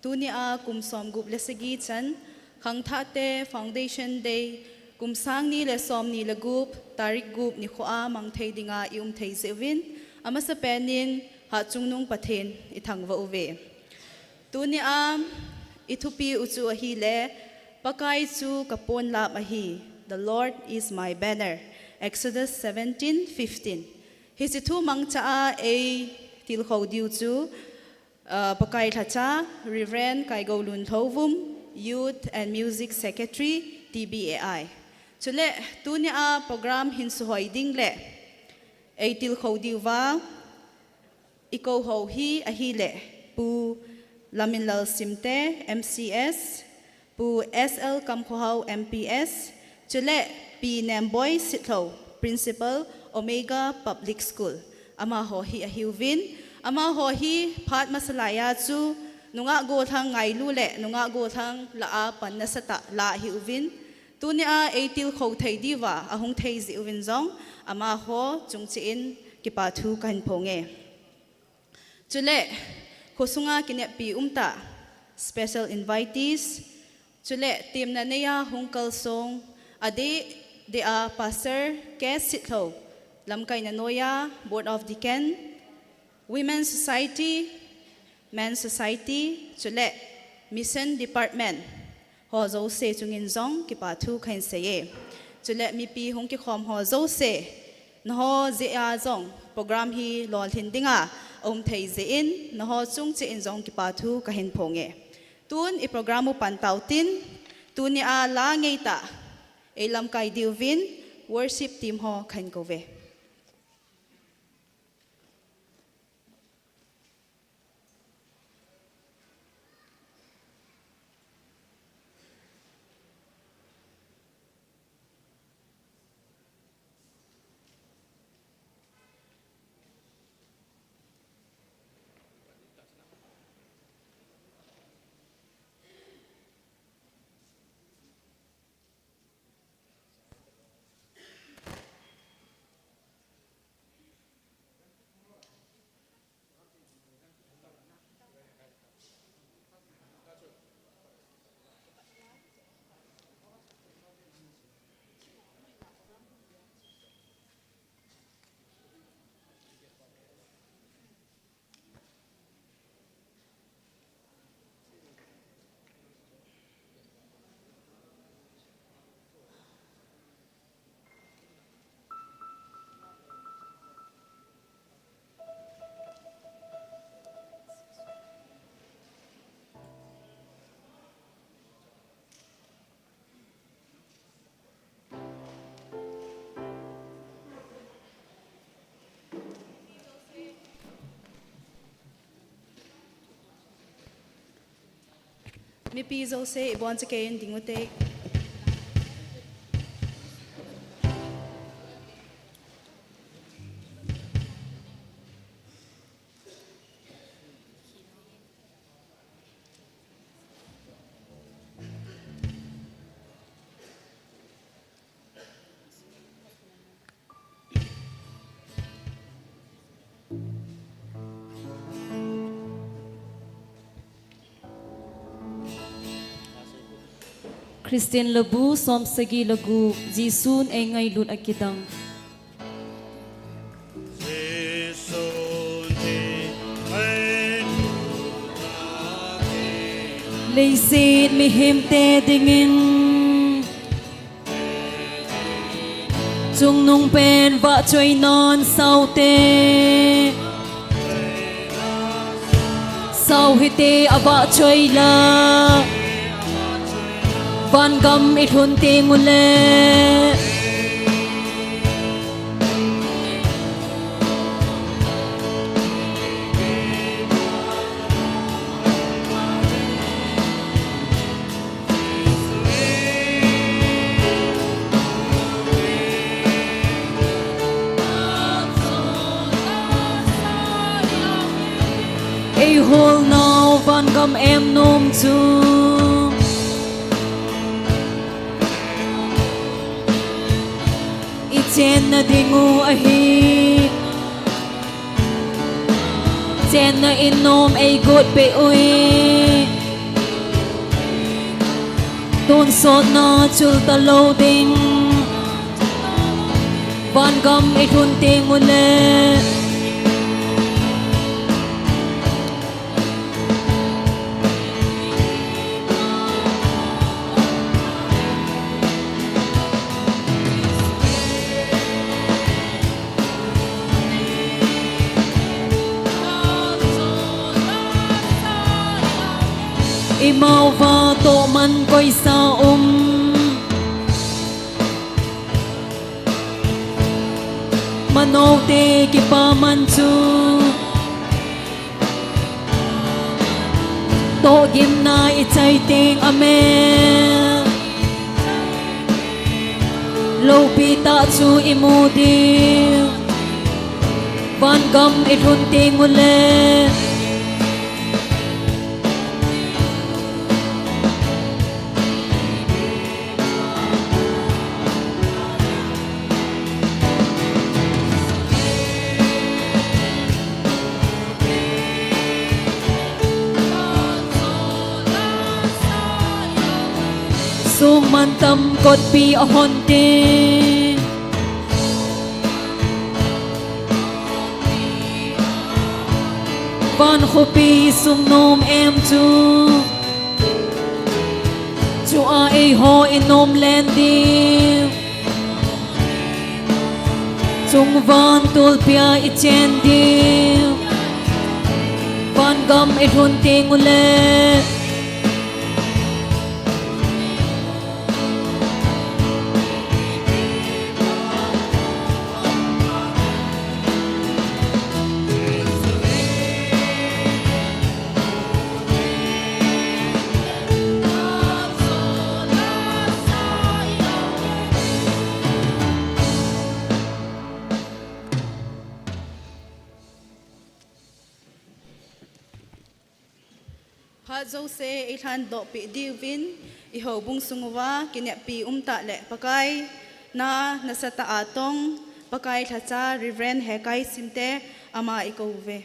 tunia kum som gup lesegi chan khang tha te foundation day kum sang ni le som ni le gup tarik gup ni khoa mang thei dinga ium thei zewin ama sa penin ha chungnung pathen I thang wa uve tunia ithupi uchu hi le pakai chu kapon lap a hi the Lord is my banner Exodus 17:15 hisitu mang cha a til kho diu chu pakai thacha Reverend Kaigo Lun Thovum Youth and Music Secretary TBAI chule tunia program hin suhoi ding le a til kho diu wa iko ho hi a hi le pu lamin lal simte MCS pu SL kam kho hau MPS chule P Namboy Sitho Principal Omega Public School ama ho hi a hiwin ama ho hi phat masalaya chu nunga go thang ngai lu le nunga go thang la a pan na sata la hiwin tunia atil kho thei diwa ahung thei zi win zong ama ho chungchin kipa thu kan phonge chule khosunga kine pi umta special invitees chule team na neya hungkal song ade they are Pastor Kes Sitho Lamkai Nanoya Board of Deacon Women's Society Men's Society chule Mission Department ho zo se chungin zong kipa thu khain seye chule mi pi hong ki khom ho zo se no ze a zong program hi lol hindinga thei ze in no chung che in zong kipa thu ka hin phonge tun I programu pantautin tuni a la ngeita elam kai diwin worship team ho khain ko ve mi pi zo se ibon che kain dingote Christian labu som sagi lagu jisun ay ngay lut akidang Leisit mi himte dingin chung nung pen va choy non sau te sau hite ava choy la Van gam it hunti mule Ay hol now van gam em nom chu Chen na dingu ahi Chen na inom ay gut pe ui Tôn sốt na chul ta lâu ding Van gam e thun ting ule Imau va to man koi sa Mano te ki pa man chu To gim na I chai ting ame Lo pi ta chu imu di Van gam I thun ting ule Sung man tam kot pi a hon te Van khu pi sung nom em chu Chu a e ho in nom len di Chung van tul pia I chen di Van gam I thun ting ule Ha zo se ithan do pi divin I ho bung sungwa kinya pi ta le pakai na nasata atong pakai thacha Reverend Hekai Sinte ama ikove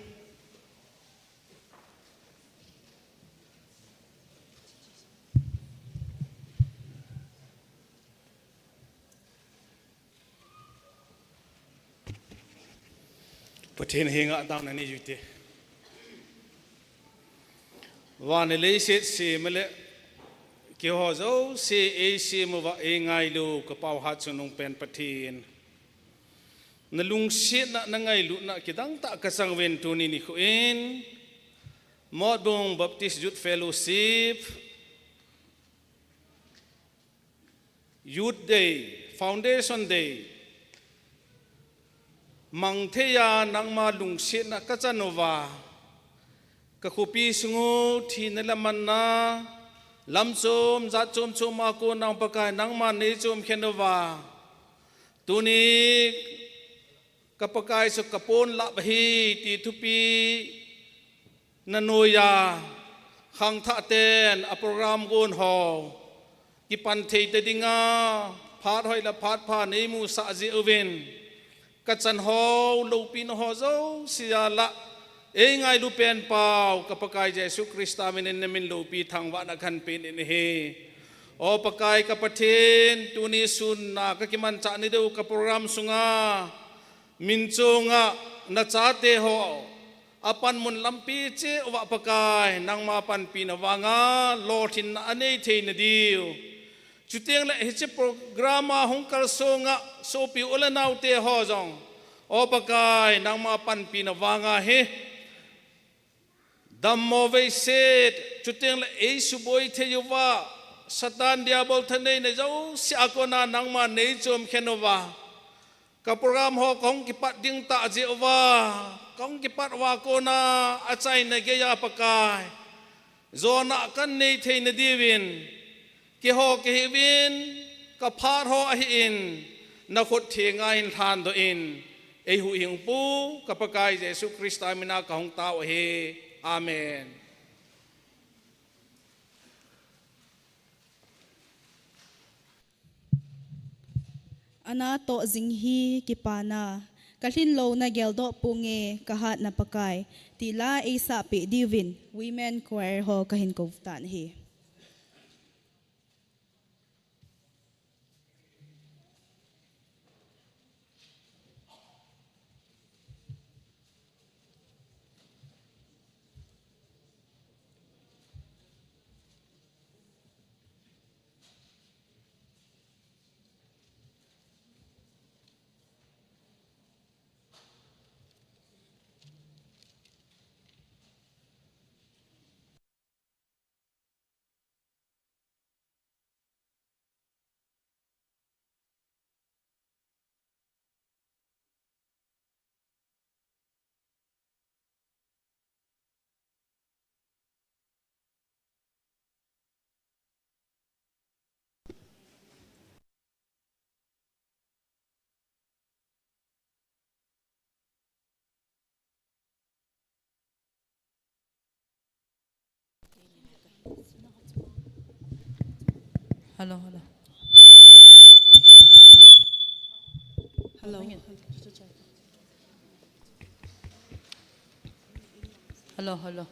Patin hinga down ani jute Wan le se mele ki ho zo se e se mo wa e ngai lu ka pau hat sunung pen patin na lung se na ngai lu na kidang ta ka sang wen tu ni khu in Modbong Baptist Youth Fellowship Youth Day Foundation Day Mangtheya nangma lung se na ka chanova Kakupi sungu thi nalaman na lamsom zat chom chom ako nang pakai nang man ni chom khenova tuni kapakai so kapon la bahi ti thupi nanoya khang tha ten a program gon ho ki pan thei te dinga phat hoi la phat pha nei mu sa ji oven ka chan ho lo pin ho zo sia la e ngai lu pen pau kapakai Jesu Krista minen min lu pi thang wa na khan pin in he o pakai kapathin tuni sun na ka kiman cha ni do ka program sunga min chunga na cha te ho apan mun lampi che wa pakai nang ma pan pi na wanga lo thin na anei the na diu chuteng la he che program a hongkal songa so pi ola nau te ho jong o pakai nang ma pan pi na wanga he Dammo ve set chuteng la e suboi the yuwa satan diabol thane ne jau si akona nangma nei chom khenova ka program ho kong ki pat ding ta je wa kong ki pat wa kona achai na ge ya pakai zona kan nei the na divin ki ho ki win ka phar ho a hi in na khot thenga in than do in e hu hing pu ka pakai Jesu Krista mina ka hong ta he Amen. Ana to zinghi kipana kalhin lo na geldo punge kahat na pakai tila isa pi divin women choir ho kahin kovtan hi Hello, hello. Hello. Hello, hello.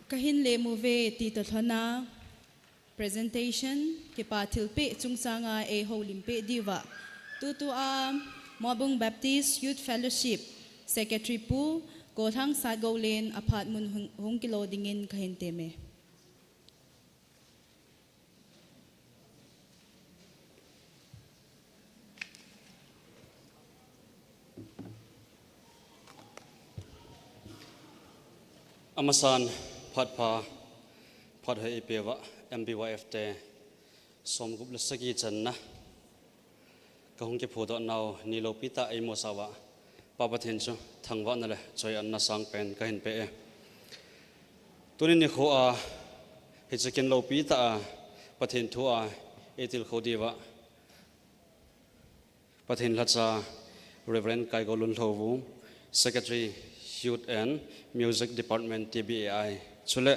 Kahin le move tito thona presentation ke pathil pe chungsanga e holimpe diva tutu a Mabung Baptist Youth Fellowship Secretary pu Kothang Sagolen aphat mun hung kilo dingin kahin teme Amasan phatpa phat hai pewa MBYF te som gup la sagi channa kahung ke phodo naw nilo pita ai mo sawa papa then chu thangwa na le choi an na sang pen ka hin pe e tunin ni kho a he chicken lo pita a pathen thu a etil khodiwa pathen lacha Reverend Kai Golun Thovu Secretary Youth and Music Department TBAI chule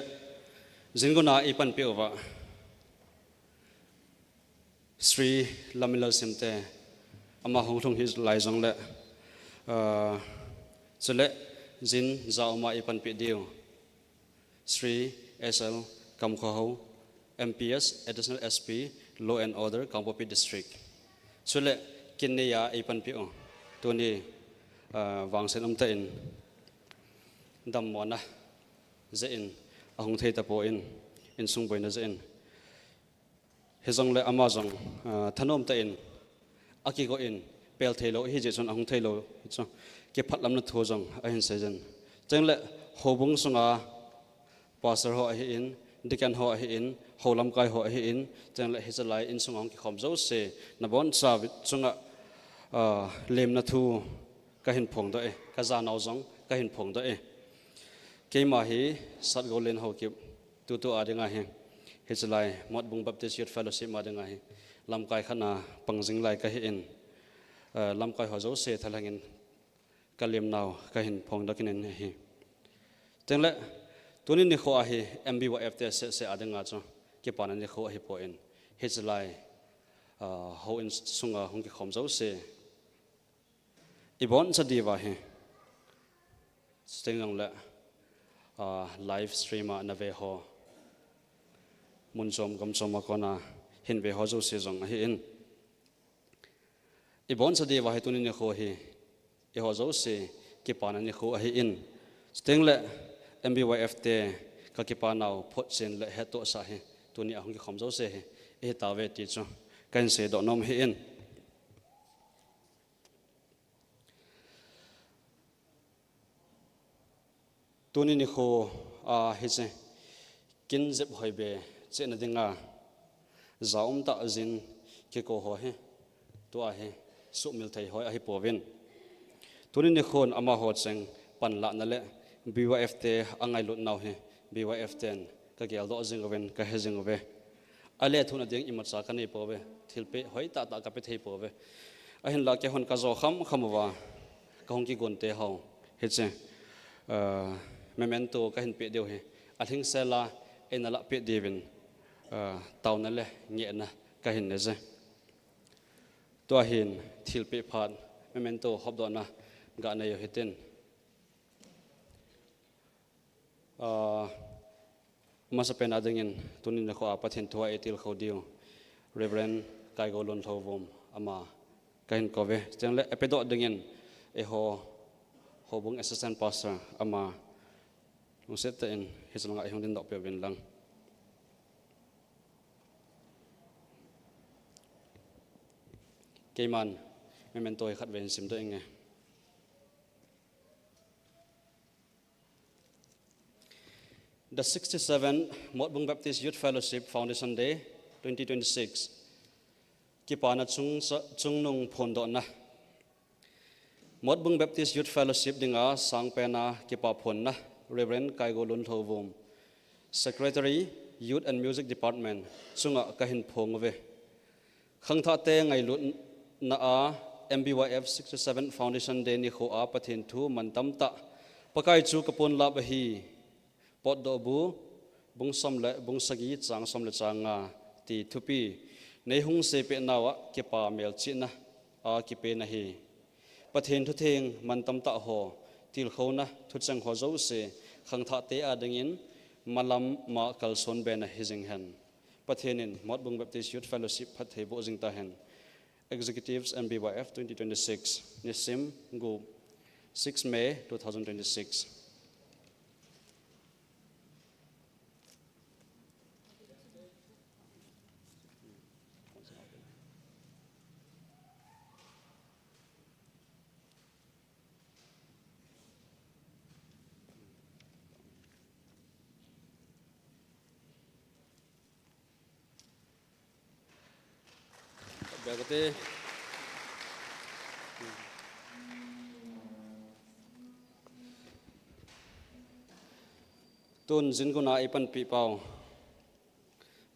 jinguna ipan pe over Sri Lamilal Simte ama hong thong his lai jong le chule jin zauma ipan pe dio Sri SL Kamkho MPS Additional SP Law and Order Kampopi District chule kinneya ipan pe o tuni wangsen amta in dam mona zein ahung thei ta po in sung boina zein hezong le amazong thanom ta in aki go in pel thelo hi je chon ahung thelo cho ke phatlam na tho jong a hin sejen cheng le hobung sunga pastor ho hi in dikan ho hi in holam kai ho hi in cheng le hizalai in sungong ki khom zo se na bon sa chunga lem na thu ka hin phong do e ka za naw jong ka hin phong do e ke ma hi sat go len ho ki tu adinga he hizalai mot bung baptist youth fellowship ma dinga he lam kai khana pangjing lai ka hi in lam kai ho zo se thalangin ka lem naw ka hin phong do kin he tengle tunin ni kho a hi MBYF te se adinga cho ke panan ni kho hi po in hizalai ho in sunga hong ki khom zo se ibon sa diwa he stingong la live streamer na ve ho munsom gam som ko na hin ve ho zo se jong hi in ibon sa diwa he tunin ni kho hi e ho zo se ki panan ni kho hi in sting la MBYF te ka ki pa naw phot chen le he to sa he tuni ahong ki khom zo se he e ta ve ti cho kan se do nom hi in tuni ni kho hi che kin zep hoi be che na dinga zaum ta zin ke ko ho he to a he su mil thai hoi a hi povin tuni ni khon ama ho cheng pan la na le BYF te angai lut naw he BYF ten ka gel do jing oven ka he jing ove ale thuna ding imat sa ka nei pove thilpe hoi ta ka pe thei pove a hin la ke hon ka zo khamwa ka hong ki gon te hau he che memento ka hin pe deu he a thing sela enala pe devin tauna le nge na ka hin ne je to hin thilpe phan memento hobdo na ga na yo heten masa pen adengin tunin na ko apathin thua etil khodio Reverend Kai Golun Thovom ama kain kove changle epedo dengin e ho bung assistant pastor ama nuset ta in hisalanga e hongdin do pe bin lang keiman memento e khat ven sim do enge The 67th Motbung Baptist Youth Fellowship Foundation Day 2026 Kipana chung nung phondo na Motbung Baptist Youth Fellowship dinga sangpena kipa phon na Reverend Kai Golun Thovom Secretary Youth and Music Department chunga kahin phongwe khangtha te ngai lut na a MBYF 67 Foundation Day ni kho a pathin thu mantam ta pakai chu kapon la ba hi pot do bu bung som le bung sagi chang som le changa ti thupi nei hung se pe nawa ke pa mel chi na a ki pe na hi pathen thu theng man tam ta ho til khona thu chang ho zo se khang tha te a dingin malam ma kal son be na hijing han pathenin mot bung baptist youth fellowship phat thei bo jing ta hen executives MBYF 2026 nisim go 6 May 2026 Berkati. Tun zin guna ipan pi pau.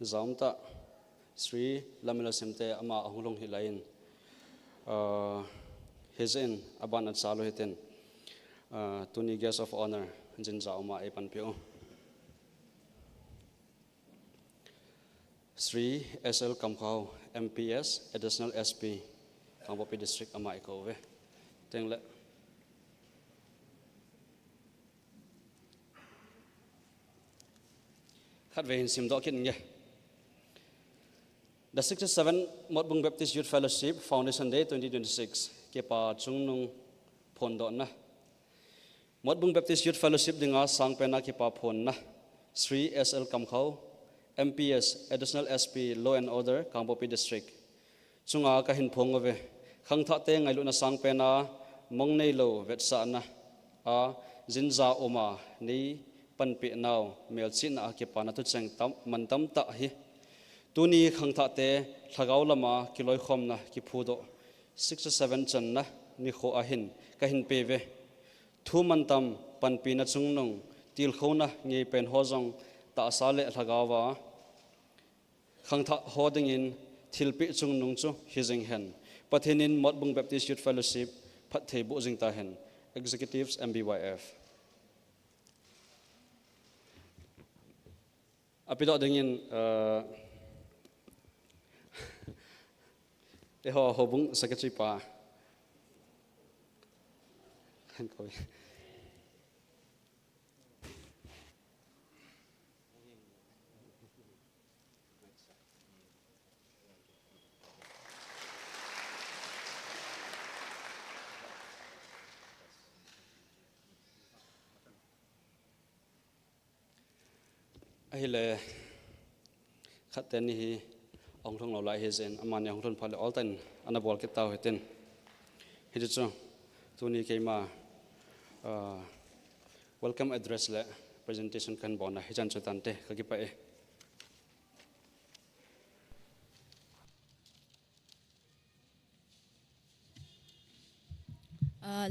Zaum ta Sri Lamila Semte ama ahulong hilain. Hezen aban at salo hitin. Tuni guest of honor jin zauma ipan pio. Sri SL Kamkau MPS Additional SP Kampopi District ama ikove. Tengle. Khat về hình sim đó kiện nghe. The 67 Modbung Baptist Youth Fellowship Foundation Day 2026 kepa chung nung phon do na. Modbung Baptist Youth Fellowship dinga sang pena kepa phon na. Sri SL Kamkhau MPS Additional SP Law and Order Kampopi District. Chunga ka hin phong ave khang tha te ngai lu na sang pena mong nei lo vet sa na a jinja oma nei pan pi naw mel chin a ke pana tu cheng tam man tam ta hi tuni khang tha te thagaw lama kiloi khom na ki phudo 67 chan na ni kho a hin ka hin pe ve thu man tam pan pi na chung nong til kho na nge pen ho jong ta sa le thagawa khang tha hoding in thil pi chung nong chu hi jing hen pathenin Modbung Baptist Youth Fellowship phat thei bu jing ta hen executives MBYF apido dingin ho hobung secretary pa kan koi ahile khaten hi ong thong lo lai he zen amani ong thon phale all ten anabol ke taw heten hi chu tuni keima welcome address le presentation kan bona hijan chutante kagi pa e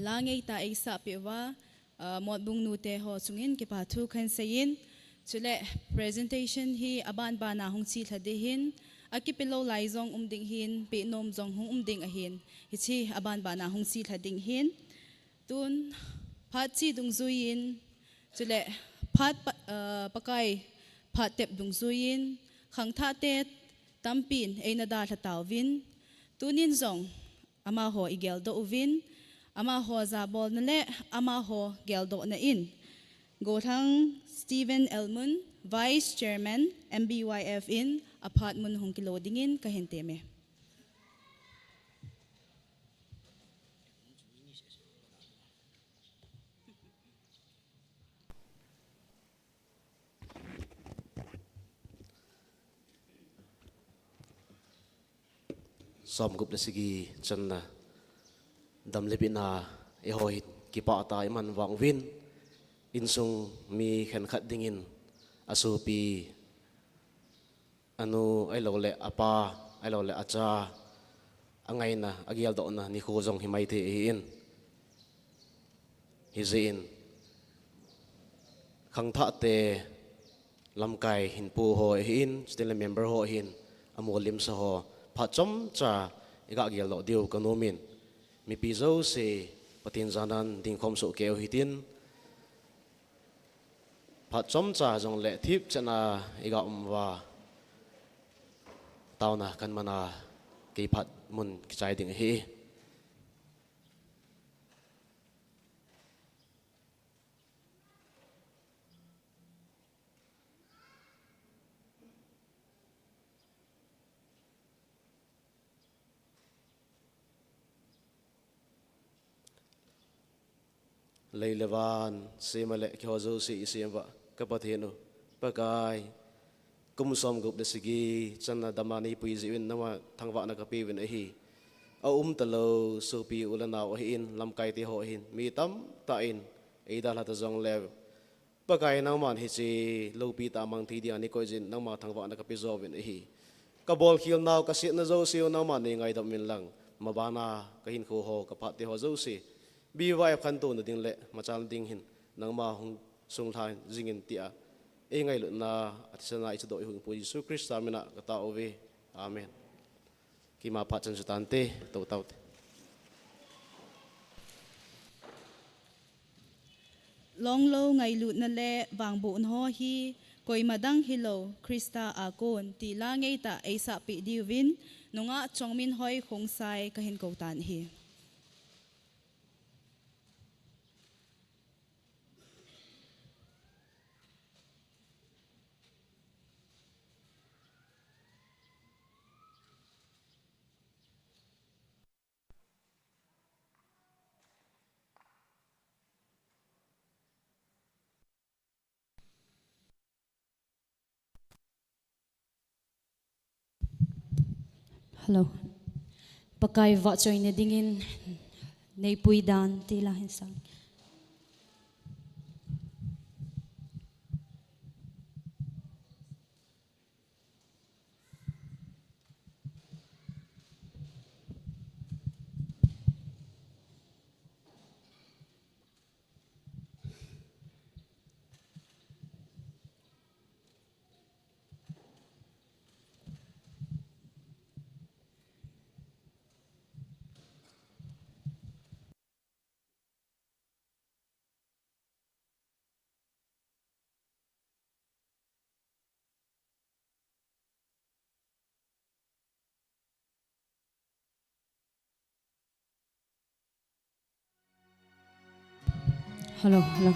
langay ta isa piwa Modbung nute ho sungin ke pathu khan sayin chule presentation hi aban ba na hong chi thadihin akipilo laizong umding hin pe nom jong hong umding ahin hichi aban ba na hong chi thading hin tun phat chi dung zuin chule phat pakai phat tep dung zuin khang tha te tampin eina da thlawin tunin zong ama ho igel do uvin ama ho zabol na le ama ho gel do na in go thang Stephen Elmun Vice Chairman MBYF in apartment hong kilodingin kahinteme som gup lesigi channa dam lepina e hoi ki pa ta man wang win insung mi khen khat dingin asu pi anu ai lo le apa ai lo le acha angai na agial do na ni kho jong himai the in hi zin khang tha te lam kai hin pu ho hin still a member ho hin amolim sa ho pha chom cha ega gial lo diu kanomin mi pi zo se patin zanan ding khom so keu hitin pha chom cha jong le thip chana ega umwa tauna kan mana ke phat mun chai ding hi leilewan semale khozo si semba kapathenu pakai kumsom gup desigi channa damani puiziwin nawa thangwa na kapiwin hi a talo sopi ulana hin lamkai ti ho hin mi tam ta in eida la ta jong le pakai nang man hi chi lopi ta mang thi dia ni ko jin nang ma thangwa na kapizowin hi ka bol khil naw ka sit na zo siu naw ma ni ngai dam min lang ma bana ka hin khu ho ka phat ti ho zo si bi vai khan tu na ding le ma chal ding hin nang ma hung sung thain jingin tia e ngai lu na atisana I do hu pu Jesu Christ amena ka ta ove amen ki ma phat chan sutan te to tau long lo ngai lut na le wang bu ho hi koi madang hilo Krista akon ti la ngei ta aisa pi diwin nunga chongmin hoi khong sai ka hin ko tan hi Hello. Pakai vợ chơi nè dingin nei pui dan ti la hin sang. Hello, hello.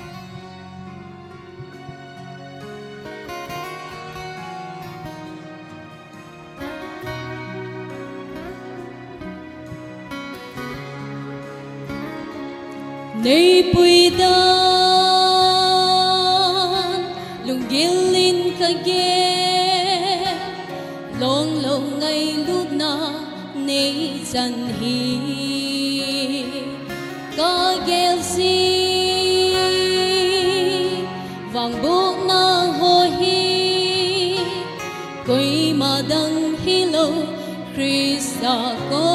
Nei pui dan lung gilin kage long long ngai lut na nei chan hi ka gel si vang bu na ho hi koi ma dang hi lo Krista ko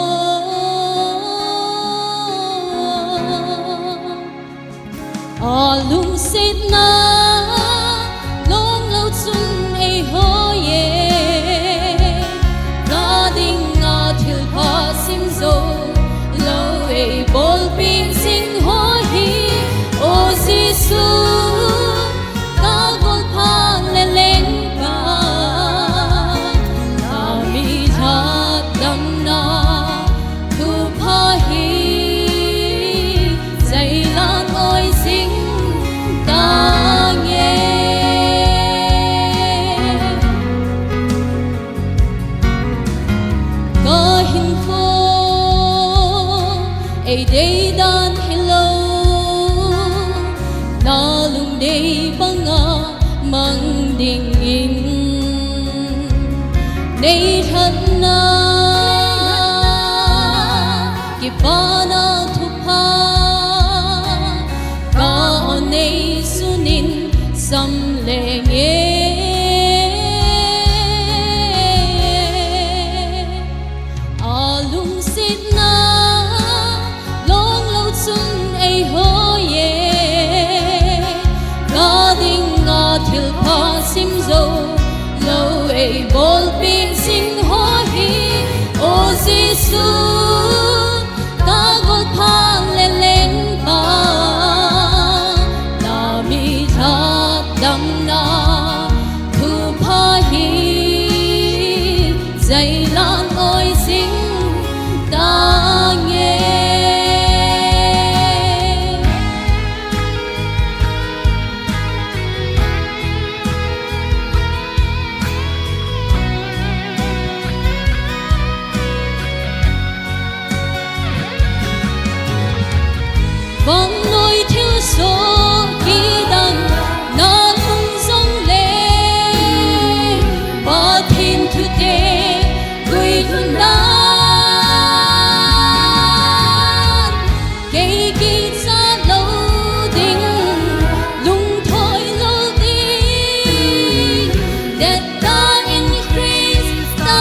lung sit na long lâu chung ai ho ye ga ding a thil pha sim zo lo ai bol pin sing ho hi o Giêsu ka gol pha le leng ka na mi tha dam na thu pha hi dạy lan ôi sing ai đây dan hello na lung đây banga mang ding in đây thật na ki bana thu pa ka on nei sunin sam le nge alung sit na thil pha sim zo lo ai bol pin sing ho hi o Giêsu ka gol pha le leng pa na mi tha dam na thu pha hi dạy lan ôi sing ta nghe vang lối thiếu số khi đàn na lung sông lên ba thiên thu tê gửi thuần đan cây kỳ xa lâu đình lung thôi lâu đi đẹp ta in Christ ta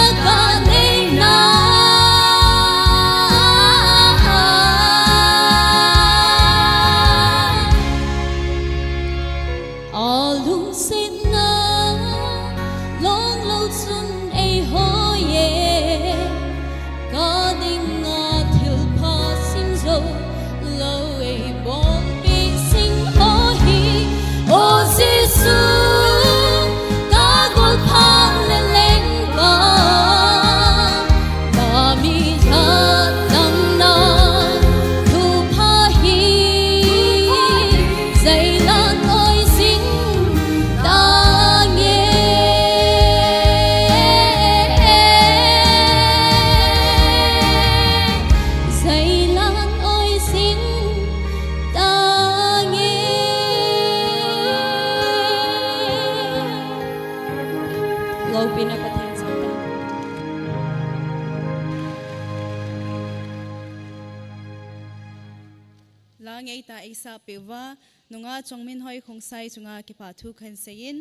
la ngay ta isa pewa nunga chongmin hoi khongsai chunga ki pathu khan sein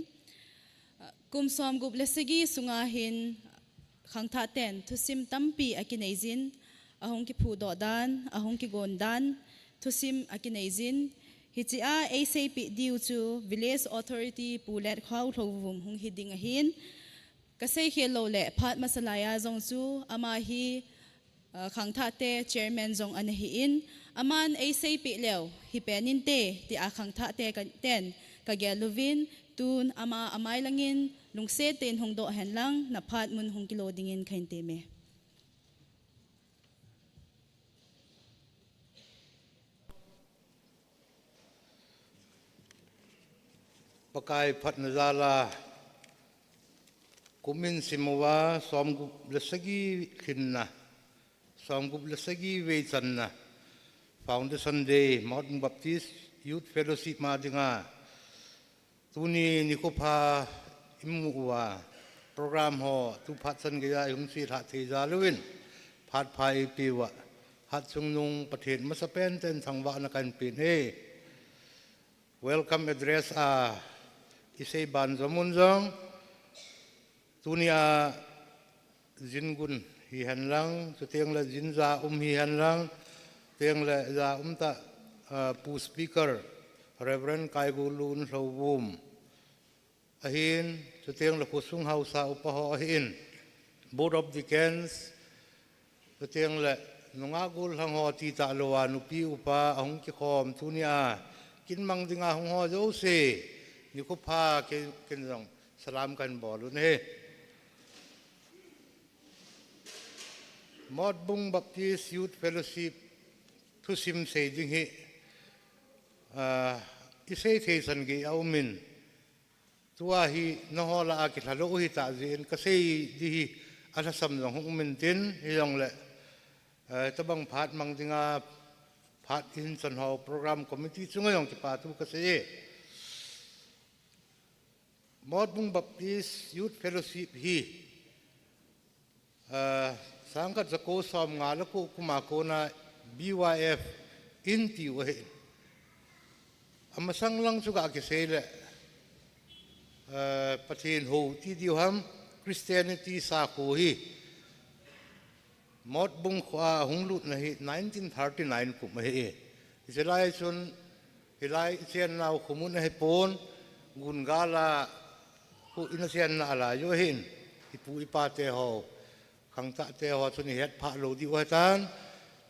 kum som gup lesegi sunga hin khangtha ten thusim tampi akinezin ahong ki phudo dan ahong ki gondan thusim akinezin hichia acp diu chu village authority pulet khaw thovum hung hiding ahin kasei khelo le phat masalaya zong chu ama hi khangtha te chairman zong an hi in aman acp lew hi penin te ti a khangtha te kan ten ka gelovin tun ama amai langin lungse ten hong do hen lang na phat mun hong kilo dingin khain te me pakai phat nazala kumin simawa somgup lesagi khinna somgup lesagi veichanna foundation day Mountain Baptist Youth Fellowship madinga tuni nikopa imuwa program ho tu phatsan gaya yung si tha theja luin phat phai piwa hat sungnung pathen masapen ten thangwa na kan pin he welcome address a isay ban zamunjang tunia jingun hihan lang tiang la jinza hihan lang tiang la za ta pu speaker Reverend Kaigulun Lawum ahin tiang la kusung hausa upaho ahin board of deacons tiang la nungagul hang ho ti ta lawanu pi upa ahong ki khom tunia kin mang dinga hong ho jo se ni ko pha ken rong salam kan bolun he Mod Bung Baptist Youth Fellowship thusim se ding hi isei theisan ge aumin tua hi nohola aki thalo hi ta jin ka sei di ala sam jong hung min tin hi yong le tabang phat mang dinga phat in san ho program committee chunga yong ki pa tu ka sei Mod Bung Baptist Youth Fellowship hi sangkat zako som ngalaku kumako na BYF inti wahe amasang lang suga kisele pathin ho ti diuham Christianity sa ko hi Mod Bung khwa hunglut na hi 1939 ku mahe iselai chun hilai chen naw khumun he pon gun gala ku inasian na ala yo hin ipu ipate ho khang ta te ho chuni het pha lo di wa tan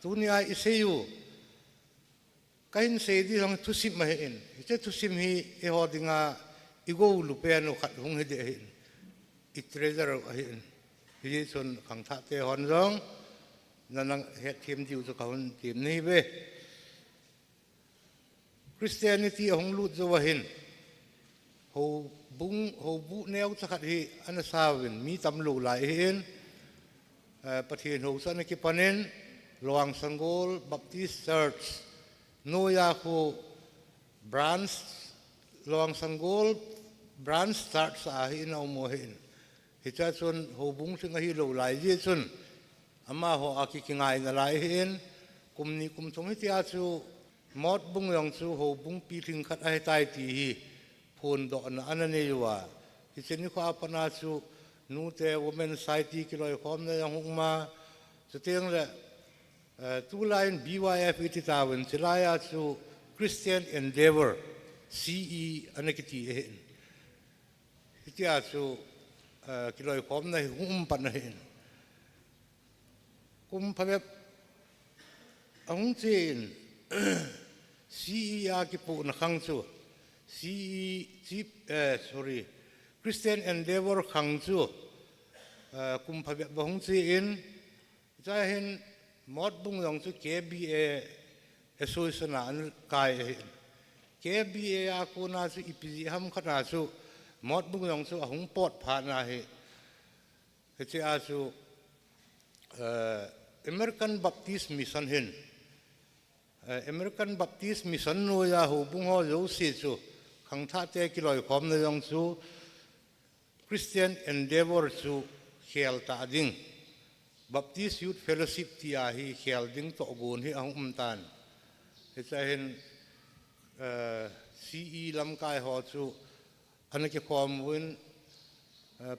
tunia iseyu kain se di hang thusim ma hin ite thusim hi e ho dinga igo lu pe no khat hung he de hin I treasure hin hi chun khang ta te hon rong nanang het thim diu cho kaun tim nei be Christianity hong lut zo wa hin ho bu neo chakhat hi anasawin mi tam lu lai hin pathin ho san ki panen Loang Sanggol Baptist Church Noya ko branch Loang Sanggol branch start sa hi na umohin hicha chun ho bung sing hi lo lai ji chun ama ho aki kingai na lai hin kumni kum thong hi tia chu Mod Bung yong chu ho bung pi thing khat ai tai ti hi phun do na anane yuwa hi chen ni kho apana chu nu te women society ki loi khom na yang huma chutiang le two line BYF ititawin silaya chu Christian Endeavor CE anakiti hin itia chu ki loi khom na hum pan na hin kum phawep ang chin CE a ki pu na khang chu Christian Endeavor khang chu kum phabe bahung chi in cha hin Mod Bung yong chu KBA association an kai KBA a ko na chu IPG ham khana chu Mod Bung yong chu ahung pot pha na he che a chu American Baptist Mission hin American Baptist Mission no ya ho bung ho yo si chu khang tha te ki loi khom na yong chu Christian Endeavor chu khel ta ding Baptist Youth Fellowship ti a hi khel ding to gon hi ang tan จะเห็นCE ลำกายหอจูอันนี้ก็ความวิน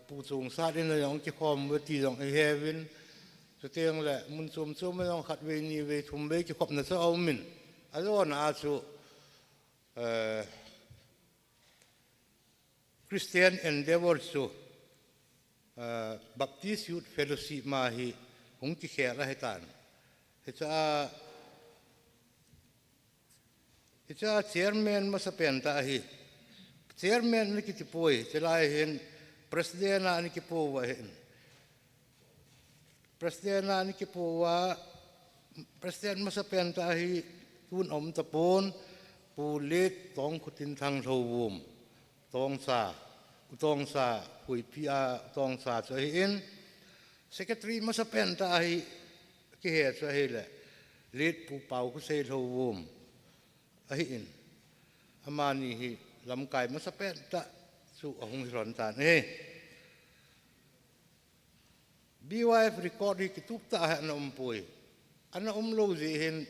ผู้ทรงชาติในอย่างที่ความวิธีของเฮวินสุดท้ายแหละมุนสมสมไม่ต้องขัดเวนีเวทุมเวที่ขบนั่นจะเอามินอันนั้นอาจูChristian Endeavor จูBaptist Youth Fellowship มาฮีหงที่แขกละให้ตานจะchairman มาสเปนตาฮีchairman นี่คิดป่วยจะไล่เห็น president นี่คิดป่วยเห็น president นี่คิดป่วย president มาสเปนตาฮีทุนอมตะปนปูเล็ดต้องขุดินทางทวุมต้องซาคุยพีอาต้องซาจะเห็น secretary มาสเปนตาฮีที่เหตุจะเห็นแหละเล็ดปูเป่าคุเซทวุมahin amani hi lamkai masapet ta su ahung hiron tan BYF record hi kitup ta ana umpoi ana umlo ji hin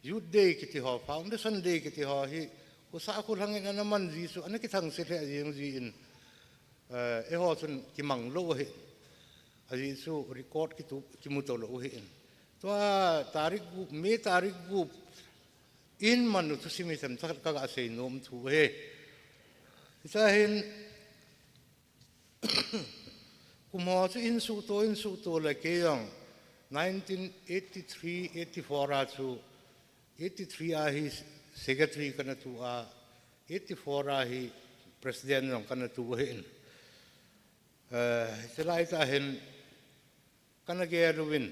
youth day kiti ho foundation day kiti ho hi usa ku hangin ana man ji su ana ki thang se the jing ji in ho sun ki manglo hi aji su record kitup kimutolo hi in to tarik bu me tarik bu in manu tu simi sem tak ka asay nom tu he sahin kumo tu in su to la ke yang 1983 84 atu 83 a hi secretary kana tu a 84 a hi president ng kana tu he selai ta hen kana ge ruin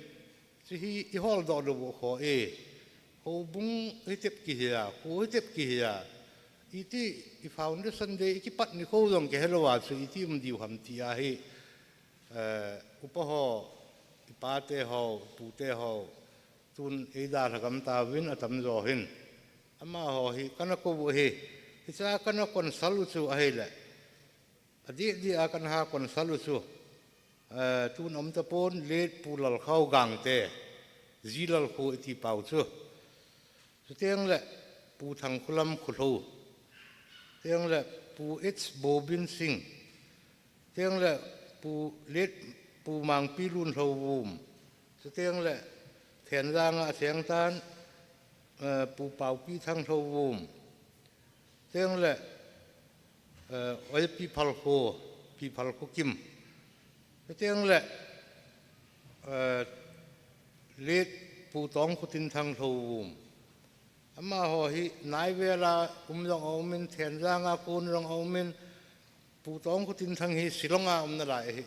si hi hol do do ko ho bung hitep kihia ho hitep kihia iti I foundation day ki pat ni ko dong ke helwa su iti diu ham ti a hi upaho ipate ho pute ho tun ida thagam ta win atam zo hin ama ho hi kana ko bu he isa kana kon salu su a hele adi akan ha kon salu su tun om ta pon let pulal khau gang te zilal ko iti pau su tiang le pu thang kulam khulu tiang le pu H Bobin Singh tiang le pu let pu mang pilun hawum tiang le thian ranga thiang tan pu pau pi thang hawum tiang le oi pi phalko kim tiang le let pu tong khutin thang hawum ama ho hi nai vela umlong aumin thian ranga kun rong aumin pu tong ko tin thang hi silonga umna lai hi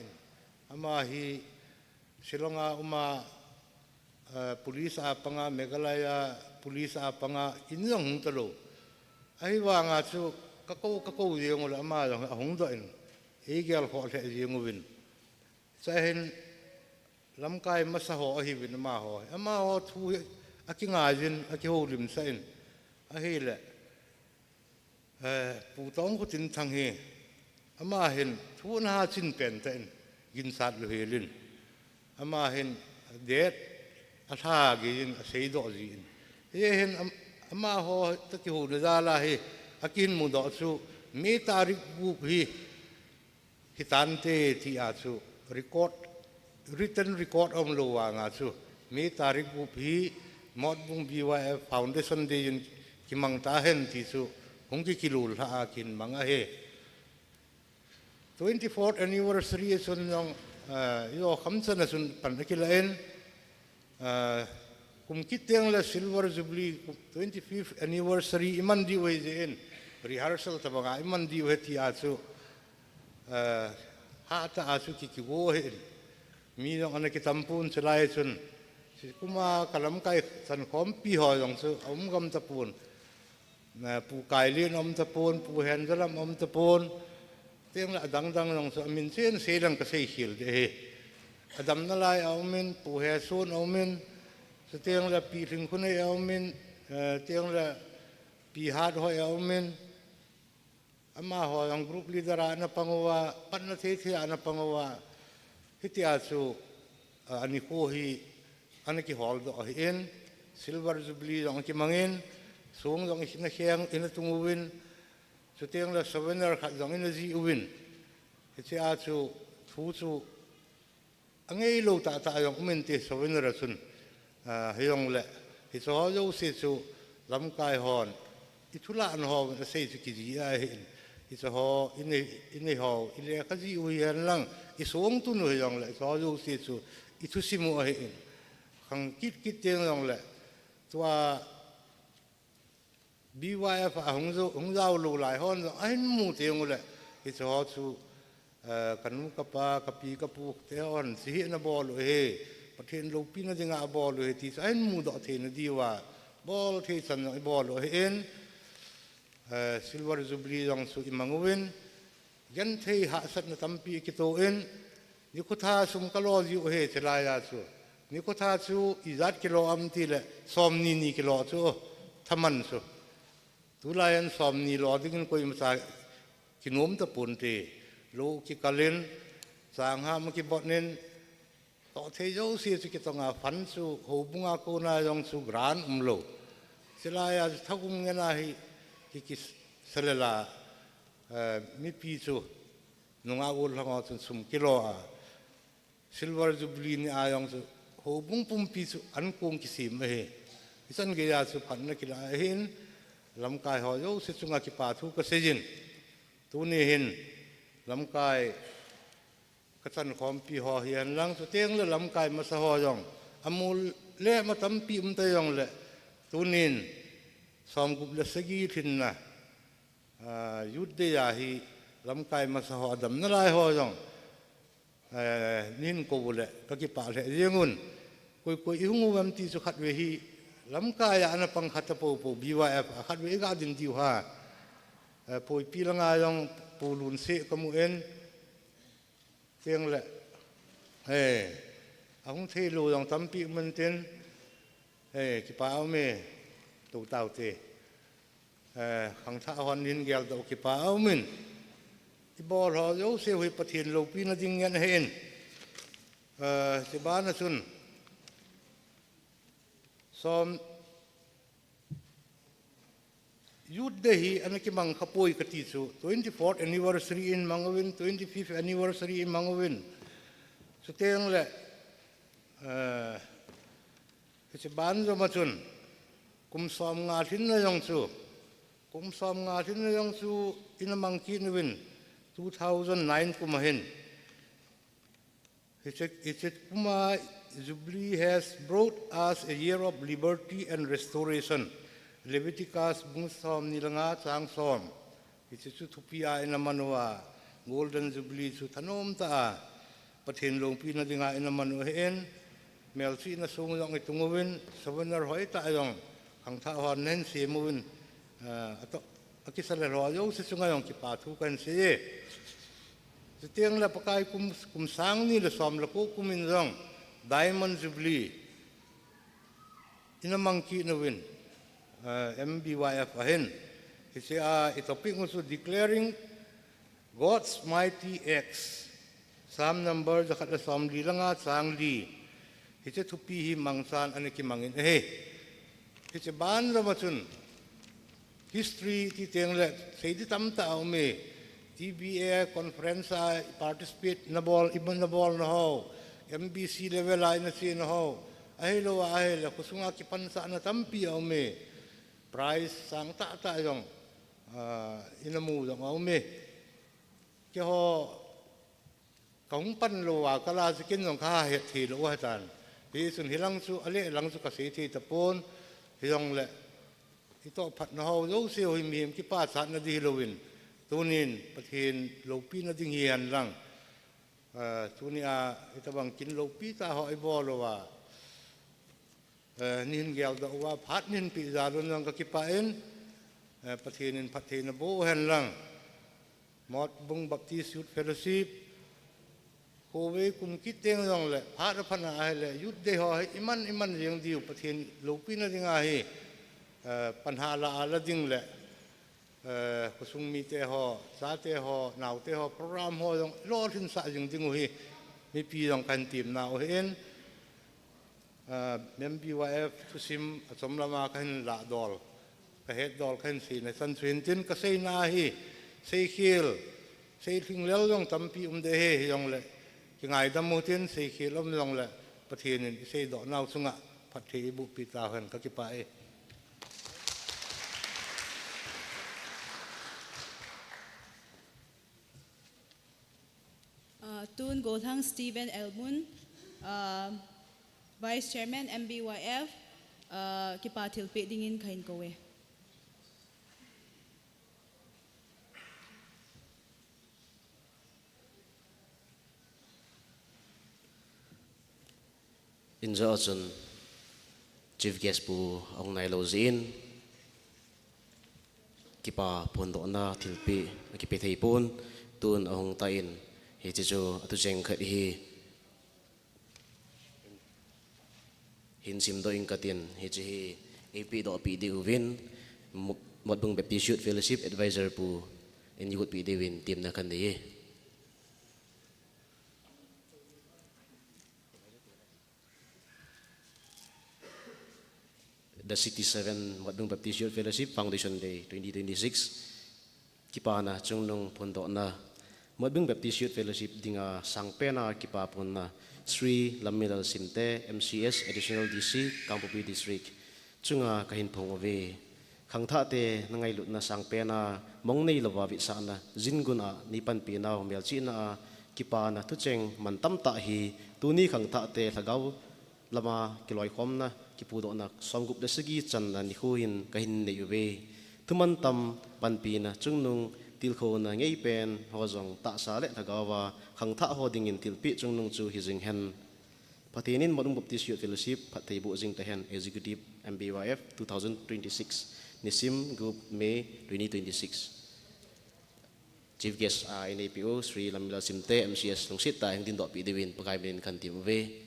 ama hi silonga uma police apanga Meghalaya police apanga inlong talo ai wa nga chu kako yeng ul ama long hong do in egel ho the yeng win sa hen lamkai masa ho hi win ama ho thu aki ngajin aki holim sain ahile pu tong ko tin thang hi ama hin thu na chin pen ten gin sat lo helin ama hin det atha gin sei do jin he hin ama ho ta ki ho da la hi akin mu do chu me tarik bu hi hitante ti a chu written record om lo wa nga chu me tarik bu hi mod bung BYF foundation de yin kimang ta hen ti su hong ki kilul ha akin manga he 24th anniversary sun yong yo khamsan sun pan kilain kum kiteng la silver jubilee 25th anniversary iman di we zen rehearsal ta banga iman di we ti a chu ha ta a chu ki go he mi yong ana ki tampun chlai chun kuma kalam kai san khom pi ho yong su om gam ta pun na pu kai lin om ta pun pu hen zalam om ta pun tiang la dang yong su min chen se lang ka sei hil de he adam na lai aumin pu he sun aumin su tiang la pi thing khune aumin tiang la pi hat ho aumin ama ho yang group leader ana pangowa panna the ana pangowa hitia su ani ko hi anaki hall do in silver jubilee ang ki mangin xuống dòng in khen in tung win chú tiếng là souvenir khát dòng in gì win thì chỉ à chú thú chú anh ấy lâu ta dòng mình thì souvenir xuân hiong lệ thì cho dấu sẽ chú làm cái hòn ít thu lạ nó hòn nó xây cái gì ai ít cho họ in họ in cái gì uyen lăng ít xuống tu nuôi dòng lệ cho dấu sẽ chú ít thu simu ai khang kít tiếng dòng lệ tua BYF hong giao lâu lại hơn anh mua tiền lệ ít cho họ chú kan kapa kapi kapu te on si na bol he pathen lo pin na dinga bol he ti sai mu do the na diwa bol the san no bol he en silver jubilee jong su imangwin yan the ha sat na tampi ki to en ni ko tha sum kalo ji he chala ya chu ni ko tha chu izat kilo am ti le som ni kilo chu thaman chu tu la yan som ni lo ding ko im sa kinom ta pun te lu ki kalin sang ha ma ki bot nin to the jo si ki to nga fan su ho bunga ko na yong su gran lo sila ya thagum nge na hi ki selela mi pi chu nunga ul hanga chun sum kilo a silver jubilee ni ayong su ho bung pum pi chu an kong ki sim he isan ge ya su phan na ki la hin lam kai ho jo si chunga ki pa thu ka sejin tu ni hin lắm cái chân khom pi ho hiền lăng số tiếng là lắm cái mà sao ho dòng amul lẽ mà tấm pi tay dòng lẽ tu nín xóm cục là sagi thìn na yết đây à hi lắm cái mà sao ho đầm nó lại ho dòng nín cô lẽ các cái bà lẽ riêng un coi yêu ngu em ti số khát về hi lắm cái anh pang khát po BYF khát về cái din tiêu ha po pi lang ai dòng pulun se kamu en tiang le ông thầy lù dòng tấm pi mình tên cái bao me tụ tàu te hàng thà hoàn niên gel đầu cái bao mình cái bò họ dấu xe huy phát hiện lù pi nó dinh nhận hen cái bán nó xuân xóm youth day ana ki mang khapoi kati chu 24th anniversary in Mangawin 25th anniversary in Mangawin so teng le che ban zo ma chun kum som nga thin na yong chu kum som nga thin na yong chu in a mangki ni win 2009 kum hen it's kuma Jubilee has brought us a year of liberty and restoration Leviticus bungsom nilanga chang som ichu thupia ina manwa golden jubilee chu thanom ta pathin longpi na dinga ina manu hen melsi na sung yong itungwin souvenir hoi ta yong ang tha hon nen se muwin ato akisale ro yo se chunga yong ki pa thu kan se tiang la pakai kum sang ni le som la ko kumin jong diamond jubilee ina mangki na win MBYF ahen it's a topic also declaring God's mighty acts some number zakat la som li langa chang li it's to pi hi mangsan aniki mangin it's a ban ramachun history ti teng le sei di tam ta me TBA conference participate na ball ibon na ball na ho MBC level ai na sin ho ahilo ahela kusunga ki pansa na tampi me price sang ta yong inamu dong me ke ho kong pan lo wa kala sikin jong kha he thi lo ha tan hi sun hilang su ale lang su ka se thi tapon hiong le ito phat na ho zo se hoi mi ki pa sa na di halloween tunin pathin lo pi na ding hian lang tunia ito bang kin lo pi ta ho ai bo lo wa nin gel da wa phat nin pi za lon lang ka ki pa en pathin bo hen lang mot bung baptist youth fellowship Kowe kum kiteng yong le phat phana ai le youth de ho iman riang diu pathin lo pi na dinga hi panha la ala ding le kusung mi te ho sa te ho nau te ho program ho yong lo thin sa jing ding hi mi pi yong kan tim na o hen MBYF to sim asom lama kan la dol ka het dol khan si na san trin tin ka sei na hi sei khil sei thing lel long tampi de he yong le ki ngai dam mu tin sei khil om long le pathian in sei do nau sunga phathi bu pi ta han ka ki pa e Tun Golhang Stephen Elmun, Vice Chairman MBYF, Kipatil Pe Dingin Kain Kowe. Inzo chun chief guest pu ong nai lo zin kipa pondo na thilpi kipe thei pun tun ong ta in he chi chu atu jeng khat hi hin sim do ing katin he chi hi ap do pi di win mod bung baptist youth fellowship advisor pu in youth pi di win team na kan di the 67 Madung Baptist Youth Fellowship Foundation Day 2026 kipa na chung nong pondo na Madung Baptist Youth Fellowship dinga sangpe na kipa pon na Sri Lamilal Simte MCS Additional DC Kampopi District chunga kahin phongove khangtha te nangai lut na sangpe na mongnei lawa wi sa na jinguna nipan pi na melchi na kipa na thucheng mantam ta hi tuni khangtha te lagaw lama kiloi khom na kipudo na somgup da sigi chan na ni huin kahin nei uwe thuman tam panpi na chungnung tilkho na ngei pen hozong ta sa le thagawa khangtha hoding in tilpi chungnung chu hijing hen patinin modung baptist youth fellowship phathei bu jing tahen executive MBYF 2026 nisim group May 2026 chief guest NAPO Sri Lamila Simte MCS lungsit ta hingdin do pi dewin pakai bin kan tim uwe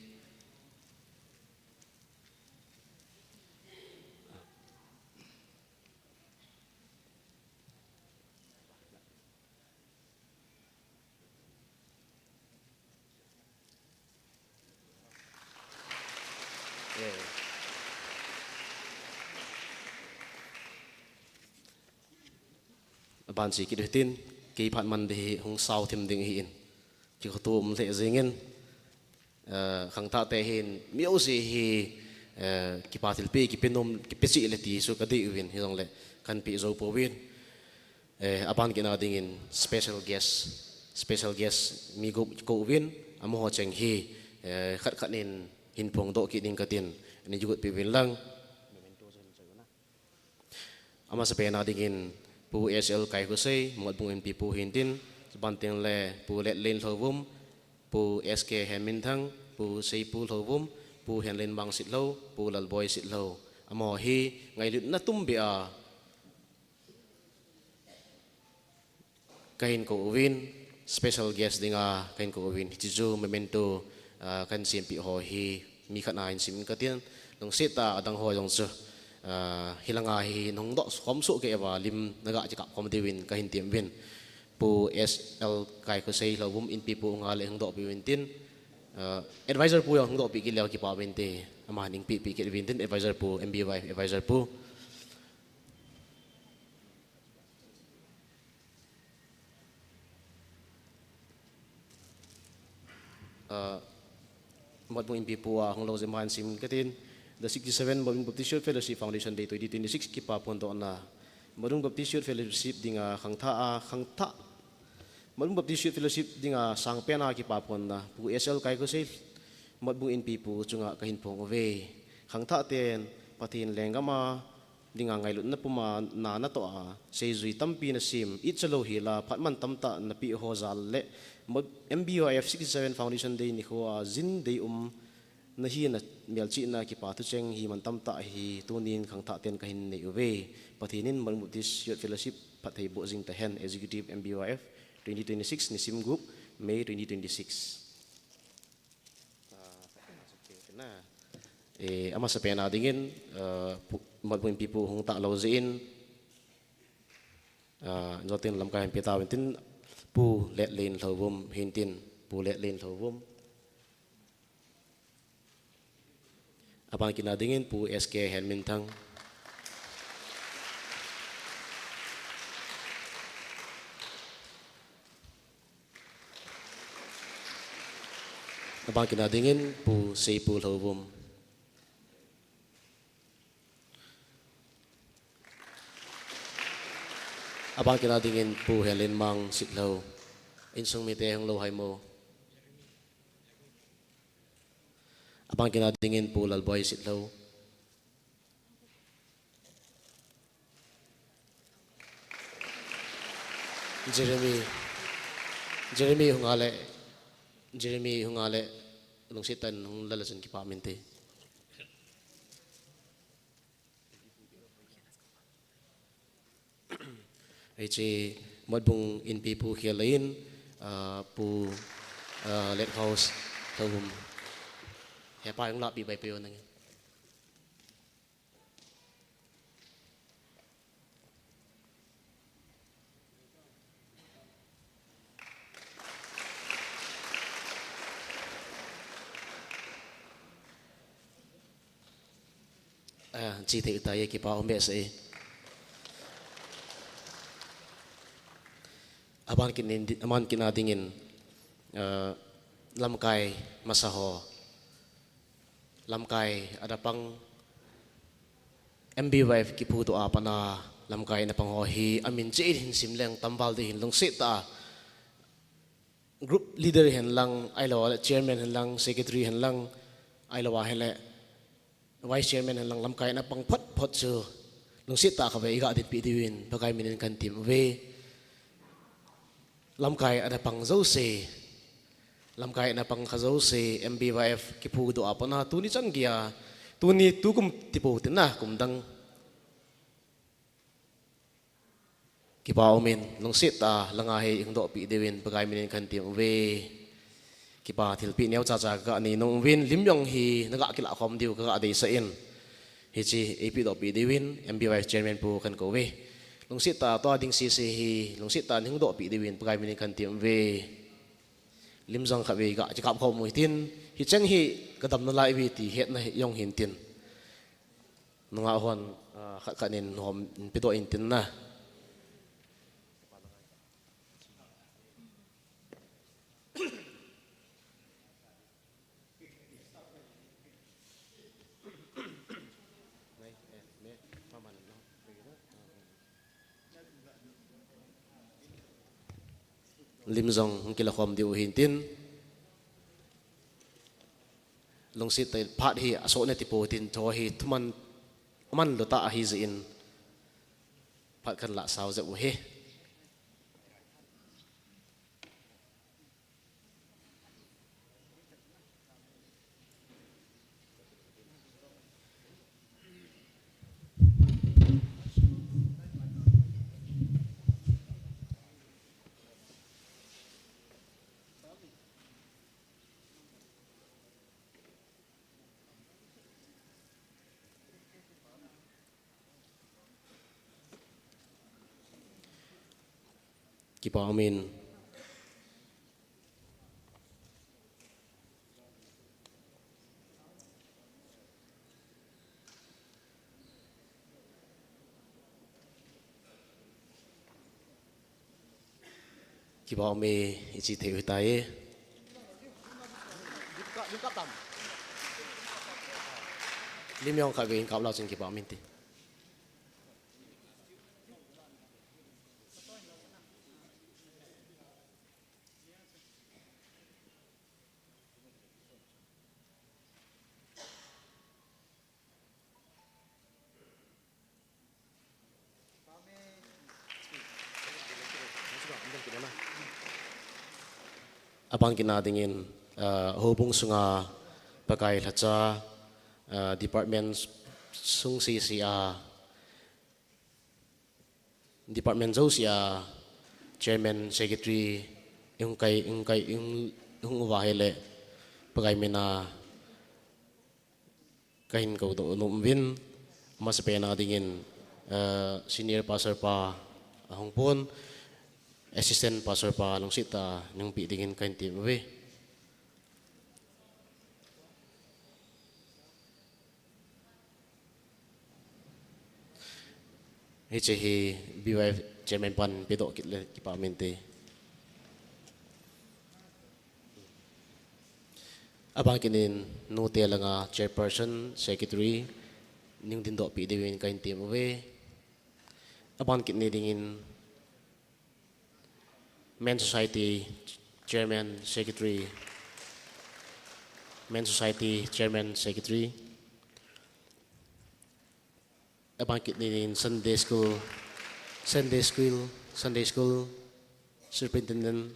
ban si kidutin ki phat man de hong sau thêm ding hi in ki khatum le zingen khangta te hin miu si hi ki patil pe ki penom ki pesi le ti so kadi win hi dong le kan pi zo po win aban ki na ding in special guest mi go ko win amo cheng hi khat khat nin hin phong do ki ding katin ni jugut pi win lang ama sa pe na ding in pu SL kai ko sei mod bung MP pu hintin banting le pu let len thovum pu SK hemin thang pu sei pu thovum pu hen len bang sit lo pu lal boy sit lo amo hi ngai lut na tum bia kain ko win special guest dinga kain ko win chi ju memento kan sim pi ho hi mi khana in sim ka tian long seta adang ho jong chu hilanga hi nong do khom su ke wa lim naga chi ka khom de win ka hin tiam win pu SL kai ko sei lovum in pi pu nga le hang do pi win tin advisor pu hang do pi ki lew ki pa win te ama ning pi ki win tin advisor pu MBY advisor pu mod bung in pi pu hang lo zeman sim katin the 67 Madung Baptist Youth Fellowship Foundation Day 2026 kipa pondo na Madung Baptist Youth Fellowship dinga khangtha Madung Baptist Youth Fellowship dinga sangpena kipa pon na pu SL kai ko sei modbung in pi pu chunga kahin phong ove khangtha ten pathin lengama dinga ngailut na puma na na to a sei zui tampi na sim ichalo hila phatman tamta na pi hozal le MBYF 67 Foundation Day ni kho zin day na hi na melchi na ki pa tu cheng hi man tam ta hi tunin khangtha ten kahin nei uwe pathinin Madung Baptist Youth Fellowship pathei bo jing ta hen executive MBYF 2026 nisim group May 2026 na ama sa pena dingin Madung pipu hong ta lo zin notin lam ka pita tin pu let len thovum hintin pu let len thovum apan kinadingin pu SK Henmin Thang abang kinadingin pu Seipul Hobum. Abang kinadingin pu Helen Mang Sitlo. Insung mite hong lo hai mo. Abang kinadingin pu Lalboy Sitlo. Jeremy hungale lungsitan hung lalasan ki paminte. Aici madbung in pu khialain pu let house hum he pa yung lapi bai peo nang chi te utai ki pa ombe se aman kinadingin lamkai masaho lamkai ada pang MB wife ki pu to apana lamkai na pang hi amin che hin simleng tambal de hin lungsit ta group leader hen lang ailo chairman hen lang secretary hen lang ailo wa hele vice chairman hen lang lamkai na pang phot chu lungsit ta ka ve ga dit pi diwin bagai minin kan tim ve lamkai ada pang zo se lamkai na pang khazo se MBYF ki pu do apana tu ni chan gia tu ni tu kum tipo tin na kum dang ki pa omin long sit ta langa he ing do pi dewin bagai minin kan tim ve ki pa thil pi neu cha cha ga ni nong win lim yong hi naga ki la khom diu ga de sa in hi chi ap do pi dewin MBYF chairman pu kan ko ve long sit ta to ding si se hi long sit ta ning do pi dewin bagai minin kan tim ve lim zong kha ve ga chi kap khom moi tin hi chang hi kadam na lai vi ti het na yong hin tin nunga hon kha khanin hom pi do in tin na lim zong kila khom diu hin tin long sit tai phat hi aso ne ti po tin tho hi thuman man lo ta hi zin phat kan la saw ze u he ki pa amin ki pa me ichi the utai lim yong kha ve kap lao chen ki pa amin ti abang kinadingin hobung sunga pakai thacha department sung CCA department zo sia chairman secretary yung wa hele pakai mena kahin ko do numwin mas pena dingin senior pastor pa hongpon assistant pastor pa nung sita nung pi dingin kain tim we hi BYF chairman pan pido kitle kipamente abang kinin note langa chairperson secretary ning din do pi dewin kain team we abang kinin dingin men society chairman secretary men society chairman secretary abang kinin Sunday school superintendent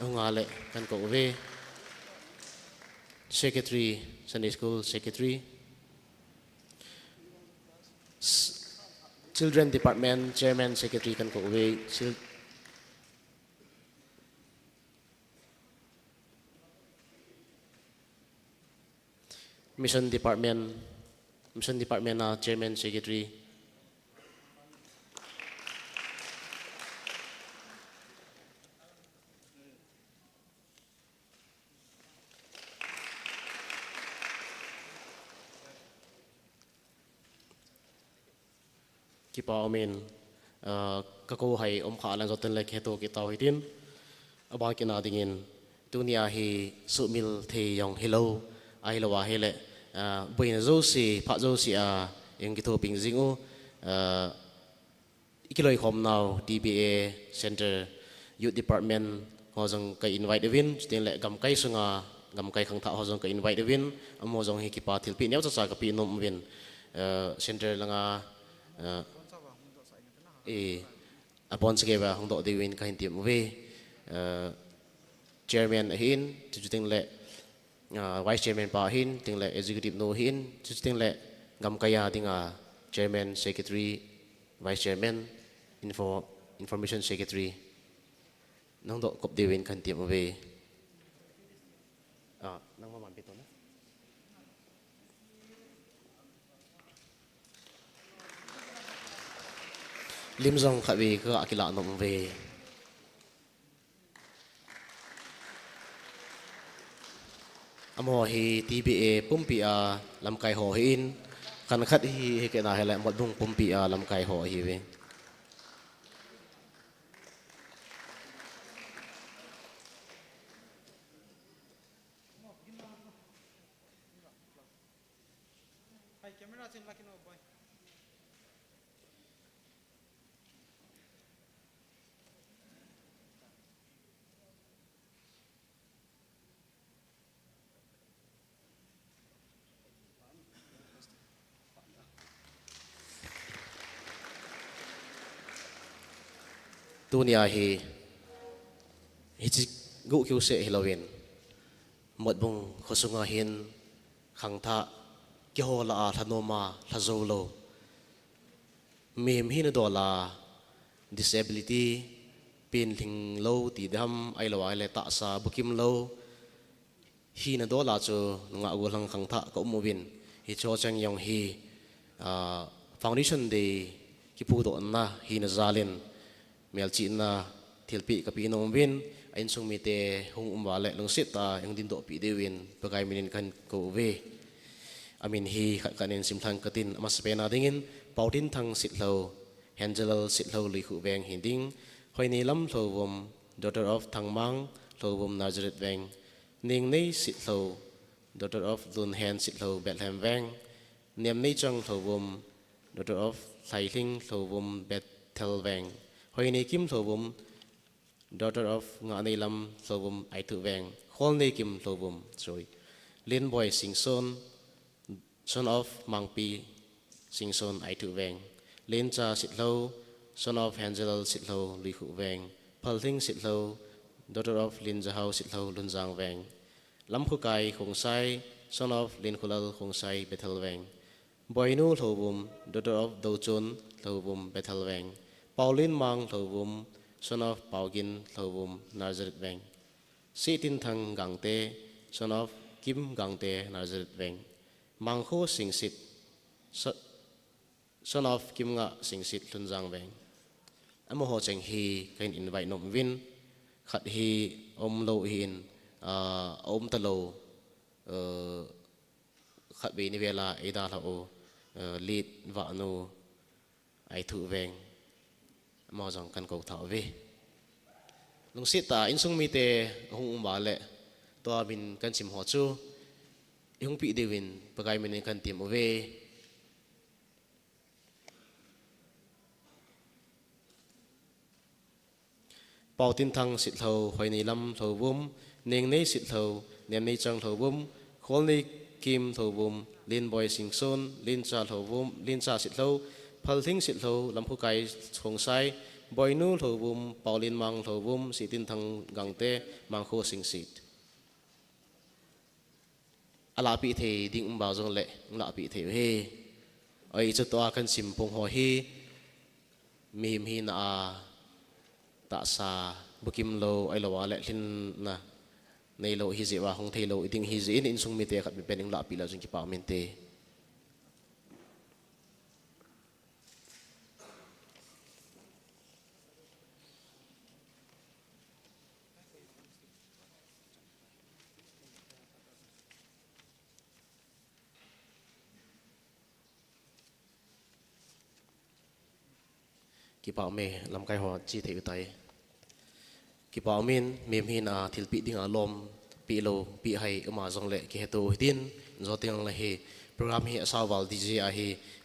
ang ale kan ko we secretary Sunday school secretary children department chairman secretary kan ko we mission department na chairman secretary kipa amin kako hai kha lan zoten lek heto ki taw hitin abang kina dingin dunia hi sumil the yong hello ai lawa hele boina zo si pha zo si a eng ki tho ping zingu ikiloi khom now DBA center youth department ho jong kai invite win tin le gam kai sunga gam kai khang tha ho jong kai invite win amo jong hi ki pa thil pi neu cha ka pi nom win center langa upon segera hong do dewin kain tiam we chairman hin chu ting le vice chairman pa hin ting le executive no hin chu ting le gam kaya dinga chairman secretary vice chairman information secretary nang do kop dewin kan tiam we nang ma man pito na lim zong khawi ka akila nom ve amo hi TBA pumpi a lam kai ho hin kan khat hi ke na hele mod bung pumpi a lam kai ho hi ve dunia hi gu kyu se hilawin mod bung khosunga hin khang tha ki ho la thanoma thazo lo mem hin do la disability pin thing lo ti dam ai lo ai le ta sa bukim lo hi na do la chu nga gu lang khang tha ko mu win hi cho chang yong hi foundation day ki pu do na hi na zalin melchi na thilpi kapi nom win ain sung mi te hung umwale long sit ta yang din do pi de win pagai minin kan ko we amin hi khat kanin sim thang katin amas pe na dingin pautin thang sit lo hangelal sit lo li khu weng hinding hoini lam lo wom daughter of thangmang lo wom nazaret weng ning nei sit lo daughter of dun han sit lo bethlehem weng nem nei chang lo wom daughter of thailing lo wom bethel weng hoini kim thobum daughter of ngani lam thobum aitu weng holne kim thobum sorry lin boy singson son of mangpi singson aitu weng lin cha sitlo son of hangelal sitlo lihu weng phalthing sitlo daughter of lin jahau sitlo lunjang weng lam khukai khongsai son of lin khulal khongsai bethel weng boinu thobum daughter of dochon thobum bethel weng Pauline mang thawum son of Paugin thawum Nazaret weng sitin thang gangte son of Kim gangte Nazaret weng mangkho singsit son of Kim nga singsit lunjang weng amo ho cheng hi kain invite nom win khat hi om lo hin om talo khat be ni vela ida lo lead wa no ai thu weng mo jong kan ko tha ve lung sit ta in sung mi te hung ba le ตัวมินกันชิมหัวจูยงปีเดวินปกายมินกันเตรียมเอาไว้เป่าตินทางสิทธิ์เท่าหอยในลำเท่าบุ้มเนียงในสิทธิ์เท่าเนียมในจังเท่าบุ้มโคลในกิมเท่าบุ้มลินบอยสิงโซนลินจ่าเท่าบุ้มลินจ่าสิทธิ์เท่าพัลทิ้งสิทธิ์เท่าลำผู้ไก่สงสัยบอยนู้เท่าบุ้มเป่าลินมังเท่าบุ้มสิตินทางกังเตมังโคสิงสิทธิ์อาลาปีเทดิ้งบ่าวจงเละอาลาปีเทเฮไอจุดตัวกันสิมพงหัวเฮมีมฮีนาตาสาบุกิมโลไอโลวาเละลินนะในโลฮิจิวาของเทโลดิ้งฮิจิอินซุงมิเตขัดเป็นอิงลาปีลาจงกิปาเมนเตกิปาเมลำไก่หัวจีเทอุไตกิปาเมนเมมหินาทิลปีดิ้งอารมณ์ปีโลปีให้อมาจงเละกิเหตุหินจอดยังละเฮโปรแกรมเฮสาวลดีเจอาเฮ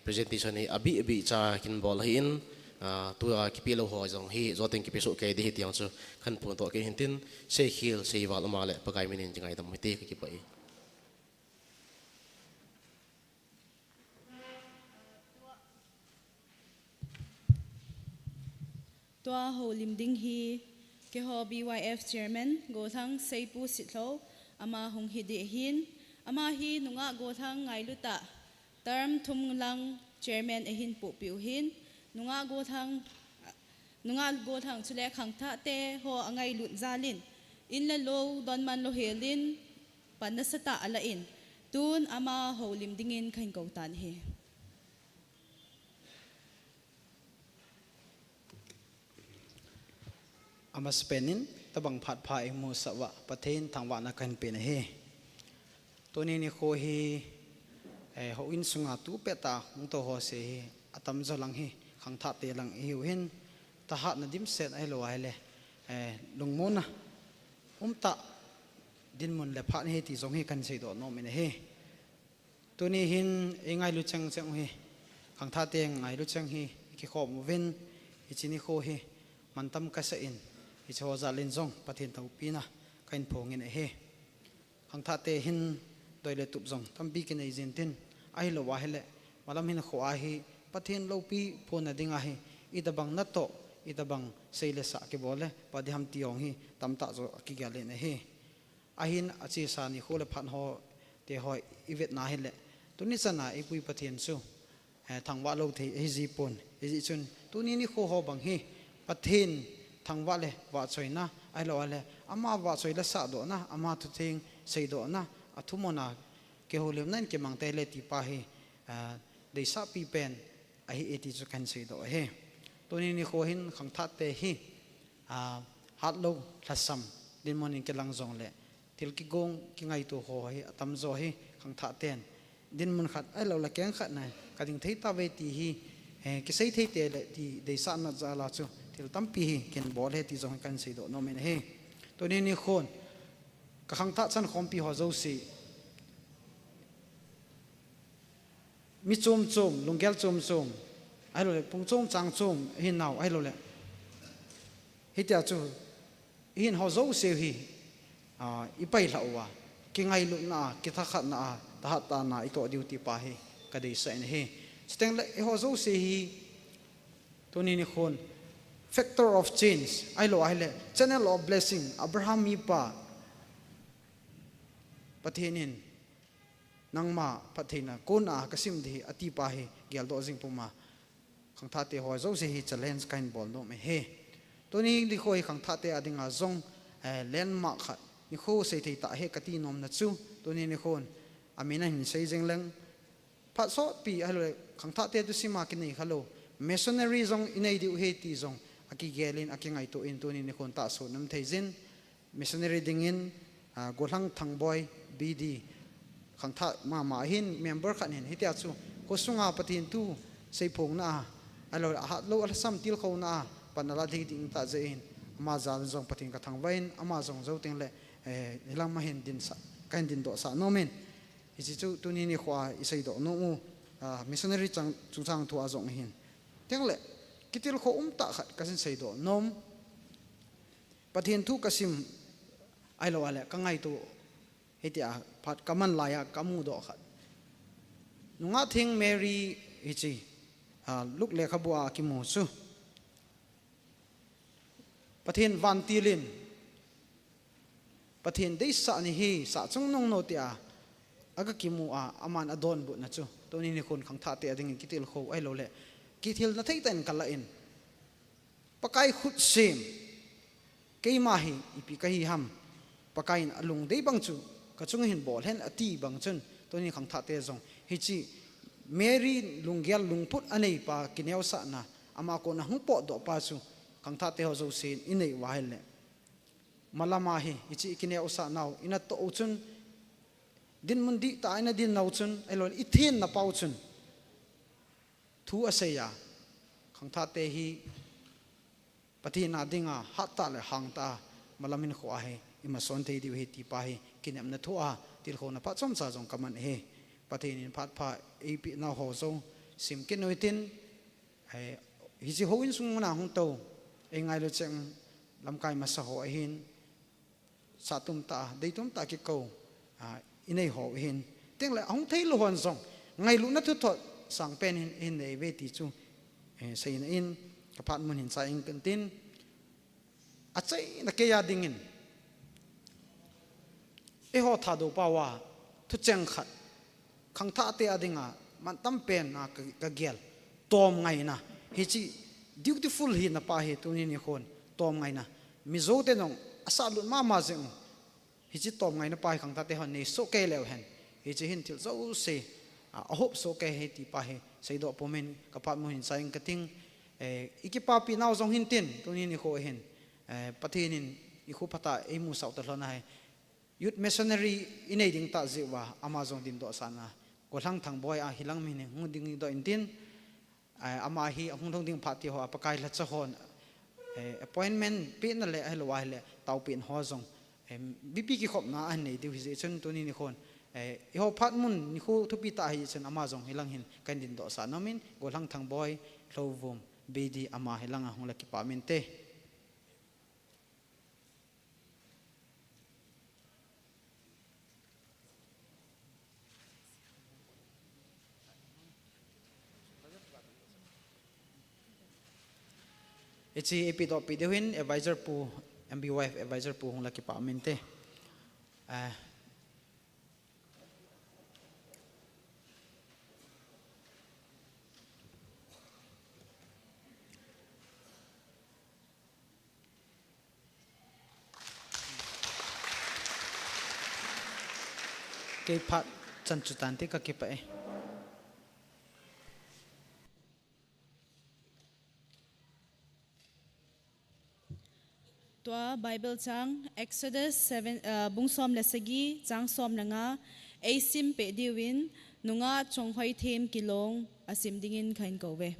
presentation เฮอบีจ้ากินบอลหินตัวกิปีโลหัวจงเฮจอดยังกิปีสุกเกดิเหตุยังจูขันปุ่นตัวกิหินตินเซคิลเซวาลมาเละปะไกเมนินจังไงทำไม่เตะกิปายตัวโฮลิมดิ้งฮีเกฮอ BYF Chairman โกทังเซปูสิทโลอามาหงฮิดีหินอามาฮีนุงะโกทังไงลุตะเติมทุมลัง Chairman หินปุปิวหินนุงะโกทังชุเลขังทะเตโฮอังไงลุซาลินอินละโลดอนมันโลเฮลินปันนสตะอลาอินตูนอามาโฮลิมดิ้งอินขันเกาตันเฮอามาสเปนินตะบังผัดพายมูสวะประเทศทางวานากันเป็นเฮตัวนี้นี่โคเฮเขาอินสุงาตูเปตามุงโตโฮเซอัตมจลังเฮขังทัดเตลังเฮวเห็นทหารนดิมเซตไอโลไอเลลงมุนนะตะดินมุนเลพะนี่ที่ทรงเฮกันเสดโนมินเฮตัวนี้เห็นเองไงลุจังเซงเฮขังทัดเตงไงลุจังเฮกิขอบมุเวนอิจินิโคเฮมันตั้มกษอินอิชวาลินซงประเทศตะปีนะกันพงเงินเฮขังทัดเตหินโดยเลตุบซงตั้มปีกินไอเจนตินไอโลวาเฮเลมาลำหินขวาเฮประเทศโลปีพูนดิ่งเฮอิตาบังนัตโตอิตาบังเซเลสะกิบอลเลปะดิฮัมติองเฮตั้มตะโจกิกาเลนเฮไอหินอาชีสานิโคเลพันหอเตหอยอีเวตนาเฮเลตัวนี้สนาไอปุยประเทศซูทางว่าโลเทเฮจิปนเฮจิชุนตัวนี้นี่โคหอบังเฮประเทศทางว่าเลยว่าสวยนะไอเราเลยอามาว่าสวยละสะดวกนะอามาทุเทงใส่ดวกนะอัทุมนาเกี่ยวเรื่องนั้นเกี่ยมังเตเลติปาเฮได้สับปีเป็นไอเอติจุกันใส่ดวกเฮตัวนี้นี่โคหินขังทัดเตเฮฮัดโลลัสซัมดินมันอินเกลังจงเลยทิลกิกงกิไงตัวโฮเฮตัมโจเฮขังทัดเตนดินมันขัดไอเราละแกงขัดนะกระดิ่งเทตาเวทีเฮกิใส่เทเตเลที่ได้สันนัดจาลาจูที่ตั้มปีเกินบอลเฮที่จงกันสิโดนมินเฮตัวนี้นี่คนกขังทัดสันคอมปีหัวเจ้าสีมีจุ่มลุงแก้วจุ่มไอ้เราเลยปุ่งจุ่มจางจุ่มเห็นหนาวไอ้เราเลยเฮียจูเห็นหัวเจ้าสีฮีอีไปเหล่าวะกิไงลุน่ากิทักขัดน่าตาหัดตาหน้าอีตัวดิวตีปาเฮก็ได้ใส่เฮสเต็งเลยหัวเจ้าสีฮีตัวนี้นี่คน factor of change ไอ้เราไอ้เลย channel of blessing Abraham มีป่าประเทศนี้นังมาประเทศน่ะกูน่ะกสิมดีอธิปาเฮเกี่ยวกับสิ่งพวกมาขังทัดเตหัวเจ้าเสีย challenge กันบอลโน้มเฮตัวนี้ดิโคยขังทัดเตอดิ่งอาจงเล่นมาขัดนี่โคเสียที่ตาเฮกตีนอมนัดซูตัวนี้นี่คนอามินะหินเสียจริงเลงพัดโซปีไอ้เลยขังทัดเตตุสิมากินนี่ฮัลโหล missionary จงอินไอดิวเฮตีจงอากิเกลินอากิไงตัวอินตัวนี้นี่คนตาสูน้ำเทจิน missionary ดิ่งอินกุลังทังบอยบีดีขังทัดมาหิน member ขันเห็นฮิตยาซูก็สุงาปฏินตูใส่ผงน่ะไอ้เราหัดโลอัลซัมติลเขาน่ะปันนาลาดีดิ่งตาเจอินอามาจาลจงปฏินกับทางไว้อามาจงเจ้าติงเล่ hilang mahin din sa kain din do sa nomen hi chu tu ni khwa isei do no mu missionary chung chang thu azong hin tengle kitil kho ta khat kasin sei do nom pathian thu kasim ai lo ale kangai tu hetia phat kaman laya kamu do khat nunga thing Mary hi chi luk le khabua ki mu su pathian van tilin pathian dei sa ni hi sa chung nong no tia aga ki mu aman adon bu na chu to ni ni khon khang tha te ading kitil kho ai lo le kithil na thei ten kala in pakai khut sim ke ma hi ipi ka hi ham pakai in alung dei bang chu ka chung hin bol hen ati bang chun to ni khang tha te zong hi chi Mary lungyal lungput anei pa kineu sa na ama ko na hungpo do pa chu khang tha te ho zo sin inei wa hel le malama hi ichi kineu sa naw ina to chun din mundi ta ina din naw chun elon ithin na pau chun thu aseya khang tha te hi pathina dinga hatta le hangta malamin kho a he ima son thei diu hi ti pa hi kinam na thu a til kho na pa chom cha jong kaman he pathin in phat pha ap na ho zo sim kin noitin hi ji hoin sung na hung to engai lo cheng lam kai ma sa ho hin sa tum ta dei tum ta ki ko inei ho hin teng le ong thei lo hon zong ngai lu na thu thot sang pen in nei ve ti chu sei na in ka phat mun hin sa ing kan tin a chai na ke ya dingin e ho tha do pa wa thu cheng khat khang tha te adinga man tam pen na ka gel tom ngai na hi chi beautiful hi na pa he tu ni khon tom ngai na mi zo te nong asa lu ma jeng hi chi tom ngai na pa khang tha te hon nei so ke lew hen hi chi hin thil zo se a hop so ke he ti pa he sei do pomen ka pat mo hin saing kating ikipa pi naw zong hin tin tu ni kho hen pathinin i khu phata e mu sau ta hlona hai youth missionary inei ding ta ziwa amazon din do sana ko thang thang boy a hilang mi ne ngu ding do in tin ama hi hung thong ding phati ho apakai la cha hon appointment pe na le hello wa le tau pin ho zong bp ki khop na an nei diu hi chun tu ni khon i ho phat mun ni khu thupi ta hi chen amazon hilang hin kan din do sa nomin go thang thang boy hlovum bedi ama hilang a hung la ki pa min te ichi epido pidewin advisor pu MBYF advisor pu hong laki pa amente ke phat chan chutan te ka ke pa Tua Bible chang Exodus 7 bungsom lasagi chang som nanga asim pe diwin nunga chonghoi them kilong asim dingin khain kowe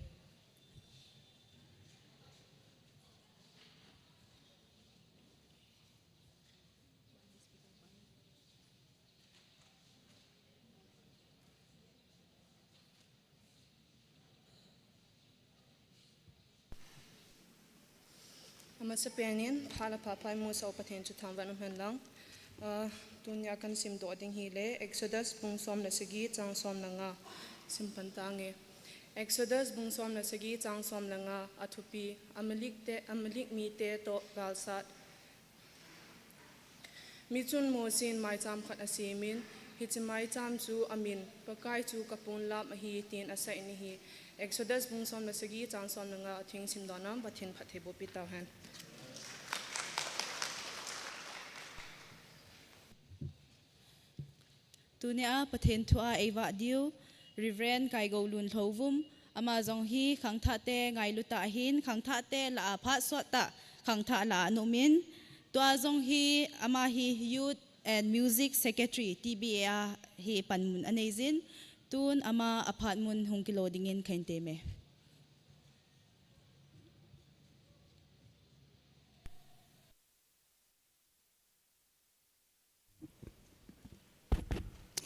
Amasa penin phala papai mo sa opathen chu thangwan handlang tunya kan sim do ding hile Exodus bungsom na sigi changsom nanga simpantange Exodus bungsom na sigi changsom nanga athupi amalik mi te to galsat michun mosin mai cham khat asimin hichmai cham chu amin pakai chu kapun lap hi tin asa ini hi Exodus bungsom na sigi changsom nanga thing sim donam pathin phathe bo pitaw han tunia pathen thua ewa diu Reverend Kaigo Lun Thovum Amazon hi khang tha te ngai lu ta hin khang tha te la pha so ta khang tha la nomin tua zong hi ama hi youth and music secretary TBA hi panmun anezin tun ama aphat mun hung kilo dingin khainte me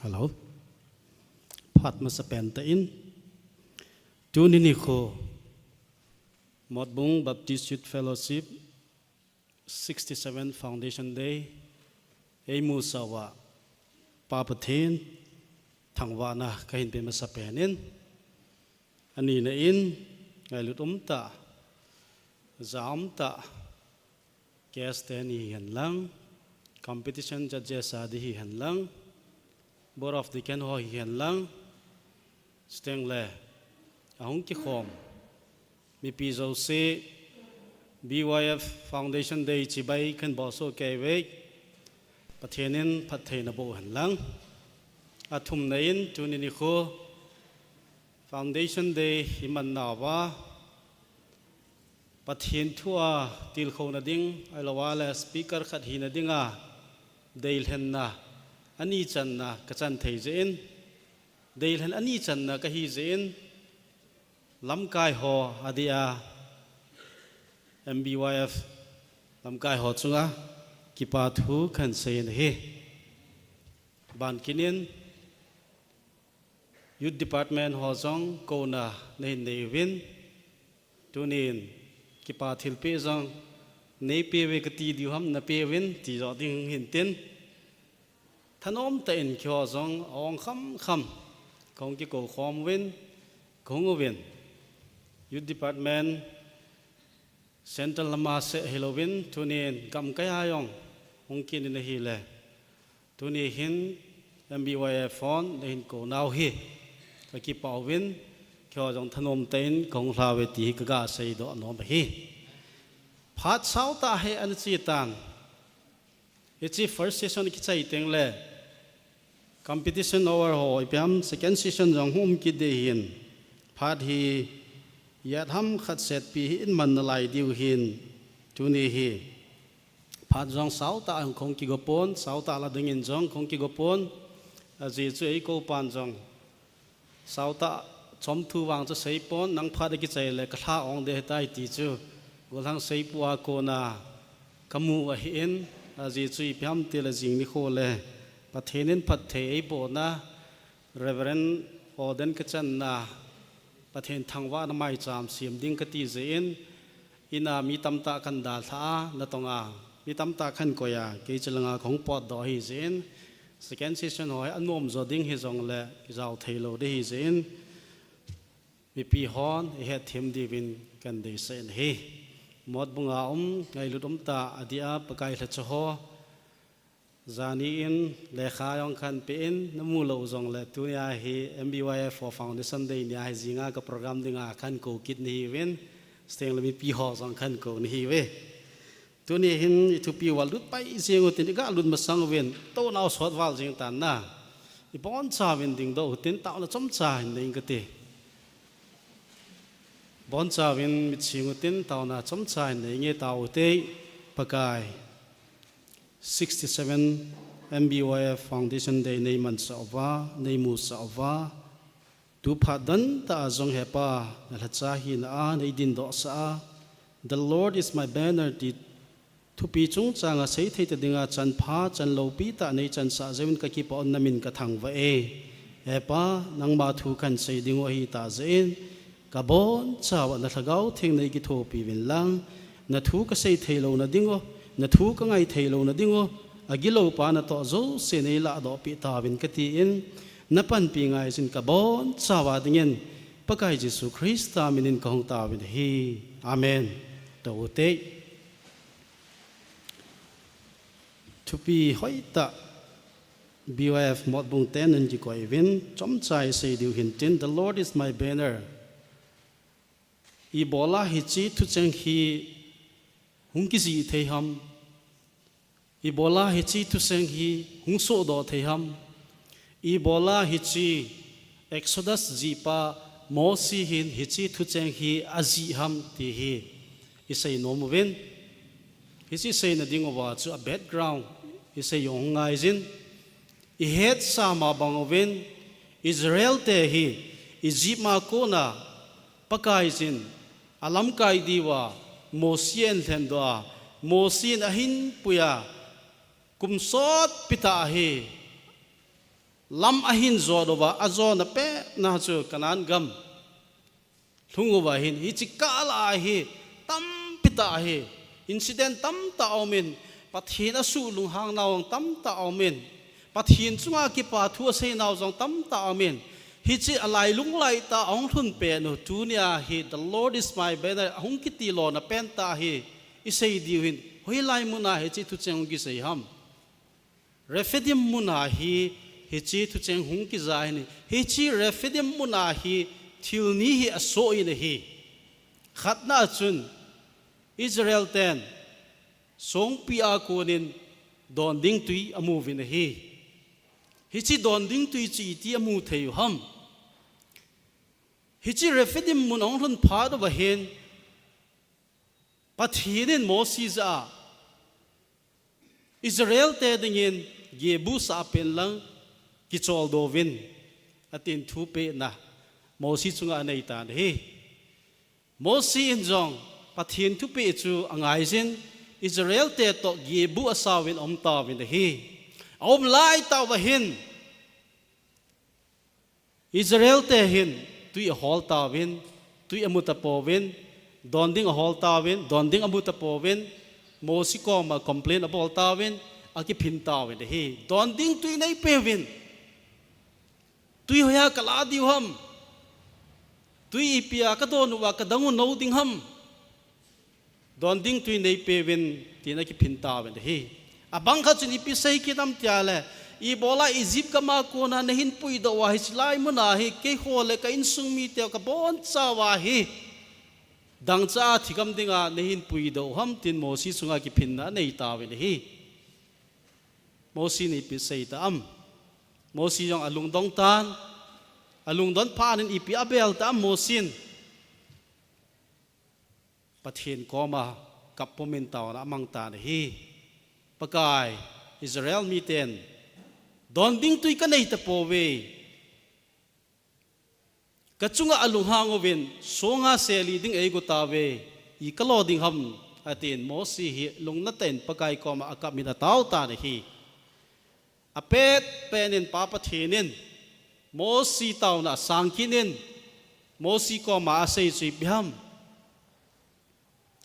Hello. Pat masapenta in. Tuniniko. Modbung Baptist Youth Fellowship 67 Foundation Day. Emu sawa. Papatin. Thangwana kahin pe masapenin. Ani na in. Ngailut umta. Zaamta. Kesteni hanlang. Competition judges adi hanlang. Board of the Ken Ho Hian Lang Steng Le Ahung Ki Khom Mi Pizo Se BYF Foundation Day Chibai Kan Boso Kewek Pathenin Pathena Bo Han Lang Athum Nain Tunini Kho Foundation Day Himan Nawa Pathin Thua Til Kho Na Ding Alawala Speaker Khat Hi Na Dinga Deil Hen Na Ani chan na kachan thei zein deil han ani chan na kahi zein lamkai ho adia MBYF lamkai ho chunga kipa thu khan sein he ban kinin youth department ho jong ko na nei nei win tunin kipa thil pe jong nei pe we kati diu ham na pe win ti zo ding hin tin Thanom ta in kyo zong ong kham kong ki ko khom win kong win youth department central lama se Halloween tunin kam kaya yong ong kin in hi le tuni hin MBYF phone hin ko nau hi ka ki pau win kyo zong thanom ta in kong la we ti ka ga sei do no ba hi phat sau ta he an chi tan it's first session ki chai teng le competition over ho ipiam second session jong hum ki de hin phat hi yat ham khat set pi in man lai diu hin tuni hi phat jong sau ta ang khong ki gopon sau ta la dingin jong khong ki gopon a ji chu ei ko pan jong sau ta chom thu wang chu sei pon nang phat ki chai le ka tha ong de tai ti chu golang sei puwa ko na kamu a hin a ji chu ipiam te la jing ni kho le Pathenin Pathei Bo na Reverend Oden Kachan na Pathen Thangwa na mai cham sim ding kati zein ina mi tamta kan dal tha na tonga mi tamta khan koya ke chalanga khong pot do hi zein second session hoi anom zo ding hi zong le zau thailo de hi zein mi pi hon he them divin kan de sen he mod bunga ngai lutom ta adia pakai la choho Zani in lekha yong khan pe in namu lo zong le tunia hi MBYF for Foundation Day nia hi zinga ka program dinga khan ko kit ni wen steng le mi pi ho zong khan ko ni we tuni hin itu pi wal lut pai zingo tin ga lut masang wen to naw sot wal jing tan na I bon cha wen ding do tin ta la chom cha hin ding ka te bon cha wen mi chingu tin ta na chom cha hin nge ta u te pakai 67 MBYF Foundation Day nei man sawa nei mu sawa tu phadan ta zong hepa la cha hi na nei din do sa the Lord is my banner ti thu pi chung changa sei thei ta dinga chan pha chan lo pi ta nei chan sa zeun ka ki pa on namin ka thang wa e hepa nang ma thu kan sei dingo hi ta zein ka bon chawa na thagau thing nei ki tho pi win lang na thu ka sei thei lo na dingo na thu ka ngai thei lo na dingo agilo pa na to zo se nei la do pi ta win ka ti in na pan pi ngai sin ka bon chawa dingen pakai Jesu Christ ta minin ka hong ta win hi amen to te to be hoita BYF mod bung ten en ji ko win chom chai se diu hin tin the Lord is my banner Ebola hi chi thu chang hi hung ki ji thei ham Ebola hi chi thu chang hi hung so do thei ham Ebola hi chi Exodus ji pa Mosi hin hi chi thu chang hi aji ham ti hi isai nom wen hi chi sei na ding over to a background isai yong ngai jin I het sama bang wen Israel te hi Egypt ma ko na pakai jin alam kai diwa Mosien thendoa Mosin ahin puya kumsot pita hi lam ahin zo do wa azo na pe na chu kanan gam thungu wa hin hi chi kala hi tam pita hi incident tam ta omin pathin asu lung hang nawang tam ta omin pathin chunga ki pa thu sei naw jong tam ta omin hi chi alai lung lai ta ong thun pe no tunia hi the Lord is my banner hung ki ti lo na pen ta hi isei diu hin hoi lai muna he chi thu cheng gi sei ham refidim muna hi chi thu cheng hung ki zai ni hi chi refidim muna hi thil ni hi aso in hi khatna chun Israel ten song pia konin don ding tui amu vin hi chi don ding tui chi ti amu thei ham hi chi refidim mun ong run pha do ba hen pathinin Moses a Israel te dingin gebu sa pen lang ki chol do vin atin thu pe na Moses chunga nei tan hi Moses in jong pathin thu pe chu angai sin Israel te to gebu asawin om ta vin hi om lai ta wa hin Israel te hin tui a hol ta vin tui amuta po vin donding a hol ta vin donding amuta po vin Moses ko ma complain about ta vin aki phin ta vin hi donding tui nei pe vin tui hoya kala diu ham tui ipia ka don wa ka dangu no ding ham don ding tui nei pe vin tina ki phin ta vin hi abang kha chuni pi sei ki dam tia le I bola Egypt ka ma ko na nahin pui do wa hislai mo na hi ke hole ka insung mi te ka bon cha wa hi dang cha thigam dinga nahin pui do ham tin Moses sunga ki phin na nei ta vin hi Moses ni pi sei ta am Moses jong alung dong tan alung don phanin ipi abel ta Moses pathin ko ma kap pomin taw na amang ta hi pakai Israel mi ten don ding tui ka nei ta po we ka chunga alung hangovin songa seli ding ei go ta we I kalo ding ham atin Moses hi lung na ten pakai ko ma akap mi na taw ta hi apet penin papa thinin Moses taw na sangkinin Moses ko ma sei chui biham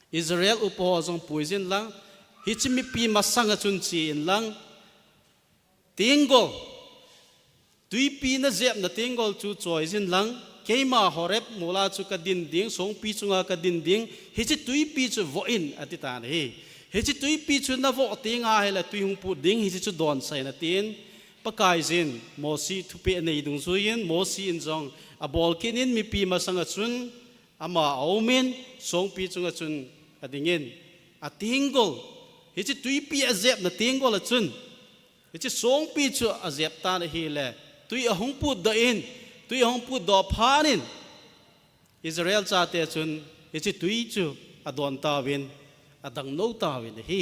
Israel upo jong puizin lang hichimi pi masanga chun chi in lang tingol tui pi na zep na tingol chu choizin lang keima horep mula chu ka din ding song pi chunga ka din ding hichi tui pi chu vo in atitan hi hichi tui pi chu na vo tinga hela tui hung pu ding hichi chu don sai na tin pakai zin Moses thu pe nei dung zuin Moses in jong abol kinin mi pi masanga chun ama aumin song pi chunga chun adingin atingol hichi tui pi azep na tingol a chun hichi song pi chu azep ta na hi le tui a hung pu da in tui hung pu do phanin Israel cha te chun hichi tui chu adon ta win adang no ta win hi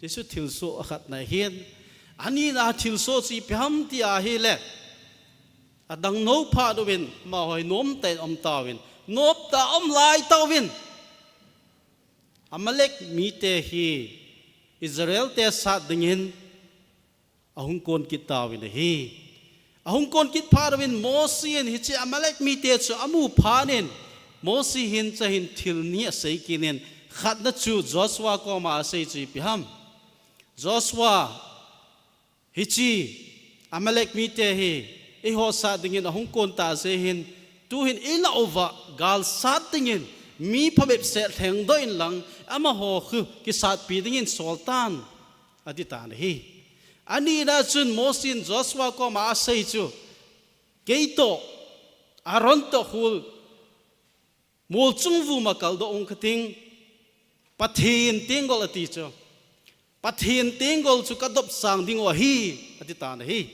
jisu thil so akhat na hian ani na thil so chi pham ti a hi le adang no pha do win ma hoi nom te om ta win nop ta om lai ta win Amalek mi te hi Israel te sa dingin ahung kon kit tawin hi ahung kon kit pharwin Moses hi chi Amalek mi te chu amu phanin Moses hin cha hin thil ni sei kinin khat na chu Joshua ko ma sei chi piham Joshua hi chi Amalek mi te hi e ho sa dingin ahung kon ta se hin tu hin ila over gal sa dingin mi phabep se theng do in lang ama ho khu ki sat pi ding in sultan aditan hi ani na chun Moses Joshua ko ma sei chu keito aron to hul mol chungwu ma kal do ong khating pathin tengol ati chu pathin tengol chu kadop sang ding wa hi aditan hi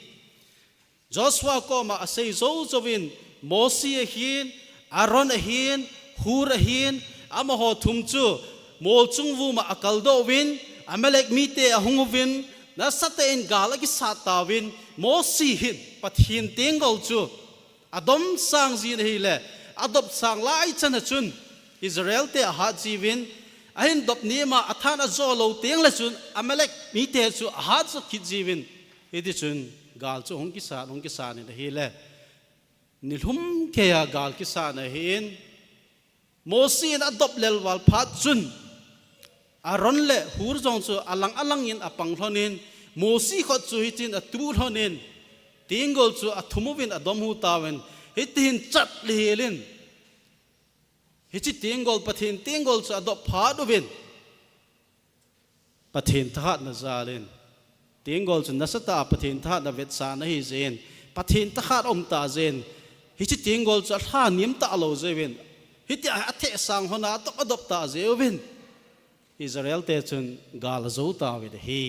Joshua ko ma sei zo zowin Moses hin Aaron hin Hur hin ama ho thum chu mol chungwu ma akal do win Amalek mi te ahungwin na sate in galagi satawin Moses hin pathin tengol chu adom sang zin hi le adop sang lai chana chun Israel te ha jiwin ahin dop nima athana zolo teng la chun Amalek mi te chu ha chu khit jiwin edi chun gal chu hong ki sa ni hi le ni hum ke ya gal ki sa na hin Mosin adopt lel wal phat chun aron le hur jong chu alang in apang thonin Mosi khot chu hitin atu thonin tingol chu athumovin adom hu tawen hitin chat lelin hichi tingol pathin tingol chu adop phadovin pathin that na zalin tingol chu nasata pathin that na vet sa na hi zen pathin ta khat om ta zen hichi tingol chu tha nim ta lo zewin hiti athe sang hona to adop ta zewin Israel te chun gal zo ta with he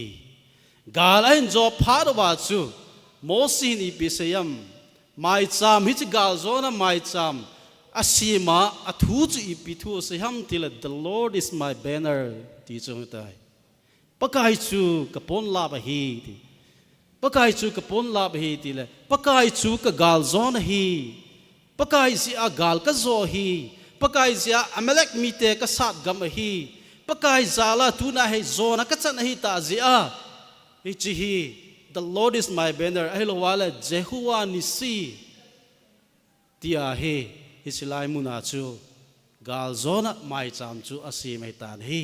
gal ain jo phadwa chu Mosin ipisayam mai cham hich gal zona mai cham asima athu chu ipithu seham til the Lord is my banner ti chu tai pakai chu kapon la ba hi ti pakai chu kapon la ba hi ti le pakai chu ka gal zona hi pakai si a gal ka zo hi pakai sia amalek mite ka sat gam hi pakai zala tu na he zona ka chan hi ta zia ichi hi the Lord is my banner ai lo wala Jehovah nisi tia he isilai muna chu gal zona mai cham chu asi mai tan hi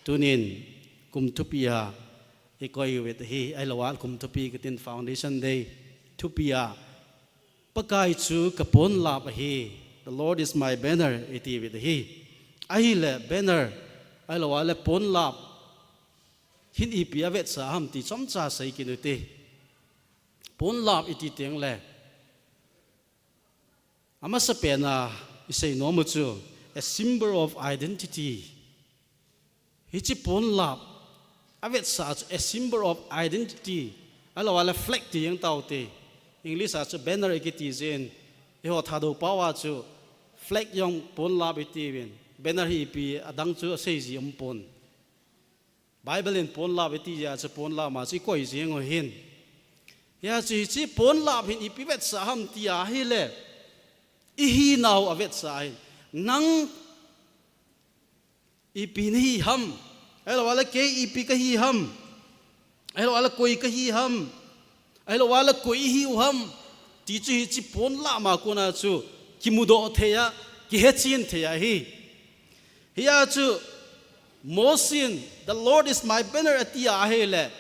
tunin kumthupia ekoi wet hi ai lo wal kumthupi kitin foundation day thupia pakai chu kapon la ba hi the Lord is my banner iti wet hi ai le banner ai lo wala pon la hin ipia vet sa ham ti chom cha sai kinuti pon lap iti teng le ama sa pena isay no mo chu a symbol of identity hichi pon lap avet sa a symbol of identity ala wala flag ti yang tau te English as banner ikiti zen e ho thado pawa chu flag yong pon lap iti win banner hi pi adang chu sei ji pon Bible in pon lap iti ya chu pon lap ma chi koi jeng ho hin ya chi pon lap hin ipi vet sa ham ti a hi le i hi naw avet sa hin nang ipi ni ham ai lo wala ke ipi ka hi ham ai lo wala koi ka hi ham ai lo wala koi hi ham ti chi pon la ma ko na chu kimudo theya ki hechin theya hi ya chu Mosin the Lord is my banner atia he le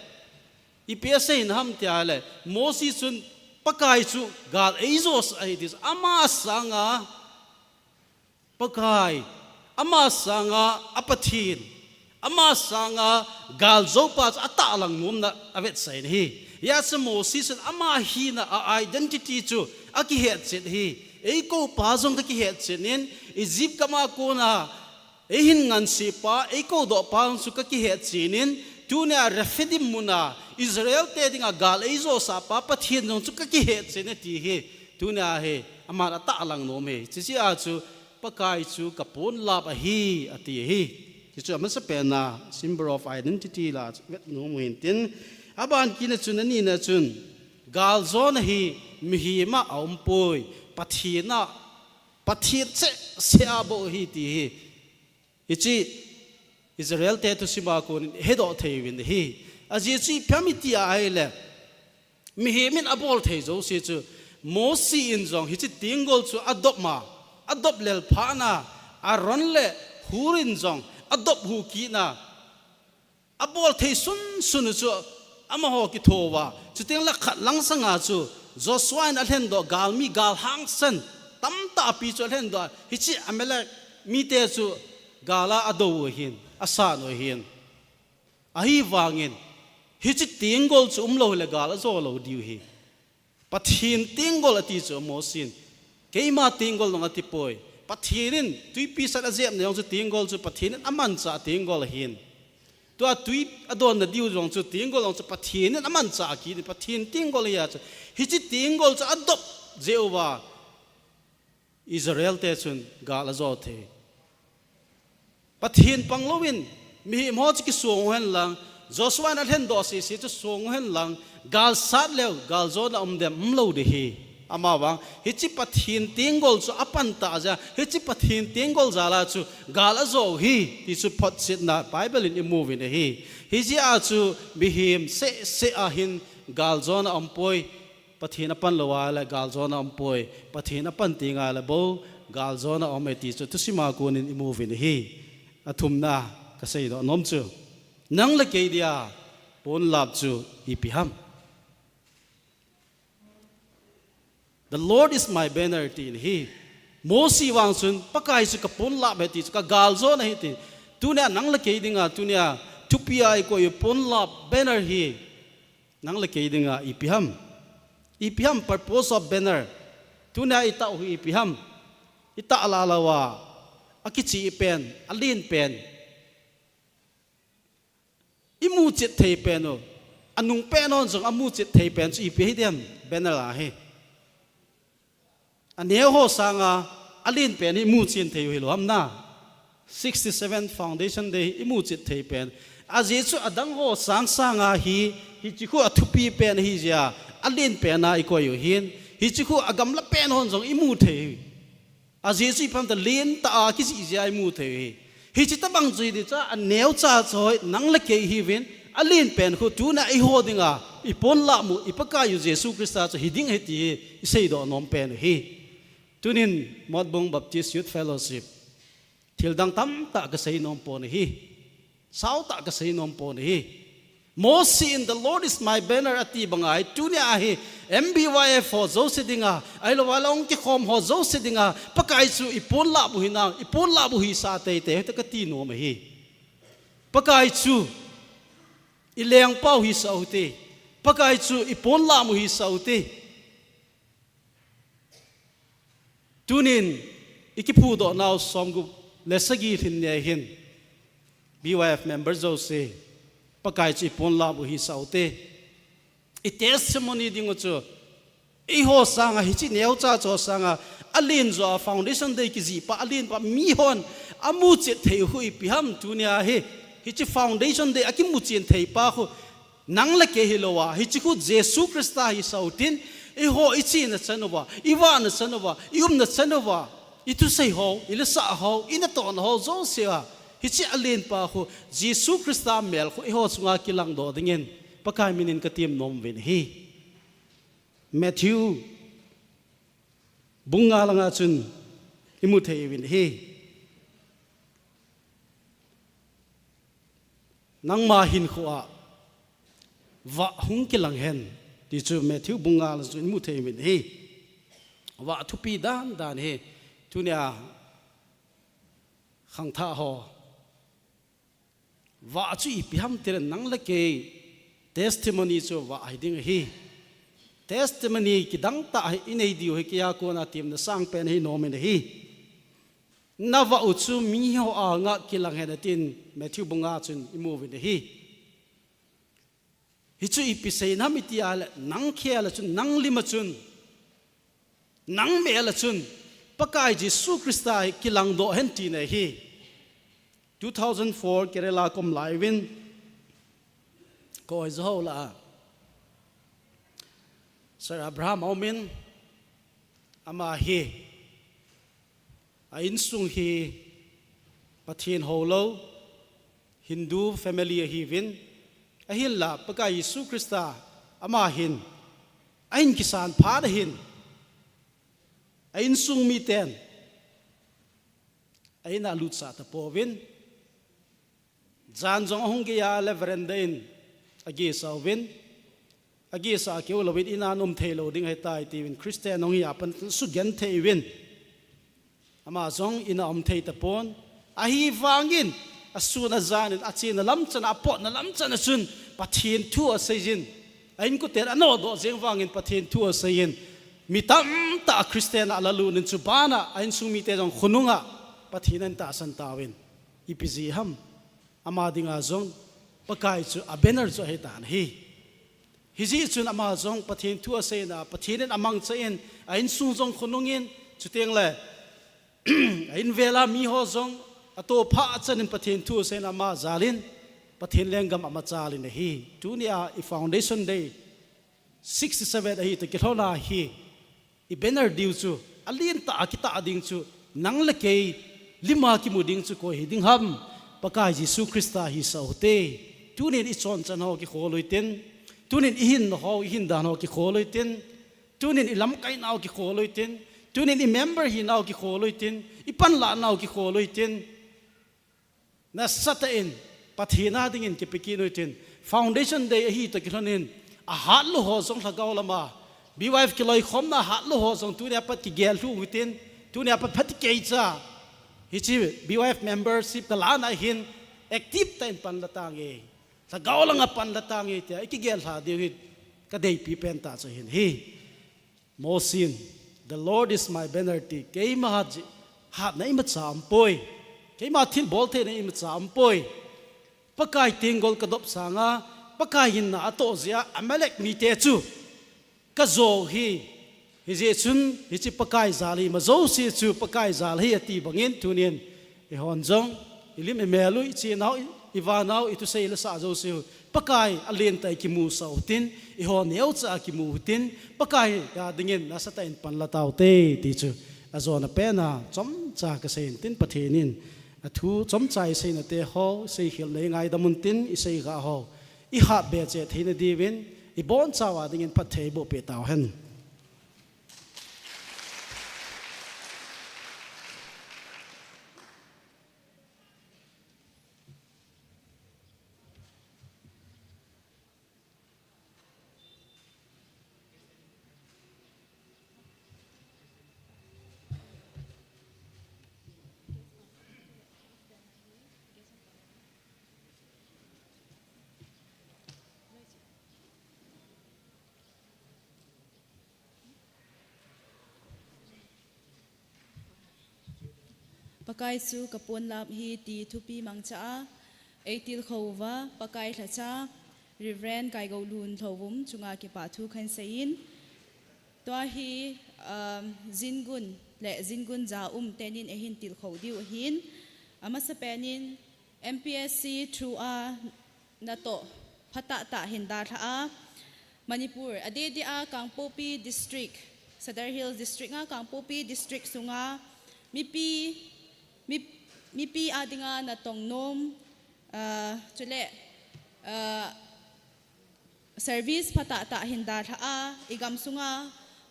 ipse in ham tia le Mosi sun pakai chu gal eizos ai dis ama sanga pakai ama sanga apathin ama sanga gal zopas atalang mum na avet sai hi ya se Mosi sun ama hi na identity chu aki het set hi ei ko pa jong ki het chenin Egypt kama ko na ehin ngan si pa ei ko do pa su ka ki het chinin tunia refidim muna Israel te dinga gal eizo sa pa pathin nong chu ka ki het chene ti he tunia he amara ta alang no me chi a chu pakai chu kapon la ba hi ati hi chu amasa pena symbol of identity la no mo hintin aban kina chunani na chun gal zone hi mihi ma aumpoi pathina pathit se abo hi ti hi ichi Israel te to siba ko hedo thewin hi aji chi phamiti ai le mihi min abol thei zo si chu Mosi in jong hi chi tingol chu adop lel phana aron le hurin jong adop hu ki na abol thei sun chu ama ho ki thowa chu ting la khat lang sanga chu Joshua in alhen do galmi gal hang san tam ta pi chu alhen do hi chi amela mi te chu gala ado hin asa no hin ahi wangin hi chi tingol chu umlo le gala zo lo diu hi pathin tingol ati chu Mosin keima tingol no ati poi pathinin tui pi sat azem ne yong chu tingol chu pathin aman cha tingol hin to a tui adon na diu jong chu tingol long chu pathin aman cha ki pathin tingol ya chu hi chi tingol chu adop Jehovah Israel te chun gala zo the pathin panglowin mi mo chi ki suong hen lang Joshua na hen do si chu suong hen lang gal sat lew gal zo na dem mlo de hi ama wang hi chi pathin tingol chu apan ta ja hi chi pathin tingol zala chu gal zo hi ti chu phot sit na Bible in move in hi ji a chu bihim se a hin gal zo na ampoi pathin apan lawa la galzona ampoi pathin apan tinga la bo galzona ometi chu tusima kunin imovin hi athumna kasei do nom chu nang la ke dia pon lap chu ipiham. The Lord is my banner tin hi mosi wang sun pakai su ka pon lap heti ka galzona heti tunia nang la ke dinga tunia tupia ko yu pon lap banner hi nang la ke dinga ipiham purpose of banner tunia ita hu ipiham ita alalawa akichi pen alin pen imu chit thei peno anung penon jong amu chit thei pen chu ipi dem banner la he aneu ho sanga alin pen imu chin thei hi lo amna 67 foundation day imu chit thei pen ajesu adang ho sang sanga hi chiku athupi pen hi ja alin pen na ikoyu hin hi chiku agam la pen hon jong imu thei ajesu pam ta len ta ki si ja imu thei hi chi ta bang zui di cha aneu cha choi nang la ke hi vin alin pen khu tu na i ho dinga ipon la mu ipaka yu jesu krista cha hiding heti isei do nom pen hi tunin modbong baptist youth fellowship thildang tam ta ka sei nom pon hi sau ta ka sei nom pon hi mosi in the Lord is my banner ati bangai tunia hi MBYF ho zo sedinga ai lo walong ki khom ho zo sedinga pakai su ipon la bu hi sa te ta ka ti no ma hi pakai chu ileng pau hi sau te pakai chu ipon la mu hi sau te tunin ikipu do now somgu lesagi thin ne hin BYF members zo se pakai chi pon la bu hi sau te i testimony ding chu i ho sanga hi chi neu cha cho sanga alin zo foundation day ki ji pa alin pa mi hon amu che thei hui pi ham tunia he hi chi foundation day akimu chen thei pa khu nang la ke hilowa hi chi khu jesu krista hi sautin i ho i chi na chanova i wa na chanova i na chanova i tu sei ho i le sa ho i na ton ho zo sia hi chi alin pa khu jesu krista mel khu i ho chunga kilang do dingen pakai minin ka tim nom vin hi Matthew bunga langa chun imu thei vin hi nang ma hin khuwa wa hung kilang hen ti chu Matthew bunga la chun imu thei vin hi wa thupi dan he tunia khang tha ho wa chu ipi ham tir nang la ke testimony chu wa ai ding hi testimony ki dang ta inei diu he kia ko na tim na sang pen hi nomen hi na wa u chu mi ho a nga kilang hen tin Matthew bunga chun imu vin hi hi chu ipi sei na mi ti ala nang khia la chun nang lima chun nang me la chun pakai Jesu Krista kilang do hen ti ne hi 2004 Kerala kom laivin ko zo la Sir Abraham Omin ama hi a insung hi pathin holo Hindu family hi vin a hin la pakai Jesu Krista ama hin ain kisan pha da hin ain sung mi ten ain alut sa ta povin jan jong hong ge ya le verendain agi sawin agi sa ke lovit ina nom thelo ding he tai ti win Christian ong ya pan su gen thei win ama jong ina om thei ta pon a hi wangin asuna zanin achina lam chana pot na lam chana chun pathin thu a seijin ain ko ter ano do jeng wangin pathin thu a sein mitam ta Christian alalu nin chu bana ain sung mi te jong khununga pathinan ta san tawin ipiji ham ama dinga zong pakai chu a banner chu he tan hi hiji chun ama zong pathin thu ase na pathinen amang chen ain sung jong khunungin chuteng le ain vela mi ho zong ato pha chanin pathin thu ase na ma zalin pathin lengam ama chalin hi tunia I foundation day 67 hi to kilona hi I banner diu chu alin ta kita ading chu nang le ke lima ki muding chu ko hi ding ham pakai Jesu Krista hi saute tunin I chon chan ho ki kholoiten tunin ihin ho ihin dan ho ki kholoiten tunin ilam kai nau ki kholoi tin tunin I member hi nau ki kholoi tin ipan la nau ki kholoi tin na sata in pathina ding in ki pikinoi tin foundation day hi to kilonin a hat lo ho song thagaw lama biwaif ki loi khom na hat lo ho song tu ne pat ki gel thu witin tu ne pat phat ke cha hi chi biwaif membership ta la na hin active ten pan latangi thagaw lang a pan latangi te ki gel ha de ka dei pi pen ta cha hin hi mosin the Lord is my banner ti ke ma hat na im cha ampoi ke ma thil bol the na im cha ampoi pakai tingol ka dop sanga pakai hin na to zia amalek mi te chu ka zo hi je chun hi chi pakai zali ma zo si chu pakai zal hi ati bangin tunin e hon jong ilim e melu I chi nau iwanau itu sei la sa zo si pakai alen tai ki mu sautin I hon neu cha ki mu tin pakai ya dingin na sa tain pan la tau te ti chu azona pena chom cha ka sein tin pathenin athu chom chai sei na te ho sei hil le ngai damun tin I sei ga ho I ha be che theina divin I bon chawa dingin pathei bo pe taw hen pakai su kapon lap hi ti thupi mangcha eitil khova pakai thacha reverend kai go lun thovum chunga ki pa thu khan sein to hi zingun za tenin ehin til khodiu hin ama sa penin MPSC through a nato phata ta hinda tha Manipur ade dia Kangpopi district Sadar Hills district nga Kangpopi district sunga mipi adinga na tongnom chule service phata ta hinda tha igam sunga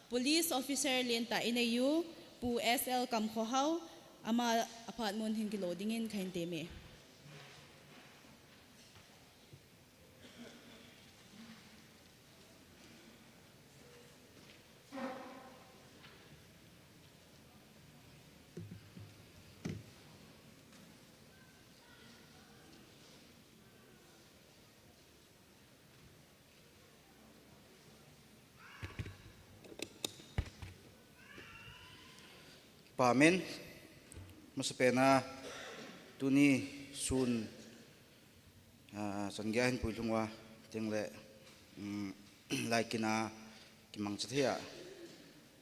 police officer lenta inayu pu SL kam khohau ama apartment hin loading in khain teme Pamen masapena tuni sun sangyahin puilungwa tingle laikina kimang chathia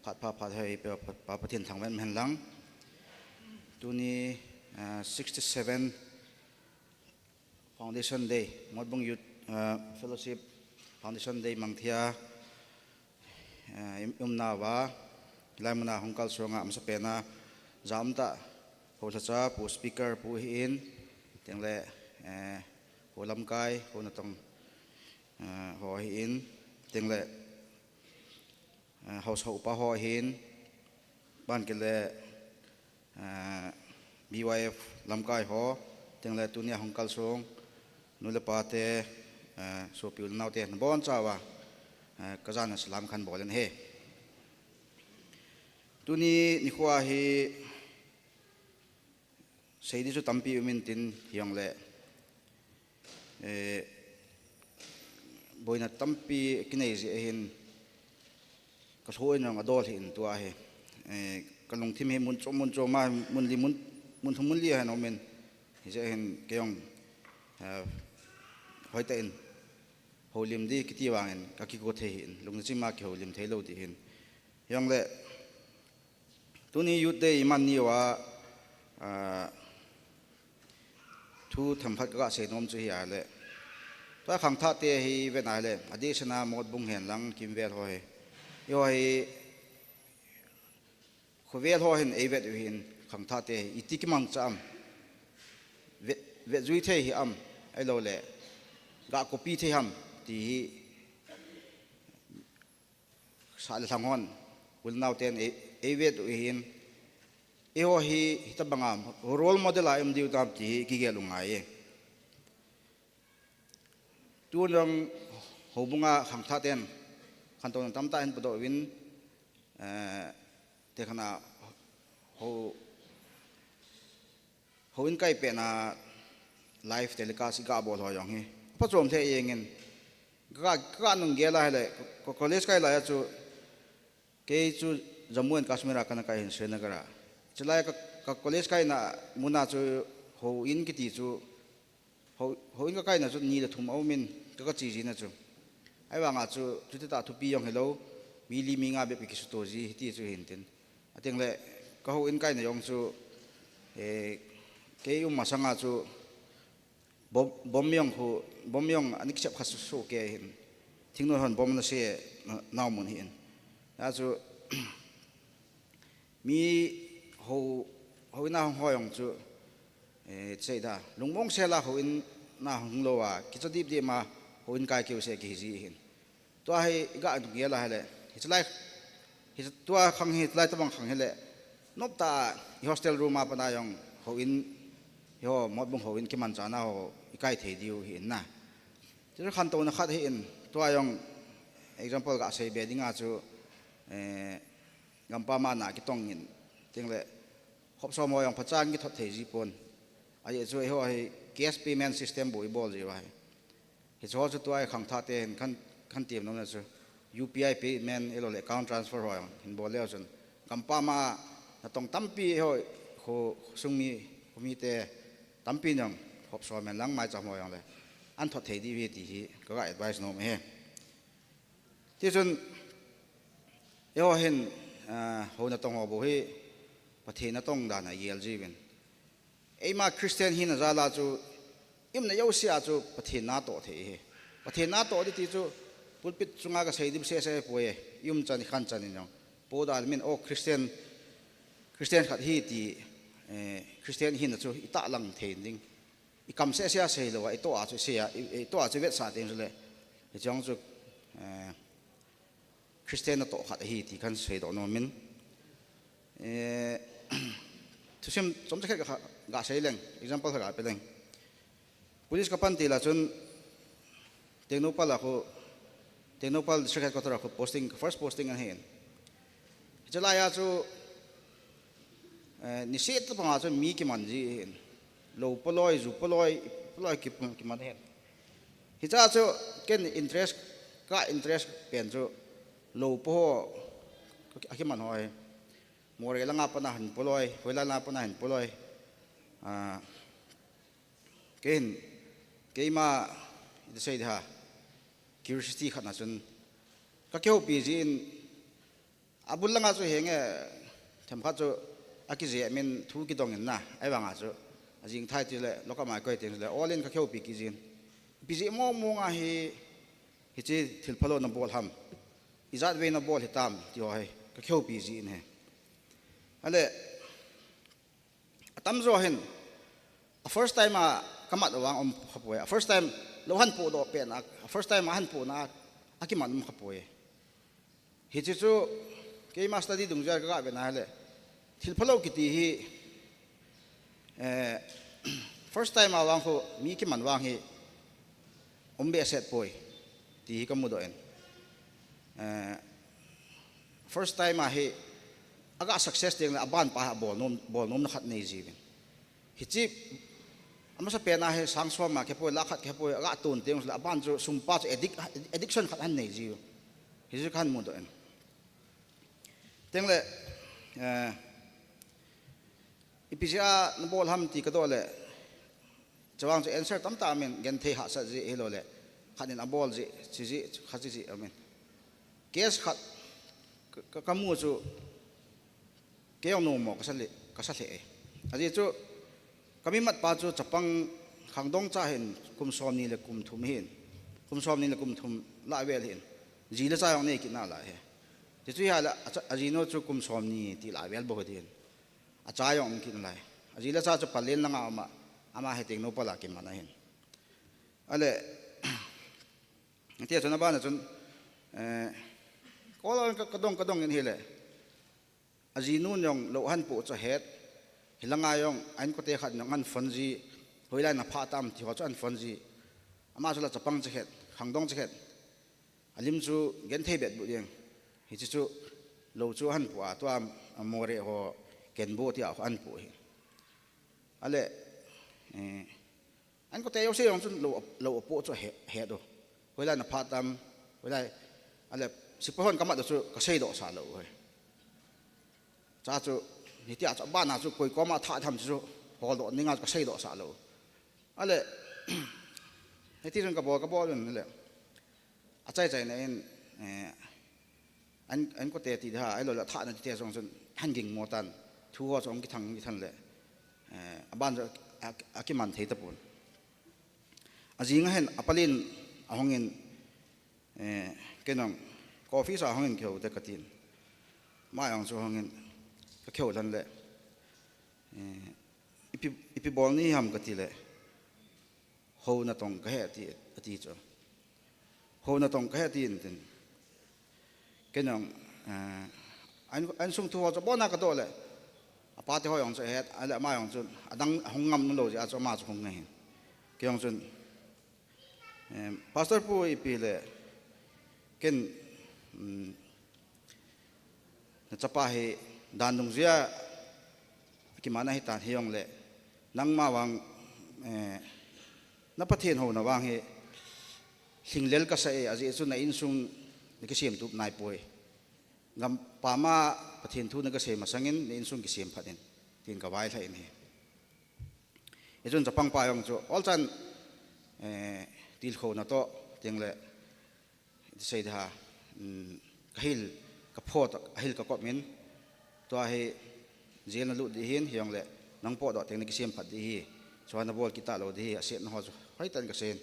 phat hai pa pathin thangwen mhenlang tuni 67 Foundation Day Modbung Youth Fellowship Foundation Day mangthia umnawa Lamuna Hongkal Songa Amsapena Zamta Hosacha Pu Speaker Pu Hin Tengle Holam Kai Honatong Ho Hin Tengle House Hopa Ho Hin Bankele BYF Lamkai Ho Tengle Tunia Hongkal Song Nulepate Sopiul Naute Bon Chawa Kazana Salam Khan Bolen He Tuni nikwa hi seidi su tampi umintin hiang le boina tampi kinai ji hin ka thoin rang adol hin tua he kalong thim he mun cho ma mun thumun li han omen hi je hin keong hoita in holim di kiti wangen ka ki ko the hin lung chi ma ki holim thelo di hin hiang le Tuni youth day iman niwa thu thamphat ka se nom chu hi ale ta khang tha te hi ven ale adisana mod bung hen lang kim vel ho he yo hi khovel ho hen evet hin khang tha te itik mang cham ve zui the hi am ai lo le ga copy the ham ti sal sangon will now ten evet hin eo hi tabangam role model am diu tam ti ki ge lungai tuang hobunga khang tha ten khan ton tam ta hin podo win te khana ho in kai pe na live telecast ga bol ho yong hi pa chom the yengin ga nung ge la hele college kai la chu ke chu Jammu and Kashmir kana kai hin Srinagar chulai ka college kai na muna chu ho in ki ti chu ho in ka kai na chu ni da thum au min ka chi ji na chu ai wa nga chu chu ta thu pi yong hello mi li mi nga be ki su to ji ti chu hin tin ateng le ka ho in kai na yong chu ke ma sanga chu bom yong ani chep khasu so ke hin thingno hon bom na se naw mun hin a chu mi ho na ho yong chu chei da lungmong se la ho in na hung lo wa ki chodip di ma ho in kai ke se ki ji hin to hai ga du ge la hele it's like his to khang hi lai tabang khang hele nop ta hostel room ma pa na yong ho in yo mod bung ho in ki man cha na ho ikai thei diu hin na chu khan to na khat hi in to ayong example ga sei be dinga chu ngam pa ma na ki tong in tingle hop so mo yong phachang ki thot thei ji pon ai chu ho hi cash payment system boi bol ji wa hi chu chu to ai khang tha te khan tiam no na chu UPI payment elo le account transfer ho in bol le chun ngam pa ma na tong tampi ho sungmi te tampi nyang hop so men lang mai cha mo yang le an thot thei di vi ti hi ka advice no me he ti chun yo hin ho na tong ho bo hi pathe na tong da na yel ji ben ei ma Christian hin za la chu im na yo sia chu pathe na to the he pathe na to di ti chu pulpit chunga ka sei di se poe yum chan khan chan in po da min o Christian khat hi ti Christian hin chu ita lang thein ding I kam se sia sei lo ai to a chu sia I to a chu vet sa ting le I chong chu Christian na to khat hi ti kan sei do no min thu sim chom cha kha ga sei leng example ga pe leng police ka pan ti la chun Technopal district ko ko posting first posting an hen chala ya chu ni set pa nga chu mi ki man ji lo poloi zu poloi ki man hen hi cha chu ken interest pen chu lo po aki man hoi more la nga pa na han poloi hoila na pa na han poloi ken keima de sei ha curiosity khana chun ka kyo pi jin abul nga chu henge them kha chu aki je men thu ki dong na ai wa nga chu ajing thai ti le loka mai koi ten le all in ka kyo pi ki jin pi ji mo nga hi chi thil phalo na bol ham izat ve na bol hitam ti ho hai ka kyo pi ji ne ale atam zo hen first time kamat wang om khapoi first time lo han po do pe na first time han po na aki man ma khapoi hi chu chu ke ma study dung jar ka be na le thil phalo ki ti hi first time awang ko mi ki man wang hi ombe set poi ti hi kamu do en first time hi aga success ding aban pa bol nom na khat nei ji hi chi amasa pena he sangswa ma ke poi lakhat ke poi aga tun teng la ban chu sumpa chu addiction khat han nei ji hi ju khan mu do en teng le ipisia na bol ham ti ka do le chawang chu answer tam ta men gen the ha sa ji helo le khanin a bol ji ji khaji ji amen kes khat ka mu chu ke no mo ka sa le aji chu kami mat pa chu chapang khangdong cha hen kum som ni le kum thum hin kum som ni le kum thum la vel hin ji la cha yong ne ki na la he ti chu ya la aji no chu kum som ni ti la vel bo din a cha yong ki na la aji la cha chu palen na nga ama he ting no pala ki mana hin ale ti chu na ba na chun có là cái đông như thế azinu nhong lo han po cho hết hilanga yong anh có thể khát nhong ăn phân gì hồi lại là phá tam thì họ cho ăn phân gì ama cho là chapang cho hết hàng đông cho hết alim chu gen thei bet bu ding hi chu lo chu han po to amore ho ken bo ti a han po hi ale anh có thể yêu xây chung lo po cho hết đâu hồi lại là phá tam hồi lại ale sip hon kamat chu ka sei do sa lo hai cha chu ni tia cha ba na chu koi ko ma tha tham chu ho do ninga ka sei do sa lo ale heti jong ka bo le a chai chai na en anh có thể thì ha ai lo la tha na ti jong chun han ging mo tan thu ho chong ki than le ban jo akiman thei ta pun ajing hen apalin ahongin kenong coffee sa hongin kheu te katin ma yang chu hongin ka kheu lan le ipi bol ni ham kati le ho na tong ka he ti cho ho na tong ka he ti tin kenong anh sung thu cho bona ka do le apa te ho yang cho he ale ma yang chu adang hongam no lo ja cho ma chu hong ngai ke yang chun pastor pu ipi le ken na chapa he dan dong zia ki mana hi ta hiong le nang ma wang na pathian ho na wang he singlel ka sa e aji chu na in sung ni ki sem tu nai poi ngam pa ma pathian thu na ka se masangin ni in sung ki sem phatin tin ka wai thai ni e chun chapang pa yong chu all chan til kho na to teng le sei da kahil ka phot ahil ka kopmin to he zel na lu di hin hiang le nang po do teng ni kisem phat di hi chwana bol kita lo di a set na ho chu hai tan ka sen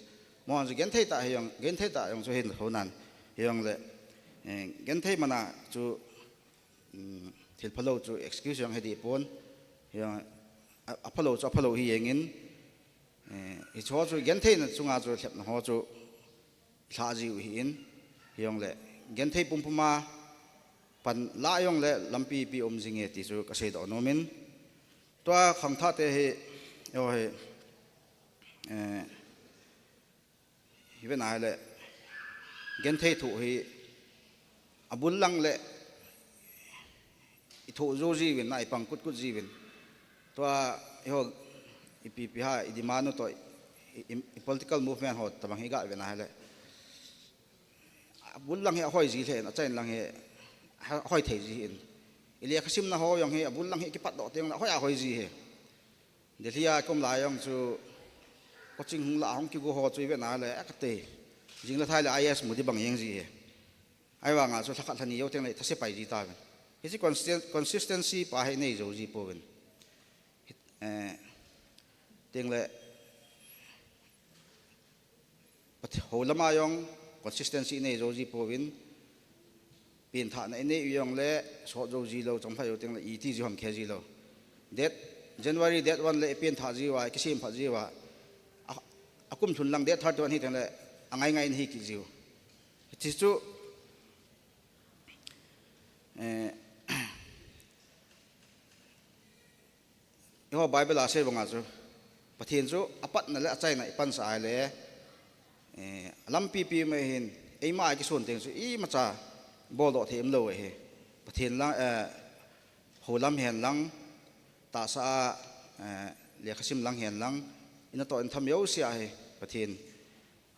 mo ju gen thei ta hiang gen thei ta yong chu hin ho nan hiang le gen thei mana chu thil phalo chu excuse yang hedi pon hiang apalo chu apalo hi yengin i cho chu gen thei na chunga chu thlep na ho chu thla ji hi in hiang le gen thei pum puma pan la yong le lampi pi om jinge ti chu ka sei do nomin to kham tha te he yo he hi ven ai le gen thei thu hi abul lang le i thu zo ji win nai pang kut ji win to yo ipi pi ha idimano to political movement ho tabang hi ga ven ai le abul lang he hoi ji the na chen lang he hoi thei ji in ilia khasim na ho yong he abul lang he ki pat do teng na hoi a hoi ji he delia kom la yong chu coaching hung la hong ki go ho chui ve na le akate jing la thai le is mu di bang yeng ji he ai wa nga chu thakhat thani yo teng le thase pai ji ta ben hi consistency pa he nei zo ji po ben teng le pat ho lama yong consistency nei zo ji po bin pin tha na nei yong le so zo ji lo chong pha yo teng le et ji hom khe ji lo that January that one le pin tha ji wa kisim pha ji wa akum thun lang that 31 hi teng le angai ngai hi ki jiu ti chu yo bible ase banga chu pathian chu apat na le achai na ipan sa le lampi pi me hin eima ki son teng chu i macha bol do them lo he pathian lang holam hen lang ta sa le khasim lang hen lang ina to en tham yo sia he pathian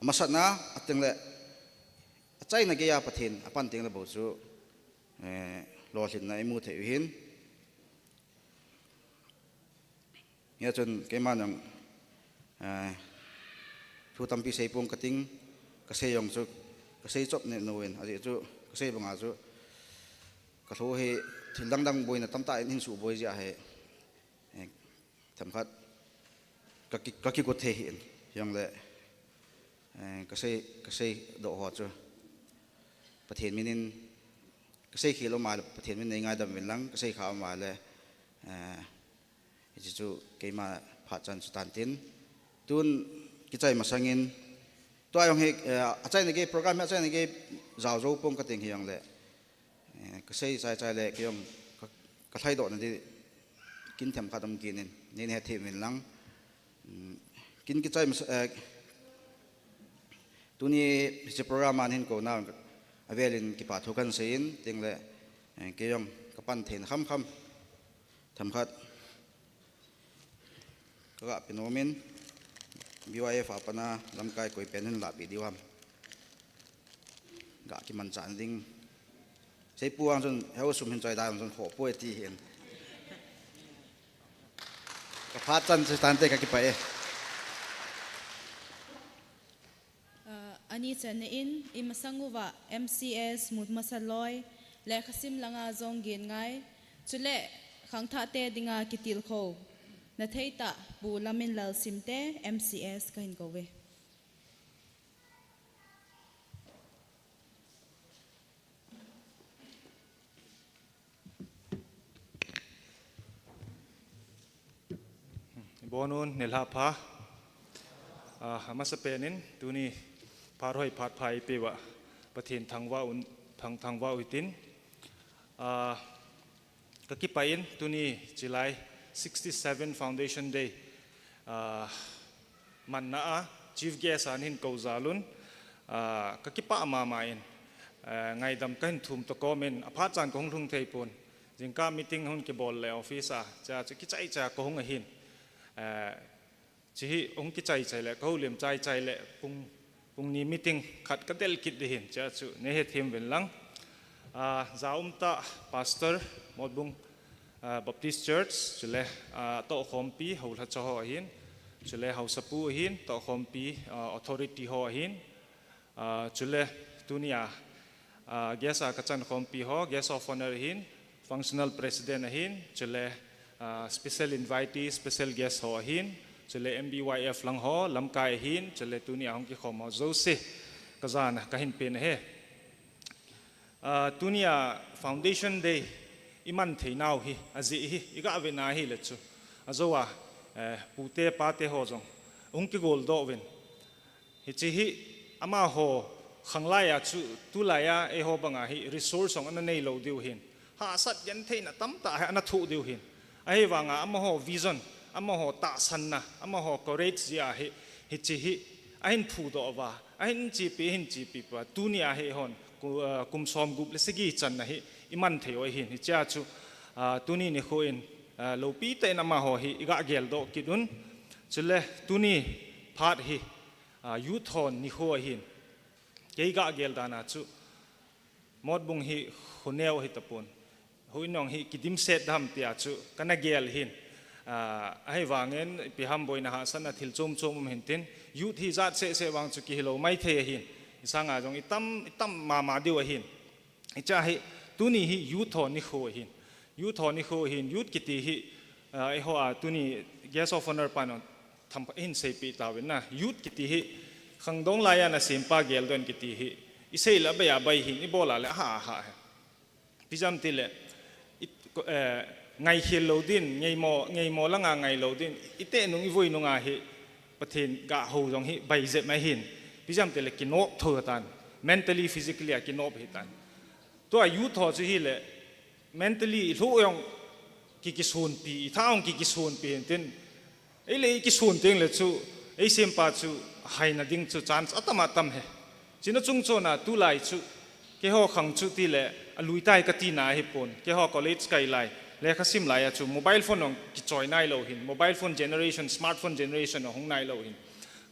amasat na ateng le achai na ge ya pathian apan teng le bo chu lo hin na imu the hin ya chun ke manang thu tampi sei pong kating ka sei yong chu ka sei chop ne noin a chu ka sei banga chu ka tho he thil dang dang boina tamta in su boi ja he tham khat ka ki ko the hin yong le ka sei do ho chu pathian minin ka sei khilo ma pathian min nei ngai dam min lang ka sei kha ma le chu keima pha chan stan tin tun kichai masangin to ayong he achai ne ge program achai ne ge zaw zo pong ka teng hiang le ก็ใช้เลยก็ยังก็ไทยดอกนั่นที่กินแถมขาดมกินนี่เนี่ยที่เป็นหลังกินกิจใจตัวนี้จะโปรแกรมมันเห็นก่อนนะเวลินกิปาทุกันเสียนจึงเลยก็ยังก็ปั้นเทนคำทำขัดก็เป็นโมเมนต์BYF ฝาปนาลำกายก๋วยเป็นนั่นหลับอีดีวามกะกิมันจานดิ้งใช้ปวงจนเฮาสุมเห็นใจได้จนขอป่วยที่เห็นกับพาจันสถานเตกะกิไปอันนี้จะเนี่ยอิมสังวะ MCS มุดมาสลอยและขสิมลังอาจงเกียนไงจุเล่ขังท่าเตดิงากิติลโคนาเทตะบูลามินลาซิมเต MCS กันก็เวบอนุนเนลาพามาสเปนินตัวนี้พาร้อยพาดภัยไปว่าประเทศทางว่าทางว่าอุตินก็คิดไปอินตัวนี้จุลัย67 Foundation Day มันน่า Chief Guest อันหินเกาซาลุนก็คิดป้ามาอินไงดำกันทุ่มตะโกมินอพาร์ตจันของทุ่งเทปนจึงการมีติ้งหุ่นกีบอลเลยออฟฟิศจะคิดใจจะก็หงหินที่องค์กิจใจเลยเขาเหลี่ยมใจเลยปุ่งนี้มีติ้งขัดกระเดลคิดได้เห็นจะจุในเหตุทีมเป็นหลังจ้าตาพาสเตอร์หมดบุงBaptist Church จุเลโตคอมปีเขาทัชหัวหินจุเลเขาสปูหินโตคอมปี authority หัวหินจุเลตุนียเกสกัจจันคอมปีหัวเกส of honor หิน functional president หินจุเลspecial invitee special guest หัวหินจุเล MBYF หลังหัวลำกายหินจุเลตุนียของกิขอมาโจเซกจานก็เห็นเป็นเฮตุนีย Foundation Dayอิมันที่น่าวฮีอาจีฮีอีกอาเวน่าฮีเลจูอาจจะว่าปูเตปาเตหัวจงองค์กิโกลโดวินฮิจิฮีอามาโฮขังไลอาจูตุไลอาเอโฮบังอาฮีรีซอร์สองอันนั้นในโลดิวหินหาสัตยันเทนตั้มตาให้อันนั้นถูดิวหินไอ้วังอามาโฮวิชั่นอามาโฮตาสันนะอามาโฮคอเรจจีอาฮีฮิจิฮีไอ้หินพูดอว่าไอ้หินจีปีปะตุนีอาฮีฮอนกุมซอมกุบเลสกีจันนะฮีอิมันเทวหินฮิจ้าจูตุนีนี่โคอินโลปีเตนมาหอฮิอีกาเกลโดกิดุนจุเลตุนีพาดฮิยูทอนนี่โคหินเกอีกาเกลดานาจูมดบุงฮิคนเนวฮิตะปนหุยน้องฮิกิดิมเซตดามเตียจูกันนักเกลหินให้วางเงินพิฮัมบอยนะฮะสันนัทิลจมเห็นตินยูที่จัดเสวางจุกิฮิโลไม่เทหินสังอาจงอิตัมมาดิวหินอิจ้าฮิตุนีฮิยูทอนิโคหินยูทกิติฮิไอหัวตุนี guest of honor ปานนทำอินเซปีตาวินนะยูทกิติฮิขังดงลายานะสิมปาเกลดอนกิติฮิอิเซลเบียใบหินอิโบลาเลฮ่าพิจามติเลไงเฮลโลดินไงโมละงาไงโลดินอิเตนุงอิวุยนุงอาฮิประเทศกะหูจงฮิใบเจ็บไม่หินพิจามติเลกินโนทัวตัน mentally physically กินโนบหิตันตัวยูทอสิฮิเล mentally ทุกอย่างกิสูนปีท้าองกิสูนปีเห็นไอ้เลยกิสูนเต็งเลยจูไอ้เสียมปัจจุให้นาดิ้งจูจานอัตมาตั้มเหจินจุงโจน่ะตุไลจูเกี่ยวขังจูที่เลลุยใต้กตีนาฮิปนเกี่ยว college ไกลไลเลขสิมไลจู mobile phone ของกิจอยนายโลหิน mobile phone generation smartphone generation ของนายโลหิน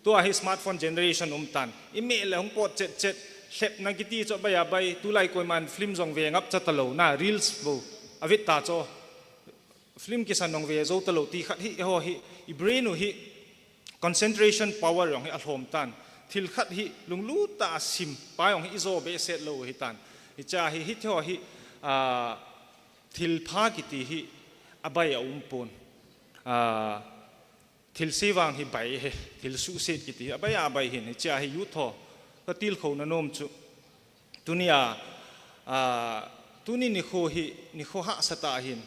ตัวให้ smartphone generation ตันอีเมลของปอดเจ็ดเล็บนักกิตีจะไปอย่าไปตุไลกอยมันฟิล์มจงเวงับจะตลกน่า reels บูอวิตตาโจฟิล์มกิสันนงเวโจตลกตีขัดฮิโฮฮิอีเบรนุฮิ concentration power ของฮิอารมณ์ตันทิลขัดฮิลุงลู่ตาซิมไปของฮิโจเบสเซตโลฮิตันฮิจ่าฮิฮิโฮฮิทิลพากิตีฮิอบายอุ้มปนทิลซีวังฮิใบเฮทิลสุเซตกิตีอบายหินฮิจ่าฮิยุทโธก็ติลเขานนมจุตุนียตุนีนิโคฮินิโคหะสตาหิน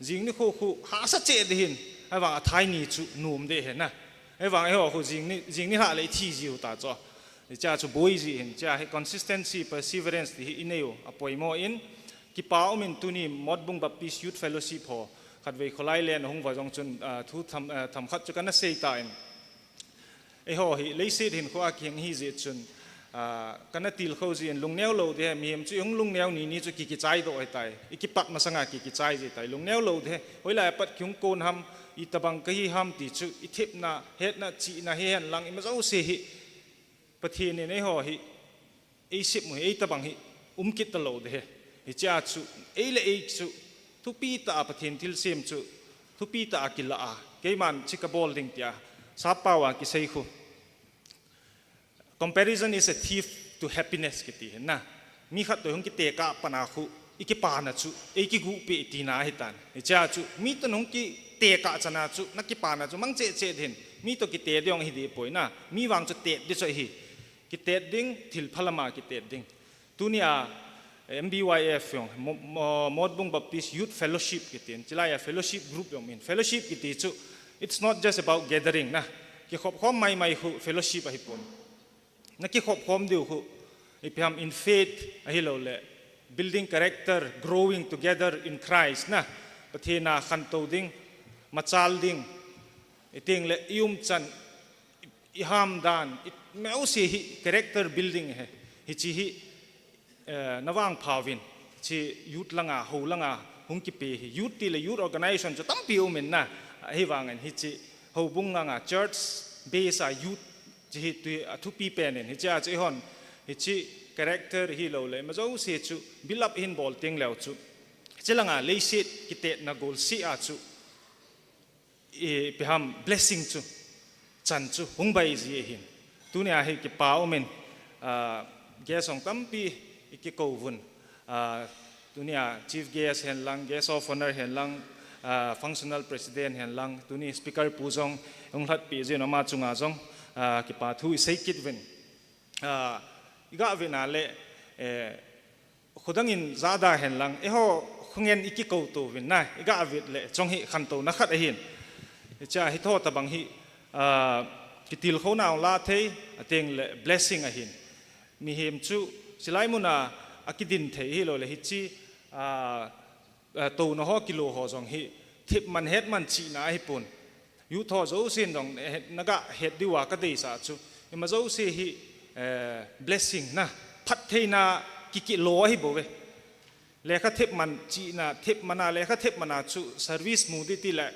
จิงนิโคคูหะสเจดหินไอ้วังไทยนี่จุนุ่มเดเห็นนะไอ้วังไอ้หัวคูจิงนี่หะเลยที่จิวตาจ้ะจะจุบอยจิหินจะให้ consistency perseveranceที่อินเนวอปอยโมอิน ki pa omin tuni modbung baptist youth fellowship ho khat ve kholai len hong wa jong chun thu tham khat chu kana sei ta in e ho hi leisit hin kho a kyang hi je chun kana til kho ji lung neu lo de mi hem chu hong lung neu ni chu ki chai do ai tai iki pat masanga ki chai je tai lung neu lo de hoila pat kyung kon ham i tabang ka hi ham ti chu i thep na het na chi na he han lang i ma zo se hi pathin ne ho hi e sip mu e tabang hi kit ta lo de hi cha chu e le e chu thu pi ta pathin til sem chu thu pi ta akila a ke man chika bol ding tia sa pawa ki sei khu comparison is a thief to happiness kiti na mi khat to hong ki te ka pana khu iki pa na chu e ki gu pe ti na hitan e cha chu mi to hong ki te ka chana chu na ki pa na chu mang che che din mi to ki te dyong hi di poi na mi wang chu te di cho hi ki te ding thil phalama ki te ding tunia MBYF yong modbung baptist youth fellowship kitin chilaya fellowship group yong min fellowship kiti chu it's not just about gathering na ki khop khom mai hu fellowship hi pon na ki khop khom diu hu ipam in faith a hilo le building character growing together in Christ na pathina khanto ding machal ding iting le yum chan iham dan it meu se hi character building he hi chi hi nawang phawin chi youth langa ho langa hungki pe hi youth ti le youth organization chu tam piu min na hi wangan hi chi ho bunga nga church base a youth chi tu thu pi pen hi cha chi hon hi chi character hi lo le ma zo se chu build up in bol ting leo chu chilanga le sit kite na gol si a chu e peham blessing chu chan chu hung bai ji hin tunia hi ki pau men guest ong tampi iki ko vun tunia chief guest hen lang guest of honor hen lang functional president hen lang tuni speaker puzong ong hat pi je no ma chunga jong ki pa thu sei kit ven iga vena le khudangin zada hen lang e ho khungen iki ko to ven na iga avit le chong hi khan to na khat a hin cha hi tho ta bang hi kitil khona la thei ateng le blessing a hin mi hem chu silai muna akidin thei hi lo le hi chi to no ho kilo ho jong hi thip man het man chi na hi pun yu tho zo sin dong naga het diwa ka dei sa chu ma zo se hi blessing na phat thei na ki lo hi bo we le kha thip man chi na thip mana le kha thip mana chu service mu di ti le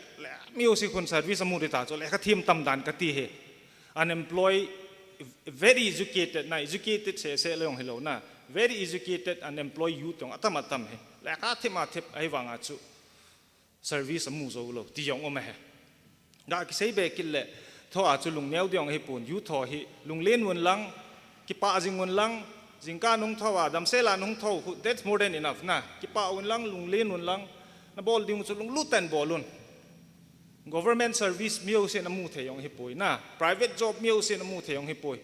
music kun service mu di ta chu le kha thim tam dan ka ti he unemployed very educated na educated se leong hello na very educated unemployed youth yong atam he la ka thima thip ai wanga chu service mu zo lo ti yong ome he da ki sei be kil le tho a chu lung neu diong he pun youth tho hi lung len won lang ki pa jing won lang jing ka nung tho wa dam se la nung tho that's more than enough na ki pa won lang lung len won lang na bol ding chu lung lutan bolun government service miu se na mu the yong hi poi na private job miu se na mu the yong hi poi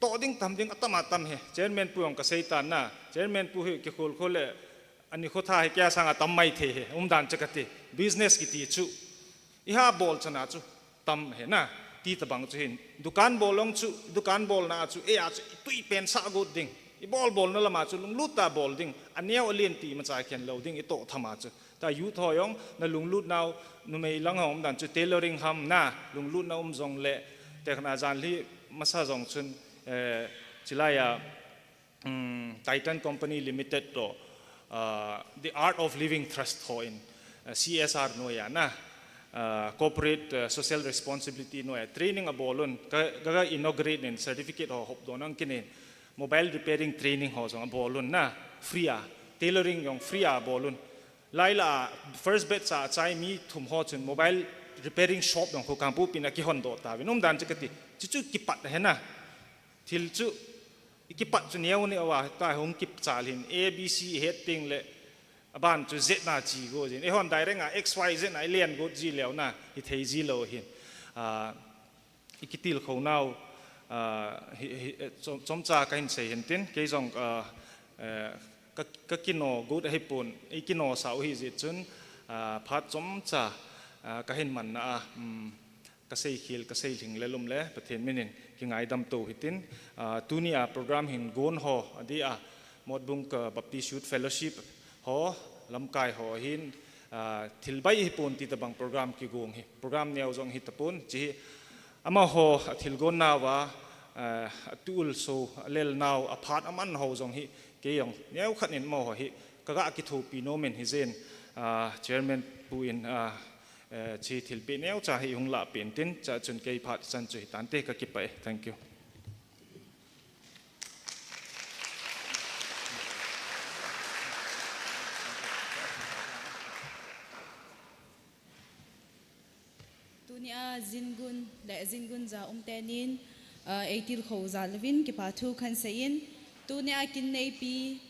to ding tam ding atam he chairman pu yong ka seitan na chairman pu hi ki khol khole ani khotha he kya sanga tam mai the he dan chakati business ki ti chu iha bol chana chu tam he na ti tabang chu hin dukan bolong chu dukan bol na chu e a chu tui pen sa go ding i bol na lama chu lung luta bol ding ania olien ti ma cha khen lo ding i to thama chu ta yu tho yong na lung lut naw nu mei lang hom dan chu tailoring ham na lung lut na jong le te khna jan li masa jong chun chilaya Titan Company Limited to the Art of Living Trust ho in CSR no ya na corporate social responsibility no ya training a bolon ga inaugurate in certificate ho hop donang kinin mobile repairing training ho jong bolon na free a tailoring yong free a bolon laila first bet sa chai mi thum ho chun mobile repairing shop yong ko kampu pina ki hon do ta vinum dan chakati chu ki pat he na thil chu ki pat chu neu ne wa ta hom ki chalin abc heading le aban chu z na ji go jin e hon direct nga xyz na len go ji lew na hi thei ji lo hin ikitil kho now chom cha kain sei hen tin ke jong ka kino good he pun e kino sau hi ji chun phat chom cha ka hin man na ka sei khil ka sei thing le lum le pathen minin ki ngai dam to hitin tunia program hin gon ho adia modbung ka baptist youth fellowship ho lam kai ho hin thil bai hi pon ti tabang program ki gung hi program neo jong hi tapun chi ama ho thil gon na wa tool so lel now apart aman ho jong hi ke yong neu khat nin mo ho hi kaga ki thu pi no men hi zen chairman puin chi thil pe neu cha hi hung la pen tin cha chun ke phat chan chui tan te ka ki pai thank you tunia zingun le zingun za tenin eitil kho za levin ki pathu khan sein tunia kin nei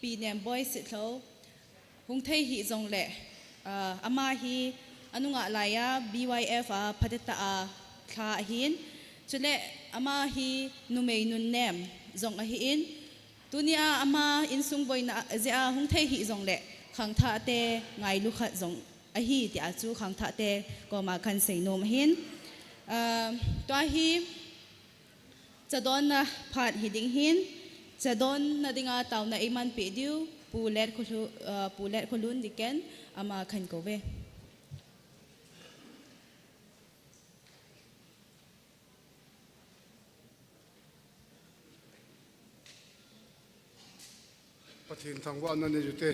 pi nem boy sit tho hung thei hi zong le ama hi anunga laya BYF a padeta a kha hin chule ama hi numei nun nem zong a hi in tunia ama insung boy na zia hung thei hi zong le khang tha te ngai lu kha zong a hi ti a chu khang tha te ko ma khan sei nom hin to hi chadon na phat hi ding hin chadon na dinga taw na iman pe diu pulet khulun diken ama khan ko ve pathin thangwa na ne jute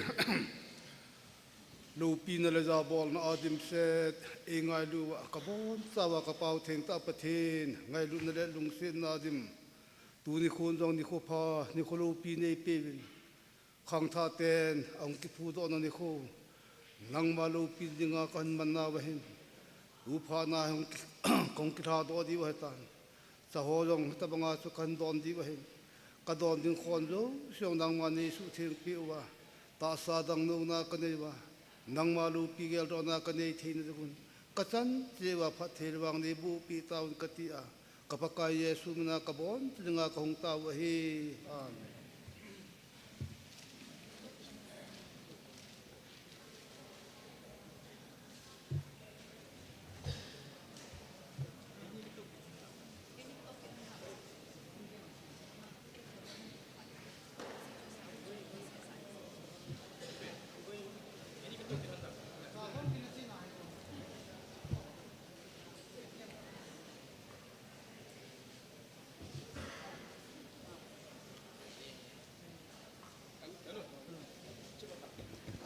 lu pi na le za bol na adim set e ngai lu ka bon sawa ka pau theng ta pathin ngai lu na le lung sin na dim tu ni khun jong ni kho pha ni kho lu pi nei pe khang tha ten ang ki phu do na ni kho nang ma lu pi dinga kan man na wa hin u pha na hong kong ki tha do di wa tan sa ho jong ta banga su kan don di wa hin ka don din khon jo siong nang ma ni su theng pi wa ta sa dang no na ka nei wa nang ma lu pi gel ro na ka nei thein de kun ka chan je wa pha thel wang ni bu pi taun ka ti a ka pa ka yesu na ka bon dinga ka hong ta wa hi amen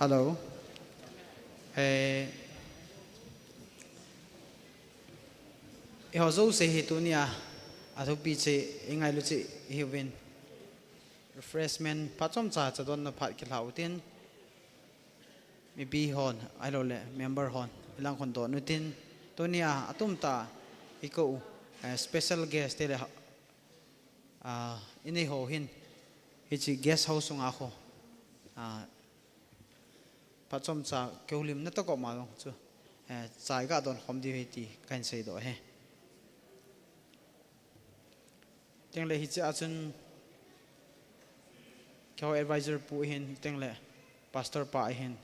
Hello. Hozo se hitunia athupi che ingai lu che hiwin refreshment pachom cha chadon na phat kilautin mi bi hon ailo le member hon ilang khon do nutin tonia atum ta iko special guest tele ini ho hin hichi guest house nga kho pachom cha keulim na to ko ma long chu chai ga don khom di ti kan sei do he teng le hi cha chun kyo advisor pu hin teng le pastor pa hin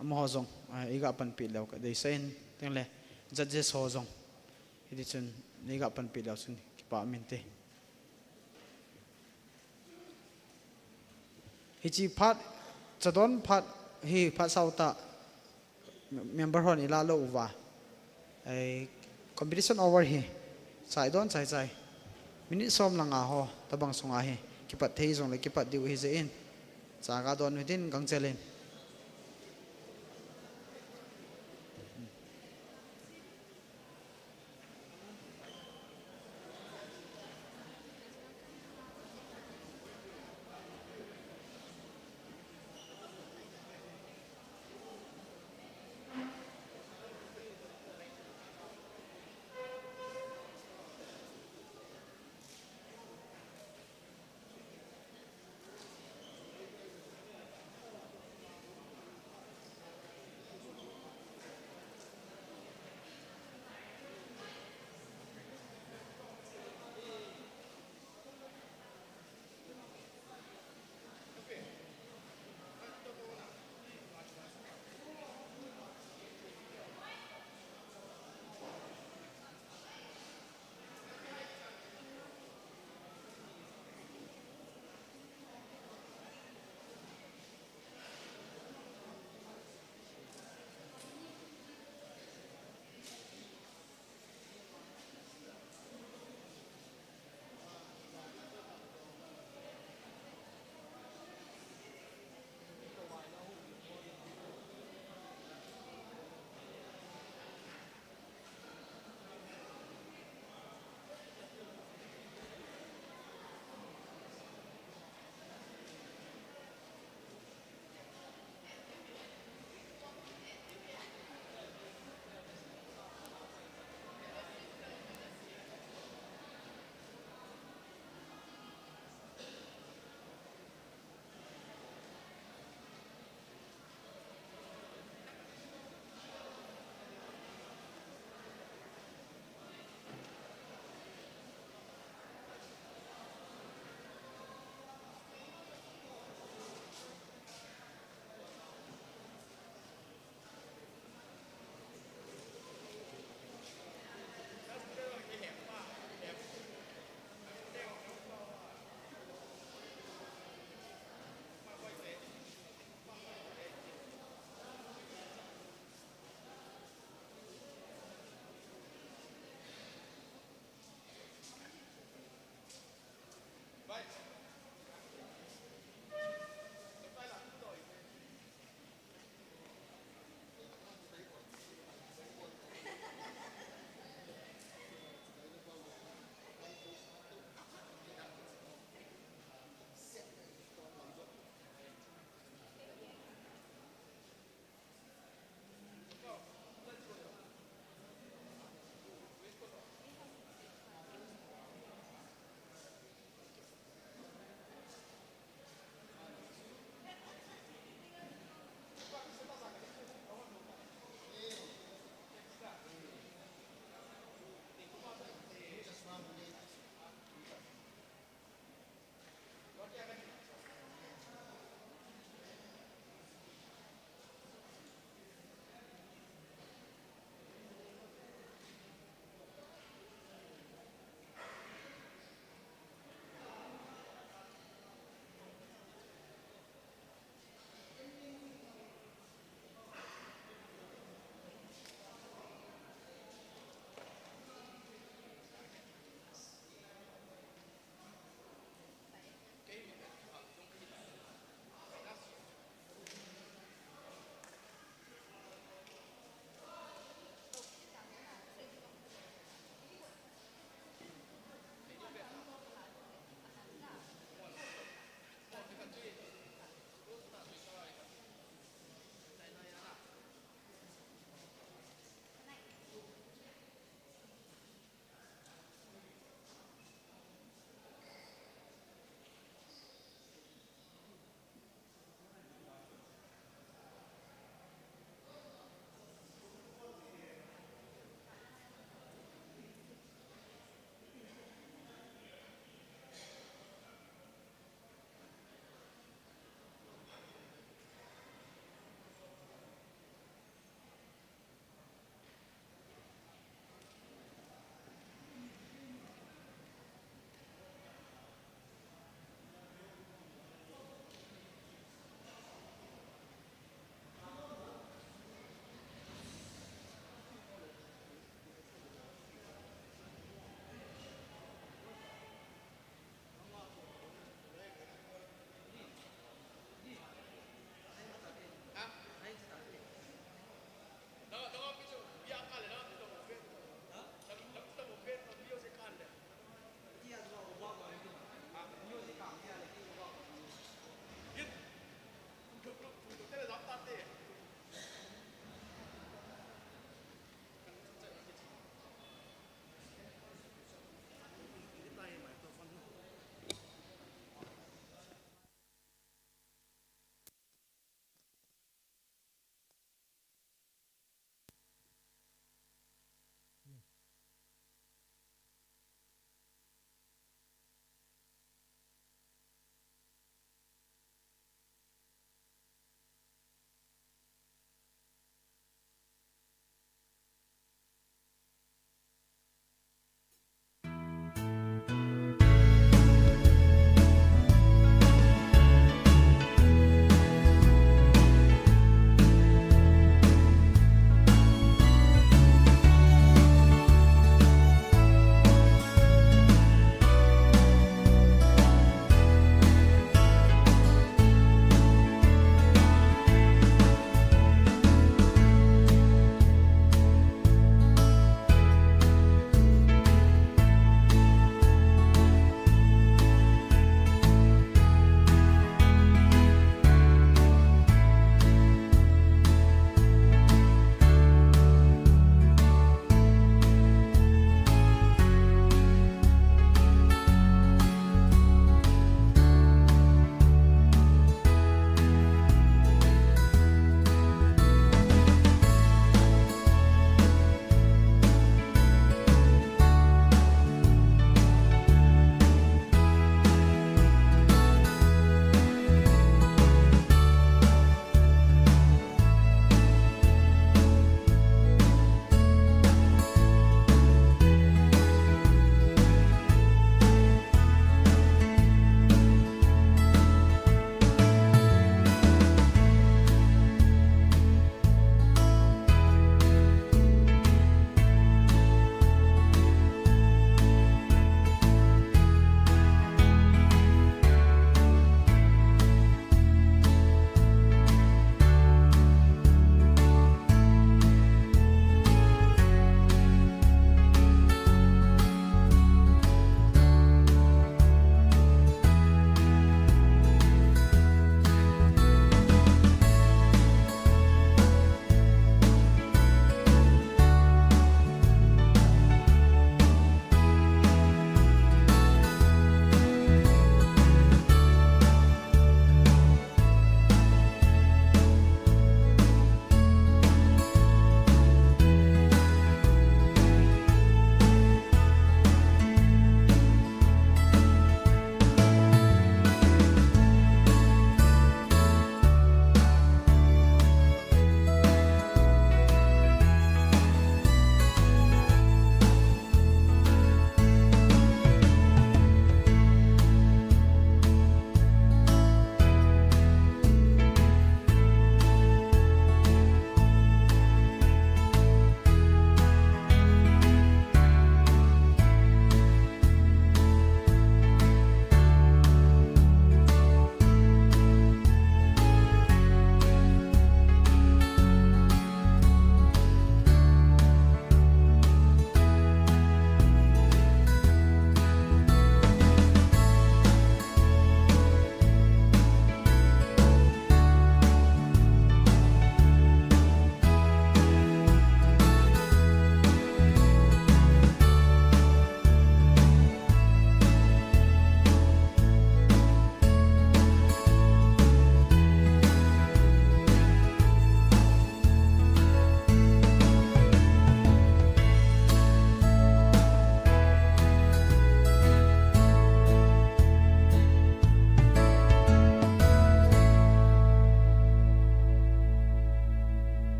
am ho zong iga pan pi law ka dei sen teng le judges ho zong hi chun iga pan pi law chun ki pa min te hi chi phat chadon phat hi phat sauta member hon ila lo wa ai competition over hi chai don chai minute som langa ho tabang sunga hi kipat thei jong le kipat diu hi ze in chaga don within gang chelen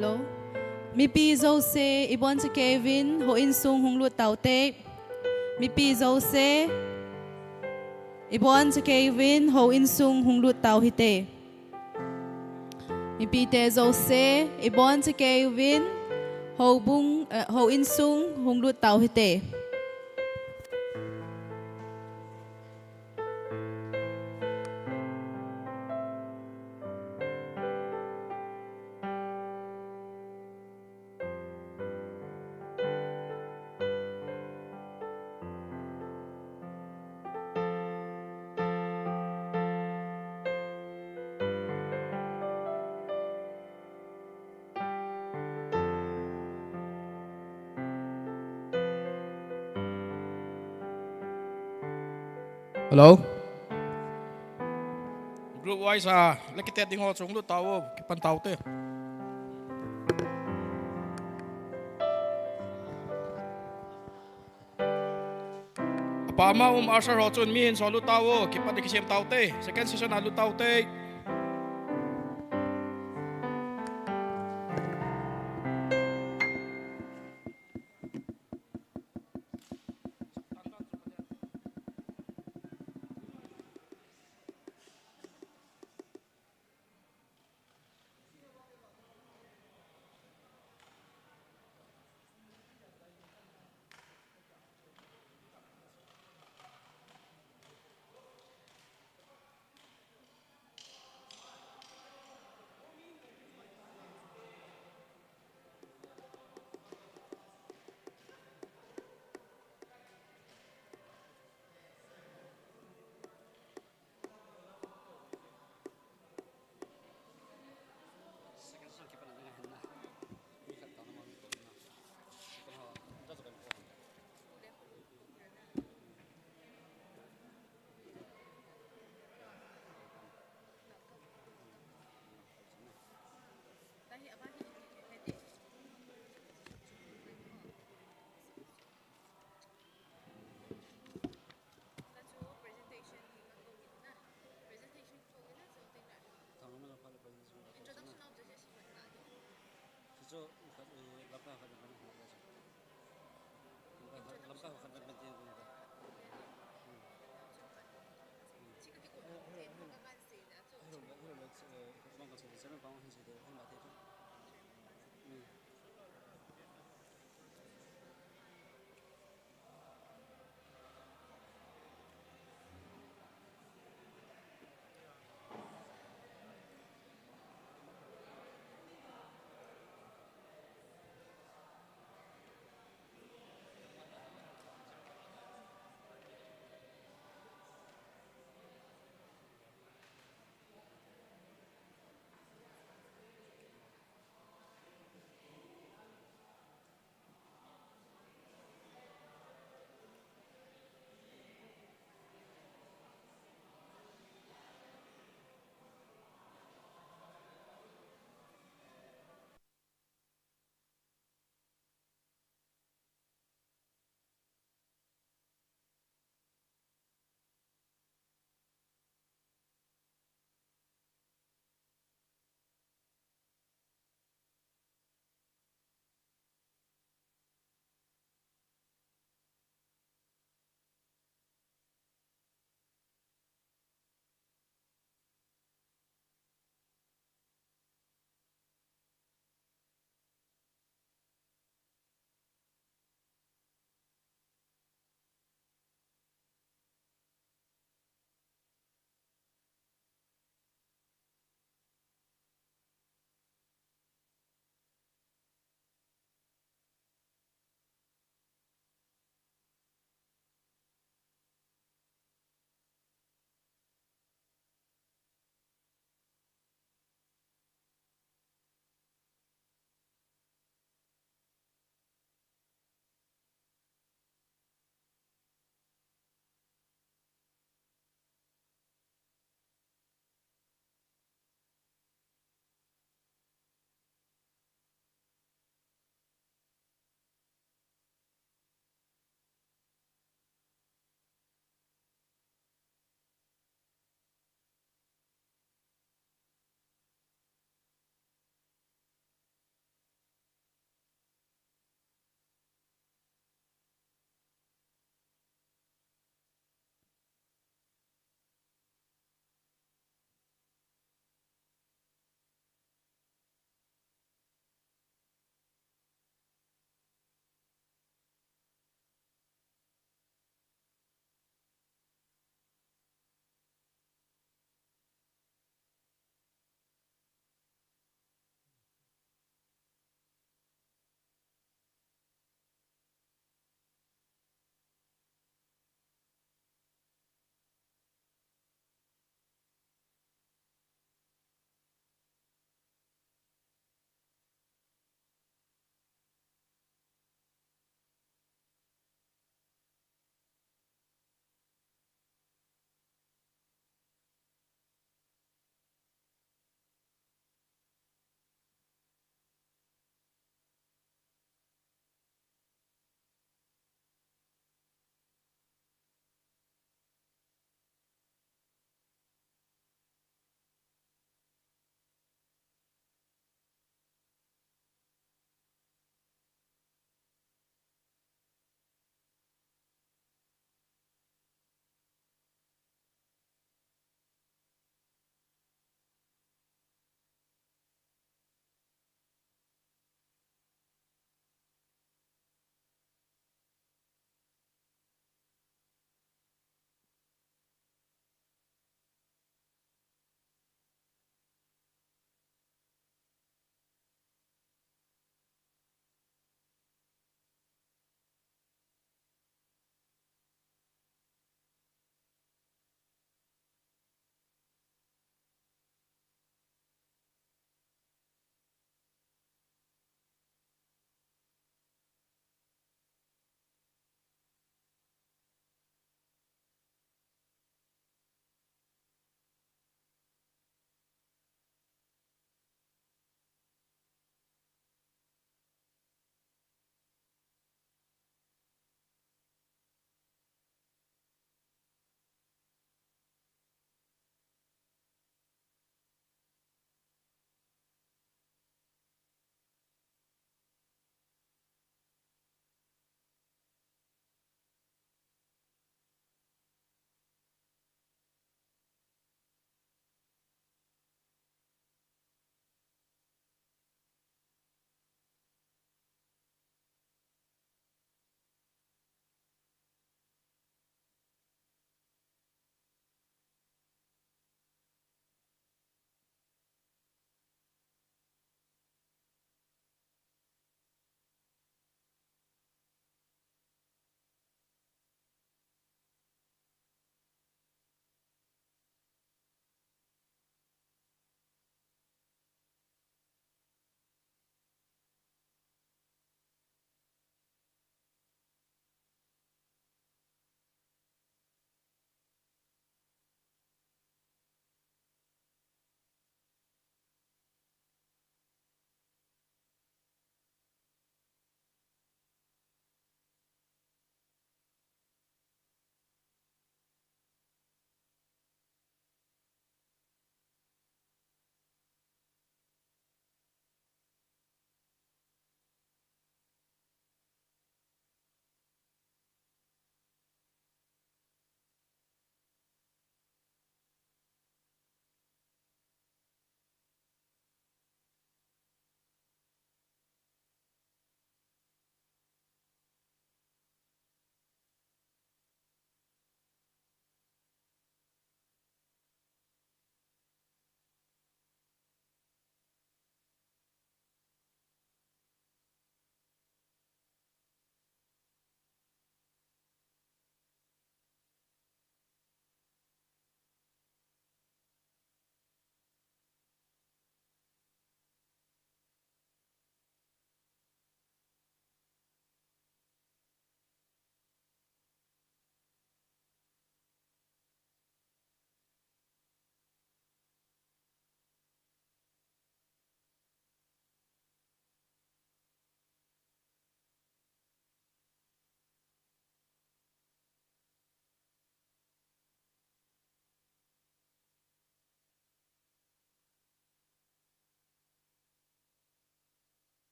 Hello. Mi pi zo se ibon si Kevin ho in sung hung lut tau te. Mi pi zo se ibon si Kevin ho in sung hung lut tau hi te. Mi pi te zo se ibon si Kevin ho in sung hung lut tau hi te. Hello. Group wise laki te ding ho chung lu tao ki pan tao te. Apa ma Asher ho chun min so lu tao ki pan ki sem tao te. Second session lu tao te.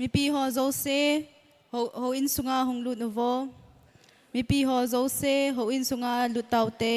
mi pi ho zo se ho in sunga hong lut novo mi pi ho zo se ho in sunga lut tau te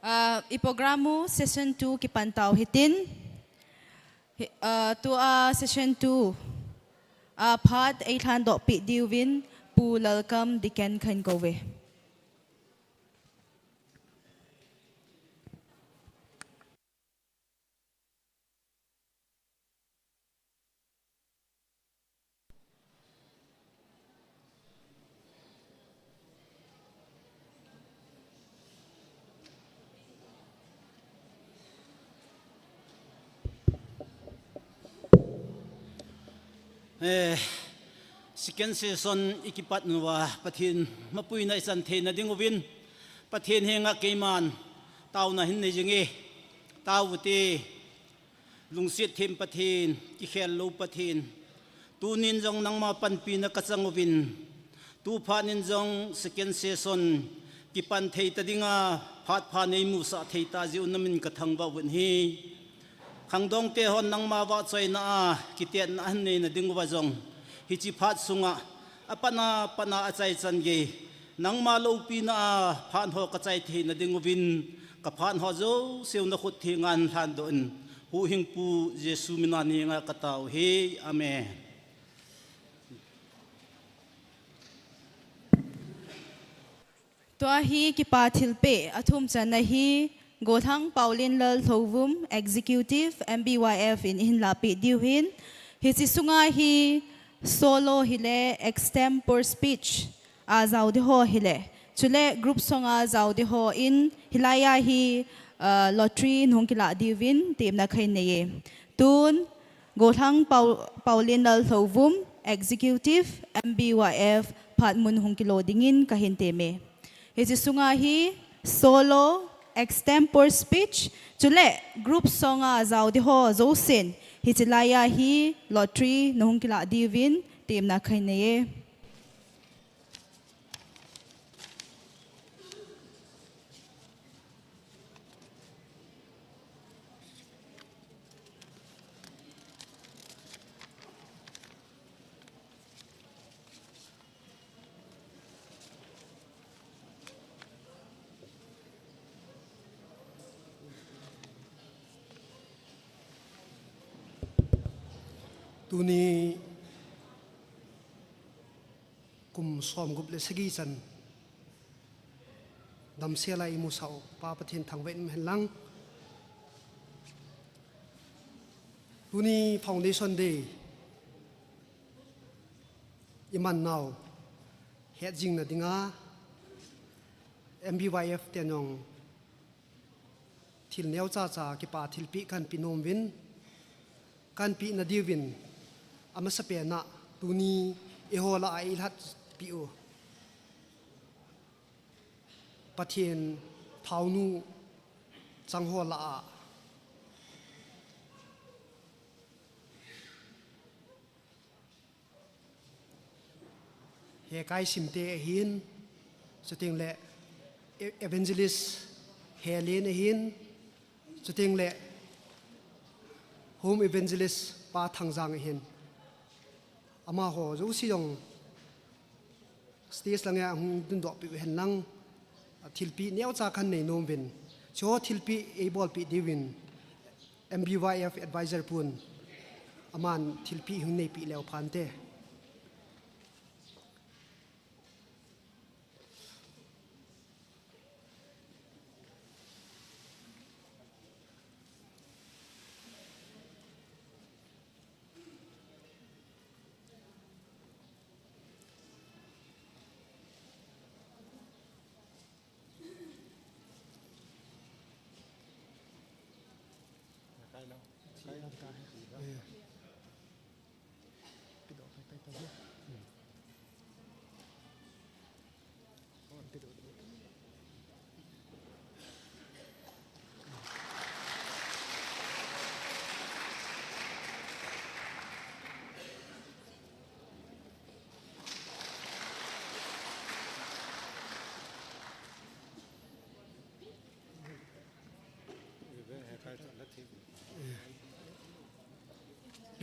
I programo session 2 ki pantau hitin tu session 2 part 800 pi diwin pu lalkam diken khan kowe second season ikipat nuwa pathin mapui na isan the na dingowin pathin henga keiman tau na hin nei jingi tau ti lungsit thim pathin ki khel lo pathin tunin jong nang ma panpi na kachangowin tu phanin jong second season ki pan thei ta dinga phat pha nei mu sa thei ta ji unamin ka thangwa win hi khangdong te hon nang ma wa choi na kitian na han nei na dingwa jong hi chi phat sunga apana pana achai chan ge nang ma lo pi na phan ho ka chai the na dingwin ka phan ho zo seu na khut thi ngan than don hu hing pu jesu minani nga ka tau he amen to hi ki pathil pe athum chana hi gothang paulin lal thovum executive MBYF in hinlapi diwhin hi chi sunga hi solo hile extempore speech azaudi ho hile chule group song azaudi ho in hilaya hi lottery nongkila diwin temna khaineye tun gothang paulin lal thovum executive MBYF phatmun hongkilo dingin kahin teme hi chi sunga hi solo extempore speech chule group song azaudi ho zosin hichilaya hi lottery nohungkila divin temna khaineye tuni kum som gup le segi chan dam sela imu sao pa pathin thangwen men lang tuni foundation day iman now het jing na dinga MBYF tenong thil neu cha cha ki pa thil pi kan pinom win kan pi na diwin ama sape na tuni ehola ai hat piu pathian thawnu changho la he kai simte hin chuting le evangelist he len hin chuting le home evangelist pa thangjang hin ama ho zo si yong stage lang ya hung dun do pi hen lang thilpi neu cha khan nei nom vin cho thilpi e bol pi divin MBYF advisor pun aman thilpi hung nei pi leo phan te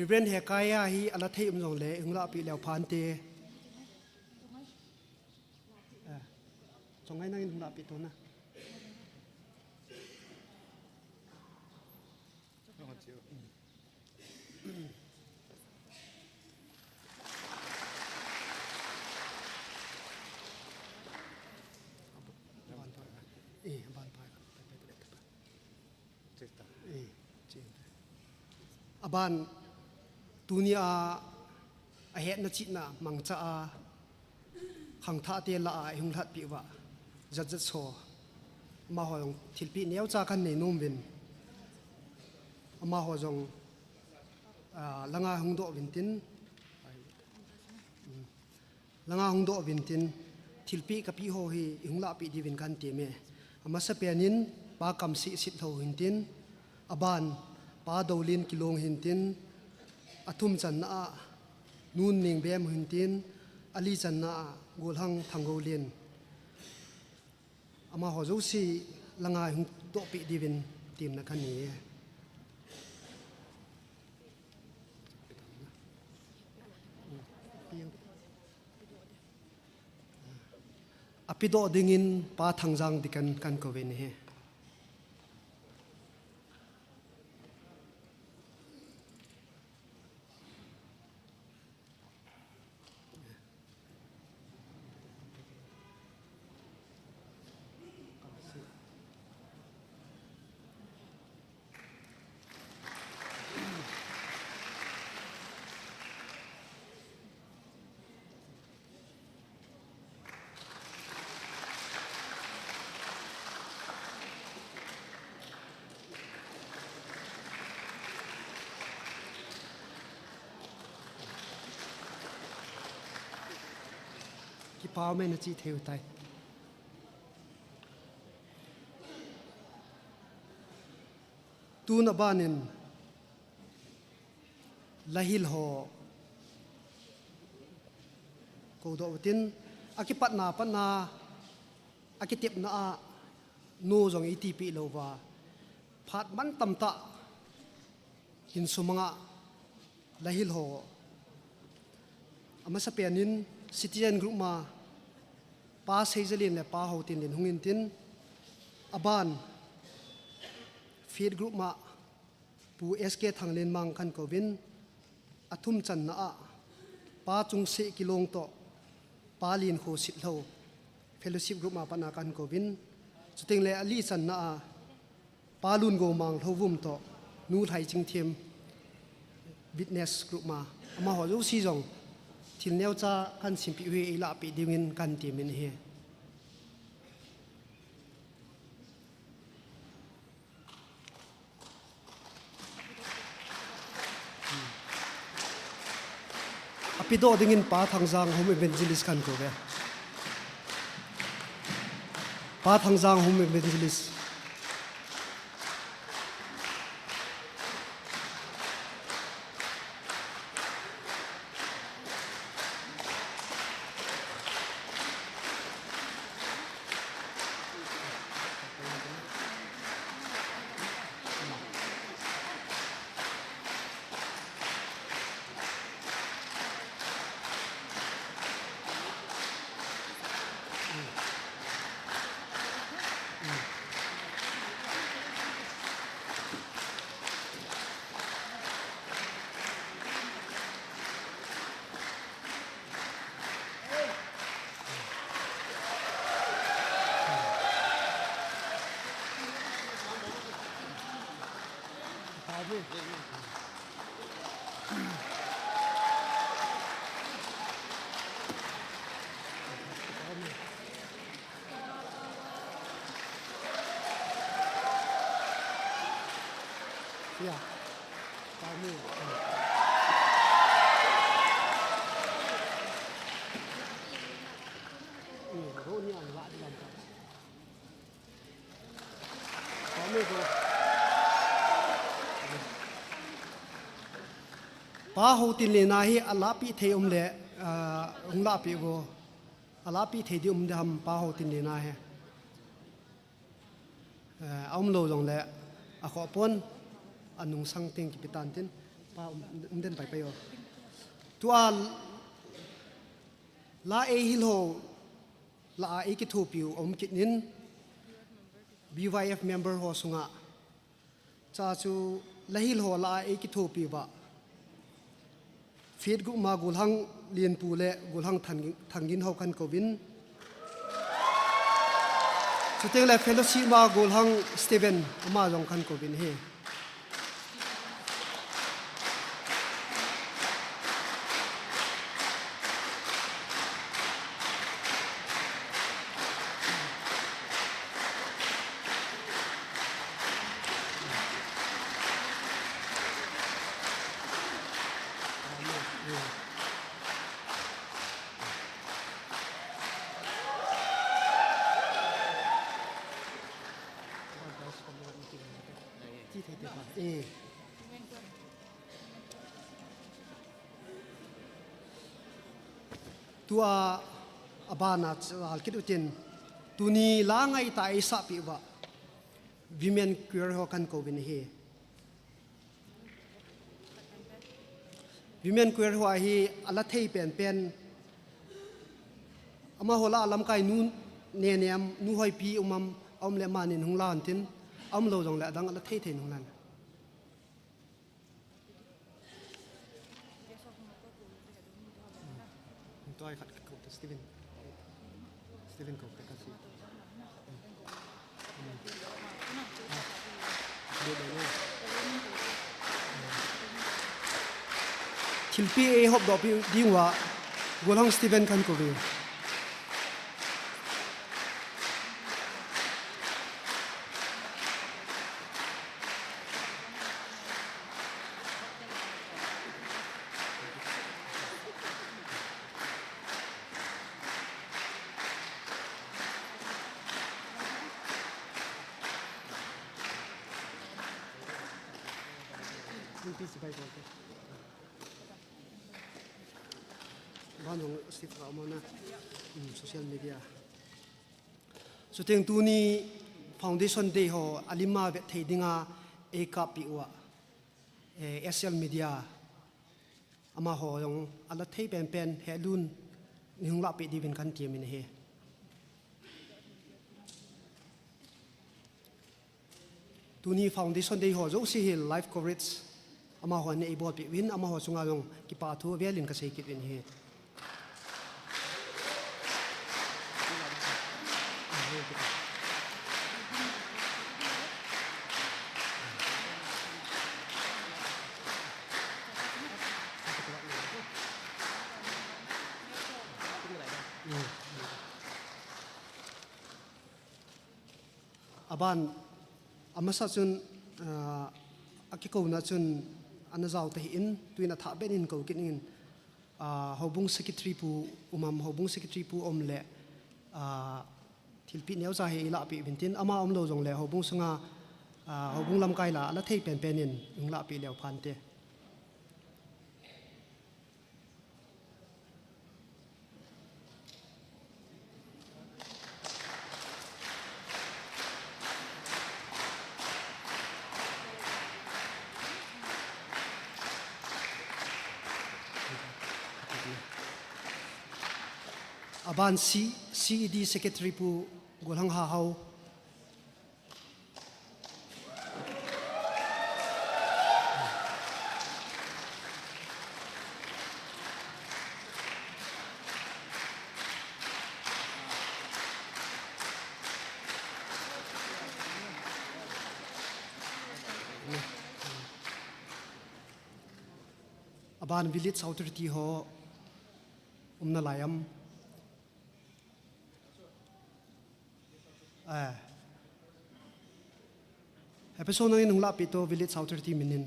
Reverend Hekaya hi alathei umjong le ingla pi leo phan te chongai nang ingla pi to na aban dunia a het na chi na mangcha a khang tha te la a hung that pi wa zat zat so ma ho yong thilpi neu cha kan nei nom bin ama ho jong langa hung do vintin langa hung do vintin thilpi ka pi ho hi hung la pi di vin kan te me ama sa pianin pa kam si sit tho hintin aban pa dolin kilong hintin athum chan na nun ning bem hintin ali chan na golhang thangolin ama ho zo si langa hung to pi divin tim na khani apido dingin pa thangjang dikan kan ko ven he पाव में नची थे होता है तू न बानिन lahil ho ko do tin aki patna aki tip na no jong itp lova phat man tamta hin sumanga lahil ho ama sa pianin citizen group ma pa seijalin le pa hotin din hungin tin aban feed group ma pu sk thanglen mang kan kovin athum chan na pa chung se kilong to palin kho sit lo fellowship group ma pana kan kovin chuting le ali chan na palun go mang thovum to nu thai ching them witness group ma ama ho lu si jong til neu cha kan simpi we ila pi dingin kan ti min he pido dingin pa thangjang home evangelist kan ko be pa thangjang home evangelist ya kami ini ang wadi lang kami ko pa hotin le nahi alapi the le lapi go alapi the di dam pa hotin le na he lo jong le a kho pon anung sang ting kipitan tin pa den pai payo tu al la e hil ho la e ki thu piu kitnin BYF member ho sunga cha chu la hil ho la e ki thu pi ba feed gu ma gulhang lien pu le gulhang thangin ho kan kovin chu te le fellowship ma gulhang Steven ma jong kan kovin he tua abana alkit utin tuni langai ta isa piwa women queer ho kan ko bin he women queer ho hi ala thei pen ama hola alam kai nun ne nem nu hoi pi om le manin hung lan tin lo jong le dang ala thei nung lan tôi khát cầu Steven cầu cái gì chilpi e hop do diwa golong Steven kan ko be banong sifra mo na social media so teng tu ni foundation day ho alima ve theidinga e ka piwa social media ama ho yong ala thei pen helun nihung la pe divin kan ti min he tu ni foundation day ho zo si hil live coverage ama ho ne ibot pi win ama ho sunga yong ki pa thu velin ka sei kit win he aban amasa chun akiko na chun anazau te in tuina tha benin ko kinin hobung secretary pu umam hobung secretary pu omle thilpi neu cha he la pi vintin ama omlo jong le hobung sanga hobung lam kai la la thei pen penin ung la pi leu phan te aban CED secretary pu golang ha hau aban village authority ho umna layam episode nang nung lapi to village authority minin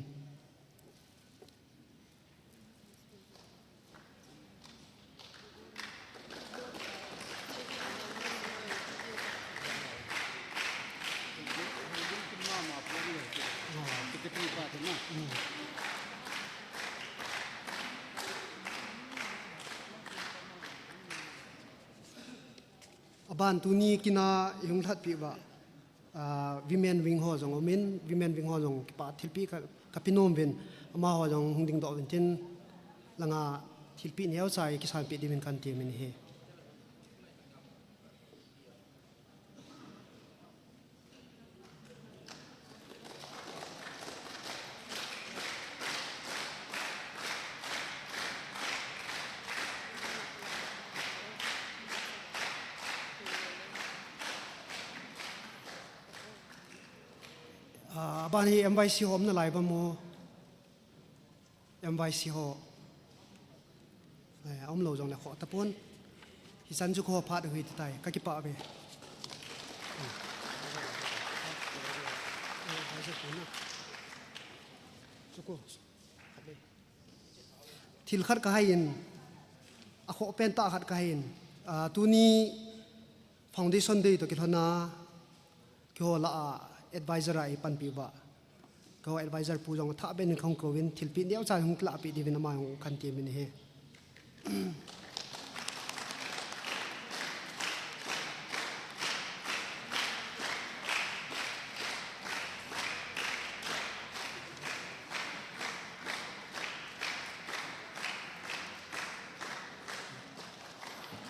aban tuni kina yung lahat pi ba women wing ho jong omin women wing ho jong pa thilpi ka pinom vin ama ho jong hungding do vin tin langa thilpi neu chai kisan pi dimin kan ti min he ban hi MYC hom na lai ba mo MYC ho om lo jong na kho tapon hi san ju kho phat hui tai ka ki pa be thil khat ka hain a kho pen ta khat ka hain tuni foundation day to ki thona kyo la advisor ai pan pi ba ko advisor pu jong tha ben khong ko win thil pi neu cha hung kla pi di win ma hung kan ti min he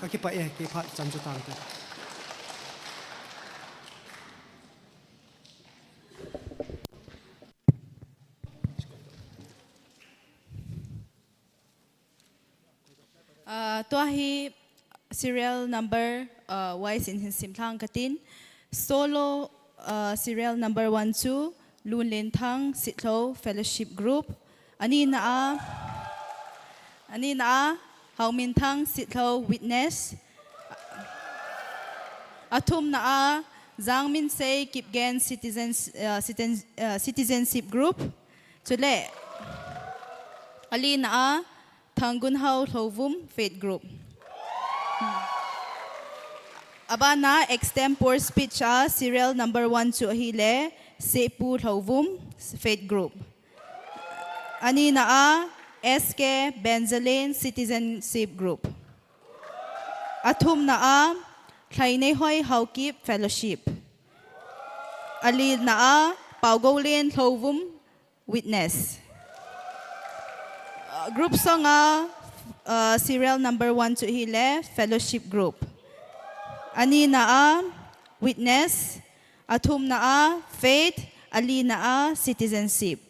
ka ki pa e ki pha chan chu tang ta tua hi serial number wise in hin simthang katin solo serial number 12 Lun Len Thang Sitlo Fellowship Group ani na Hau Min Thang Sitlo Witness athum na Zhang Min Sei Kipgen Citizenship Group chule ali na Thangun Hau Hlovum Faith Group. Abana extempore speech serial number 1 to hile Sepu Hlovum Faith Group. Ani na SK Benzaline Citizenship Group. Athum na Thaine Hoi Haukip Fellowship. Ali na Paugolin Hlovum Witness. Group song serial number 1 to hile Fellowship Group. Ani na Witness, athum na Faith, ali na Citizenship.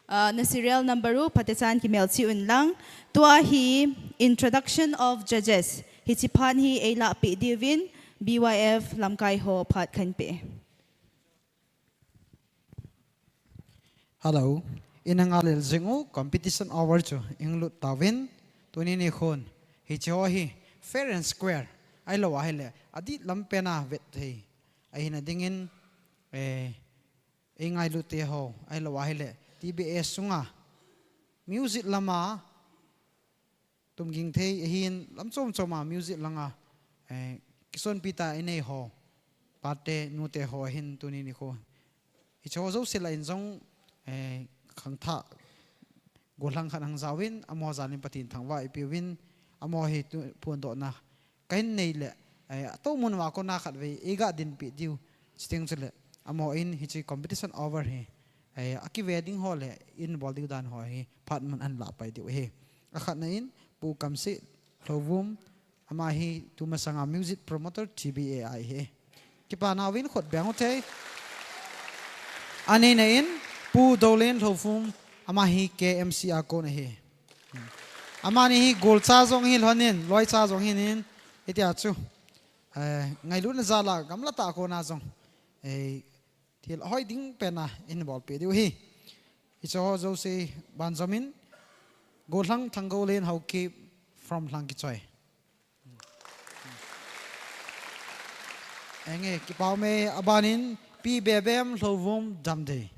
Na serial number 2 patisan ki melchi unlang tua hi introduction of judges. Hitipan hi ela pi divin BYF lamkai ho phat khan pe. Hello. Inang alil zingu competition hour chu inglut tawin tuni ni khon hi cho hi fair and square ai lo wa hele adi lampena vet thei ai na dingin ngai lu te ho ai lo wa hele TBS sunga music lama ตุมกิงเทยหินลำโจมโจมามิวสิกลังอ่ะกิส่วนปีตาอินเอหอปาเตนูเตหอหินตัวนี้นี่โคฮิโชโซสิลาอินซงขังท่ากุลังขันหังจาวินอมอจานิปตินทางว่าอิปิวินอมอฮิตุพวนโตนะกันในเละตัวมุนว่าก็น่าขัดไว้เอกดินปิดิวสติงสุดเลยอมออินฮิจิคอมเพติชันโอเวอร์เฮอากิเวดิ้งฮอลเลยอินบอลดิวดานฮอลเฮพัดมันอันหลับไปดิวเฮอาขัดในอินปูกัมสิโลวุมอามาฮิตุมาสังอามิวสิกโปรโมเตอร์ TBAI เฮกิปานาวินขดแบงค์เทอันนี้ในอินปูโดเลนโลวุมอามาฮิ KMC อาโกนเฮอามานี่ฮิโกลซาจงฮิลฮันนินลอยซาจงฮินินอิติอาจูไงลุ้นซาลากำลังตาโกนาจงที่ห้อยดิ้งเป็นนะอินบอลเปียดิวฮีอิจฉาโจเซบันจามินโกลังทั้งโกเลนเฮาคีบ from หลังกิจอยเองกิปาวเมอบานินปีเบเบมโลวมดัมเดย์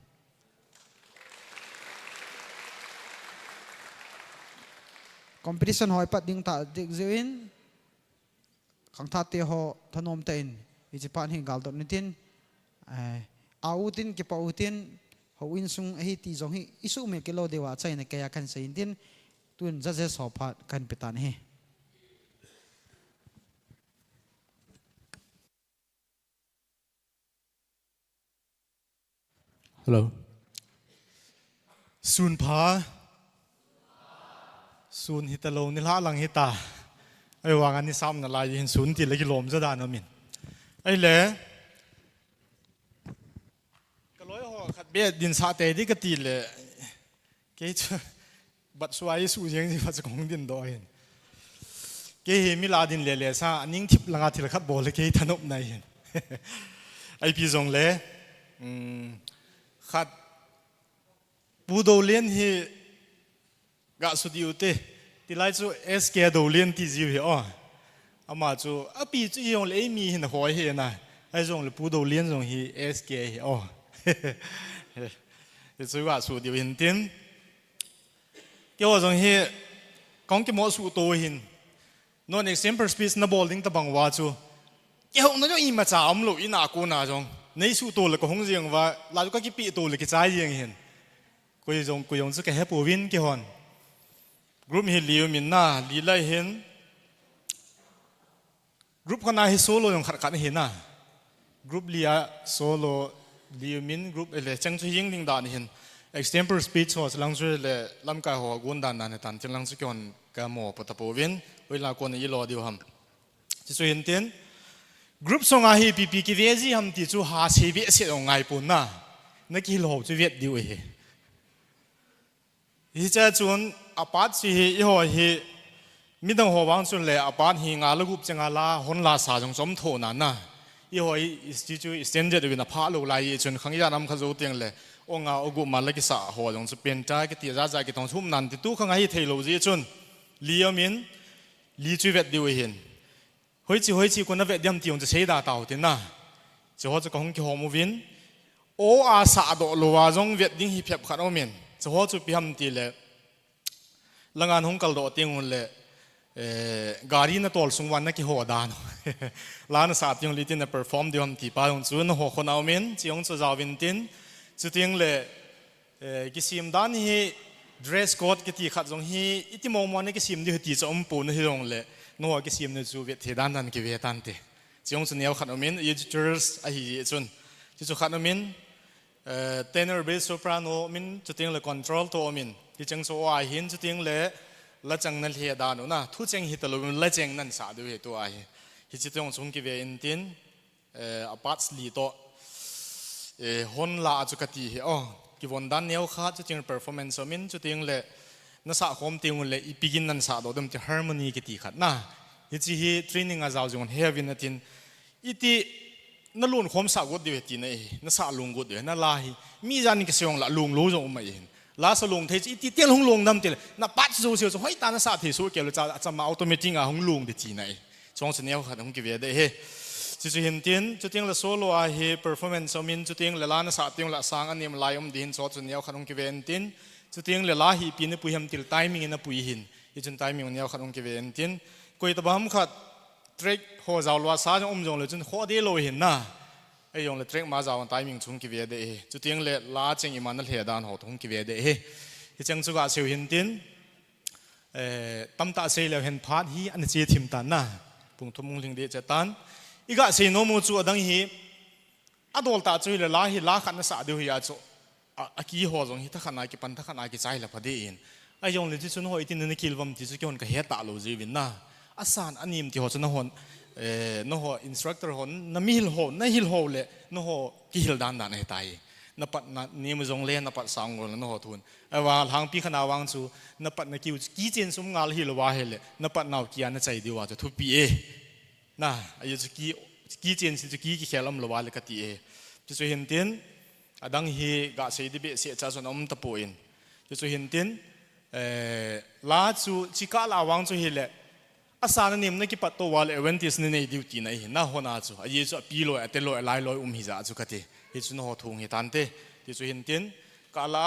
คอมเพติชันหอยปัดดิ้งตาดิกเซวินขังทัดเตหอถนอมเตนอิจิปานหิงกาลตนิตินอาวุตินกิปาวุตินเขาวินซุงฮิตีจงฮิอิสุเมกิโลเดวะใจในแกยากันเสียนตินตุนจะสอบพัดกันเปตันเฮ Hello ซูนพาซูนฮิตาโลนิลาลังฮิตาไอ้วางอันนี้ซ้ำนั่นลายยินศูนย์ติดเลยกิโลมจะได้นะมินไอ้เล่ก็ร้อยหัวขัดเบียดดินสาเตดิกตีเลยเกจบัดสวายสูยังที่พัดของดินดอยเกยมิลาดินเล่ๆซะนิ่งทิพลังอาทิตย์ขัดบอลเลยเกยถนบในไอพี่จงเล่ขัดปูโดเลียนฮีกะสุดอยู่เตที่ไล่จูSK โดเลียนที่จิวเหรออามาจูปีจูยงเลยมีเห็นหัวเห็นนะไอ้จงเลยปูโดเลียนจงฮี SK เหรอเดี๋ยวจูว่าสุดอยู่เห็นตินเกี่ยวกับจงฮีกองกิมอสุดโตเห็นนน example speech นับบอลดิ้งตะบังว่าจูเกี่ยวกับนั่นก็อีมาจ้าอมลุอีน่ากูน่าจงในสุดโตเลยก็คงเรียงว่าลาจูก็กิปีโตเลยก็ใจเรียงเห็นกูยงจะแค่ปูวินกี่คนกรุ๊ปฮิลิวมินน่าลีไลเห็นกรุ๊ปคนน่าฮิโซโลยังขัดเห็นน่ะกรุ๊ปลียโซโลลิวมินกรุ๊ปเลยจังจะยิงดิ่งด่านเห็น example speech ว่าหลังจากเลยลำกายหัวกุนด่านนั่นตันที่หลังจากก่อนกามอปตะปูวินเวลาคนอีโลเดียวฮัมจะช่วยเห็นเต็นกรุ๊ปส่งอาฮีปีกิเวจีฮัมที่จูหาเสียเวสีองไงปุ่นน่ะนักกิโลจะเวทเดียวเองฮิจะจวนอาปัดสิฮิหัวฮิมิดังหัววางจนเลยอาปัดฮิงาลูกจังอาลาฮอนลาสาจงสมโทนั่นนะฮิหัวฮิสติจูอิสเตนเจดวินาพาลูไลจนขังยานำขจุเตียงเลยองอาอุกุมาเลกิสาหัวจงจะเป็นใจกิติราใจกิตองทุ่มนันติตู้ขังฮิเทโลจีจนลียมินลีจูเวดดิวเห็นเฮ้ยจีคนนั้นเวดยำตีองจะใช้ดาตาวตินนะจะหัวจะกองกิหัวมูวินโออาสาโดโลวาจงเวดดิ้งฮิเพียบขันอมินจะหัวจะพิมตีเลยลังงานหงกัลโดติงหุ่นเลยการีน่ะตัวสงวันนักกิหัวดานล้านศาสตร์ยังลิตินเปอร์ฟอร์มเดียวมันที่ป้าหงจุนหัวคนเอามินจีหงจะจาวินตินจุดยังเลยกิสิมด้านฮีเดรสโค้ดกิติขัดจงฮีอิติมองมันกิสิมดีที่จะอมปูนที่ตรงเลยนัวกิสิมเนี่ยจูเวทด้านนั้นกิเวตันเตจีหงจะเหนียวขัดเอามินยูจูร์สไอฮีจุนจุดขัดเอามินtenor bass soprano มินจุดยังเลย control ตัวมินที่จังโซอาหินจุดยังเลยละจังนั่นเฮียดานุนะทุจังฮิตลุมละจังนั่นสาดูเหตัวไอฮิจิตยงสงกิเวอินตินอปัตสลีโตฮอนลาจุกติเฮอ๋อกิวันดันเนียวขาจุดยัง performance มินจุดยังเลยนัสาคมติงเลยอีพิกินนั่นสาดูดมที่ harmony กิติขัดนะฮิจิฮี training อาจจะจงเฮวินตินอีที่นั่นลุนคมสากุดดีเวทีนี่นั่นสาลุงกุดเดียนั่นลาฮีมีจานิกเสียงละลุงรู้จงไม่เห็นลาสลุงเทจิที่เตี้ยหงลุงดำเตี้ยน่ะปัดสู้เสียวจะให้ตาหน้าสาธิสูเกี่ยวกับจะมาอัตโนมัติงาหงลุงเดจีไหนจงเสนียวขัดหงกิเวเดเฮจุดเห็นเตียนจุดเตียงละโซโล่เฮ performance มินจุดเตียงละลาหน้าสาธิงละสางอันนี้มันลายดินโซจุดเนียวขัดหงกิเวเตียนจุดเตียงละลาฮีปีนปุยหมติล timing นะปุยหิน hi chun timing niaw khat ong ki ve en tin koi ta bam khat trek ho zaw lwa sa jong jong le chun ho de lo hin na ai yong le trek ma zaw timing chung ki ve de chu tiang le la cheng i man na le dan ho thong ki ve de hi chang chu ga seu hin tin tam ta sei le hen phat hi an che thim tan na pung thumung ling de che tan iga sei no mu chu adang hi adol ta chu le la hi la khan na sa de hi ya chu a ki ho jong hi ta khana ki pan ta khana ki chai la phade in ai yong le chi chun ho itin ne kilwam ti chu kyon ka he ta lo ji win na asan anim ti ho chu na hon no ho instructor hon na mil ho na hil ho le no ho ki hil dan dan he tai na pat na ni mu jong le na pat sang ngol no ho thun awa hang pi khana wang chu na pat na ki chen sum ngal hil wa hele na pat naw ki an chai di wa chu thu pi e na ai chu ki chen si chu ki khelam lo wa le ka ti e chu hin tin adang hi ga sei di be se cha so nom ta po in chu hin tin la chu chika la wang chu hi le asana nim na ki pat to wal eventis ne nei duty na hi na hona chu ai chu pi lo ate lo lai lo hi za chu kati hi chu no thung hi tan te ti chu hin tin kala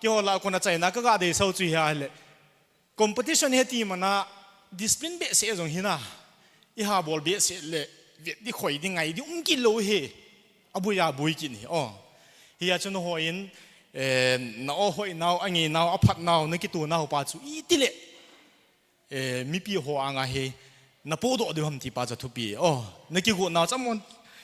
ki ho la ko na chai na ka ga de so chu hi le competition he ti mana discipline be se jong hi na I ha bol be se le di khoi di ngai di ki lo he abu ya bui ki ni hi ya chu no ho in na o hoi now angi now aphat now na ki tu now pa chu I ti le mi pi ho anga he na po do de ham ti pa cha thu pi na ki go na chamon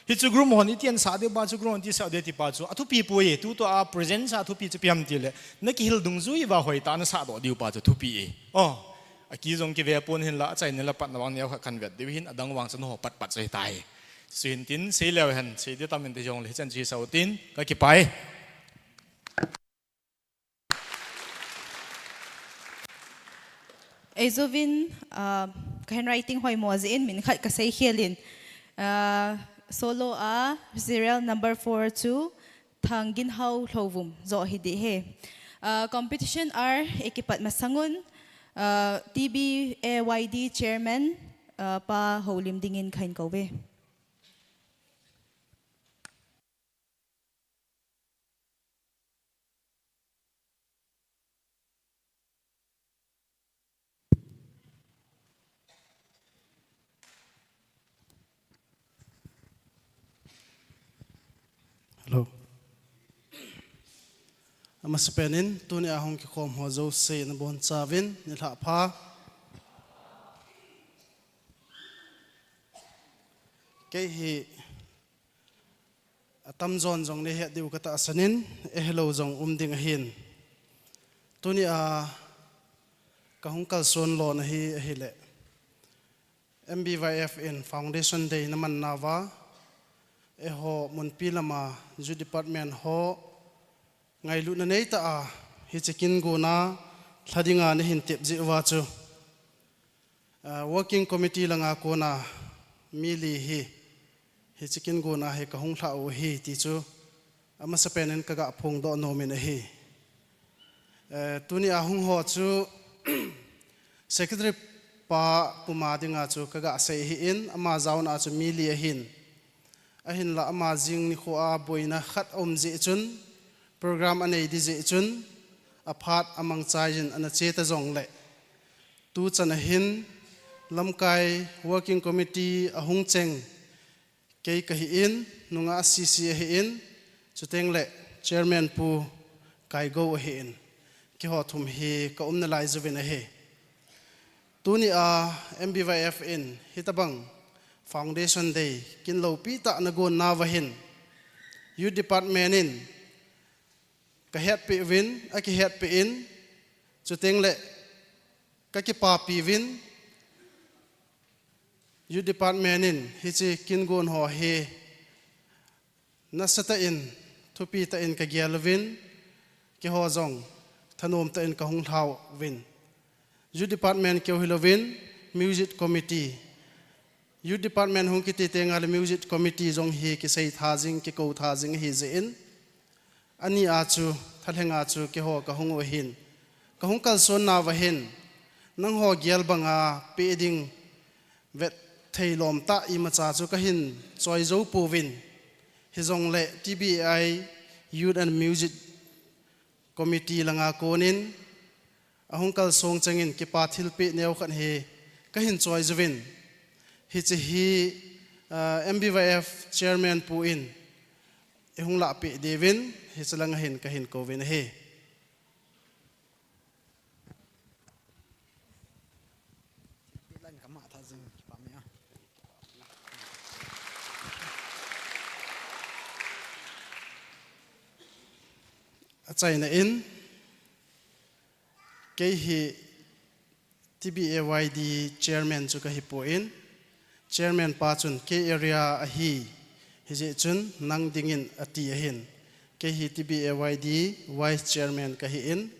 hi chu group mon itian sa de ba chu group ti sa de ti pa chu athu pi po ye tu to a present sa thu pi chu piam ti le na ki hil dung zui wa hoi ta na sa do di pa chu thu pi a ki jong ki ve pon hin la chai ne la pat na wang ne khan vet de hin adang wang chan ho pat pat chai tai sin tin se le han se de tamen de jong le chan chi sau tin ka ki pai Ezovin handwriting hoi mo zin min khat ka sei hialin solo a serial number 42 thangin hau hlovum zo hi di he competition are ekipat masangun TBAYD chairman pa holim dingin khain kowe Hello. Mas penin tu ni ahong ki khom ho zo se na bon chawin ni la pha ke hi atam zon jong ne he diu ka ta sanin e hello jong ding hin tu ni a ka hong kal son lo na hi le MBYFN Foundation Day naman nawa ho mun pilama ju department ho ngai lu na nei ta a hi chekin go na thadinga ne hin tep ji wa chu working committee langa ko na mili hi chekin go na he ka hong thla o hi ti chu ama sa penen ka ga phong do no men hi tuni a hong ho chu secretary pa puma dinga chu ka ga sei hi in ama zauna chu mili hin ahin la ama jing ni kho a boina khat om je chun program anei di je chun aphat amang chaijin ana cheta jong le tu chana hin lamkai working committee ahung cheng ke ka hi in nunga cc hi in chuteng le chairman pu kai go hi in ki ho thum hi ka umna lai zuwen he tuni a MBYFN hitabang Foundation Day kin lo pi ta na gon na wahin youth department in ka het pe win a ki het pe in chuteng le ka ki pa pi win youth department in hi chi kin gon ho he na sata in thupi ta in ka gyal win ki ho jong thanom ta in ka hung thau win youth department ke hilovin music committee youth department hong kiti tengal music committee jong hi ki sei thajing ki ko thajing hi je in ani achu thalenga chu ki ho ka hong hin ka hong kal son na wa hin nang ho gyal banga pe ding vet theilom ta I ma cha chu ka hin choi zo povin hi jong le TBI youth and music committee langa konin ahung kal song changin ki pa thil pi neu khan he ka hin choi zawin hi chi hi MBYF chairman pu in ehung la pi devin hi chalang hin ka hin ko vin he China in ke hi TBAYD chairman chu ka hi po in chairman pa chun ke area a hi je chun nang dingin ati hin ke hi TBAYD vice chairman ka hi in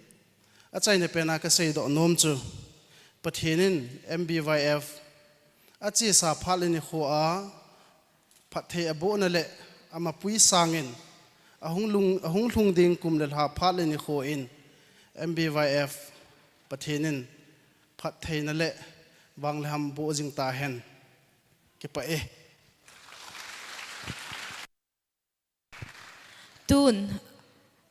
a China pena ka sei do nom chu pathinin MBYF a chi sa phalini kho a phathe abo na le ama pui sangin ahung lung ding kum le ha phat ni kho in MBYF pathenin phat theina le wang le ham bo jing ta hen ke pa e tun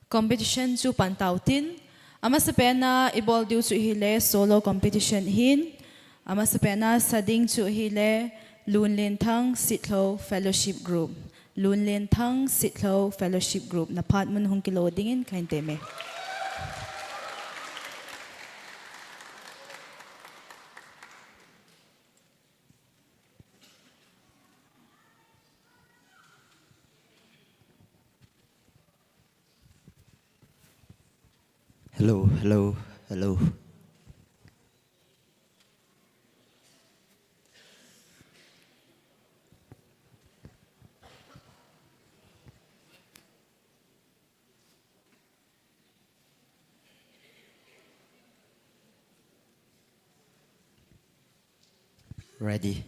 competition chu pantautin ama sapena ibol diu chu hi le solo competition hin ama sapena sading chu hi le lunlin thang sitlo fellowship group Lunlin Thang Sitlo Fellowship Group na pat mun hong kilo dingin kain teme. Hello. Ready.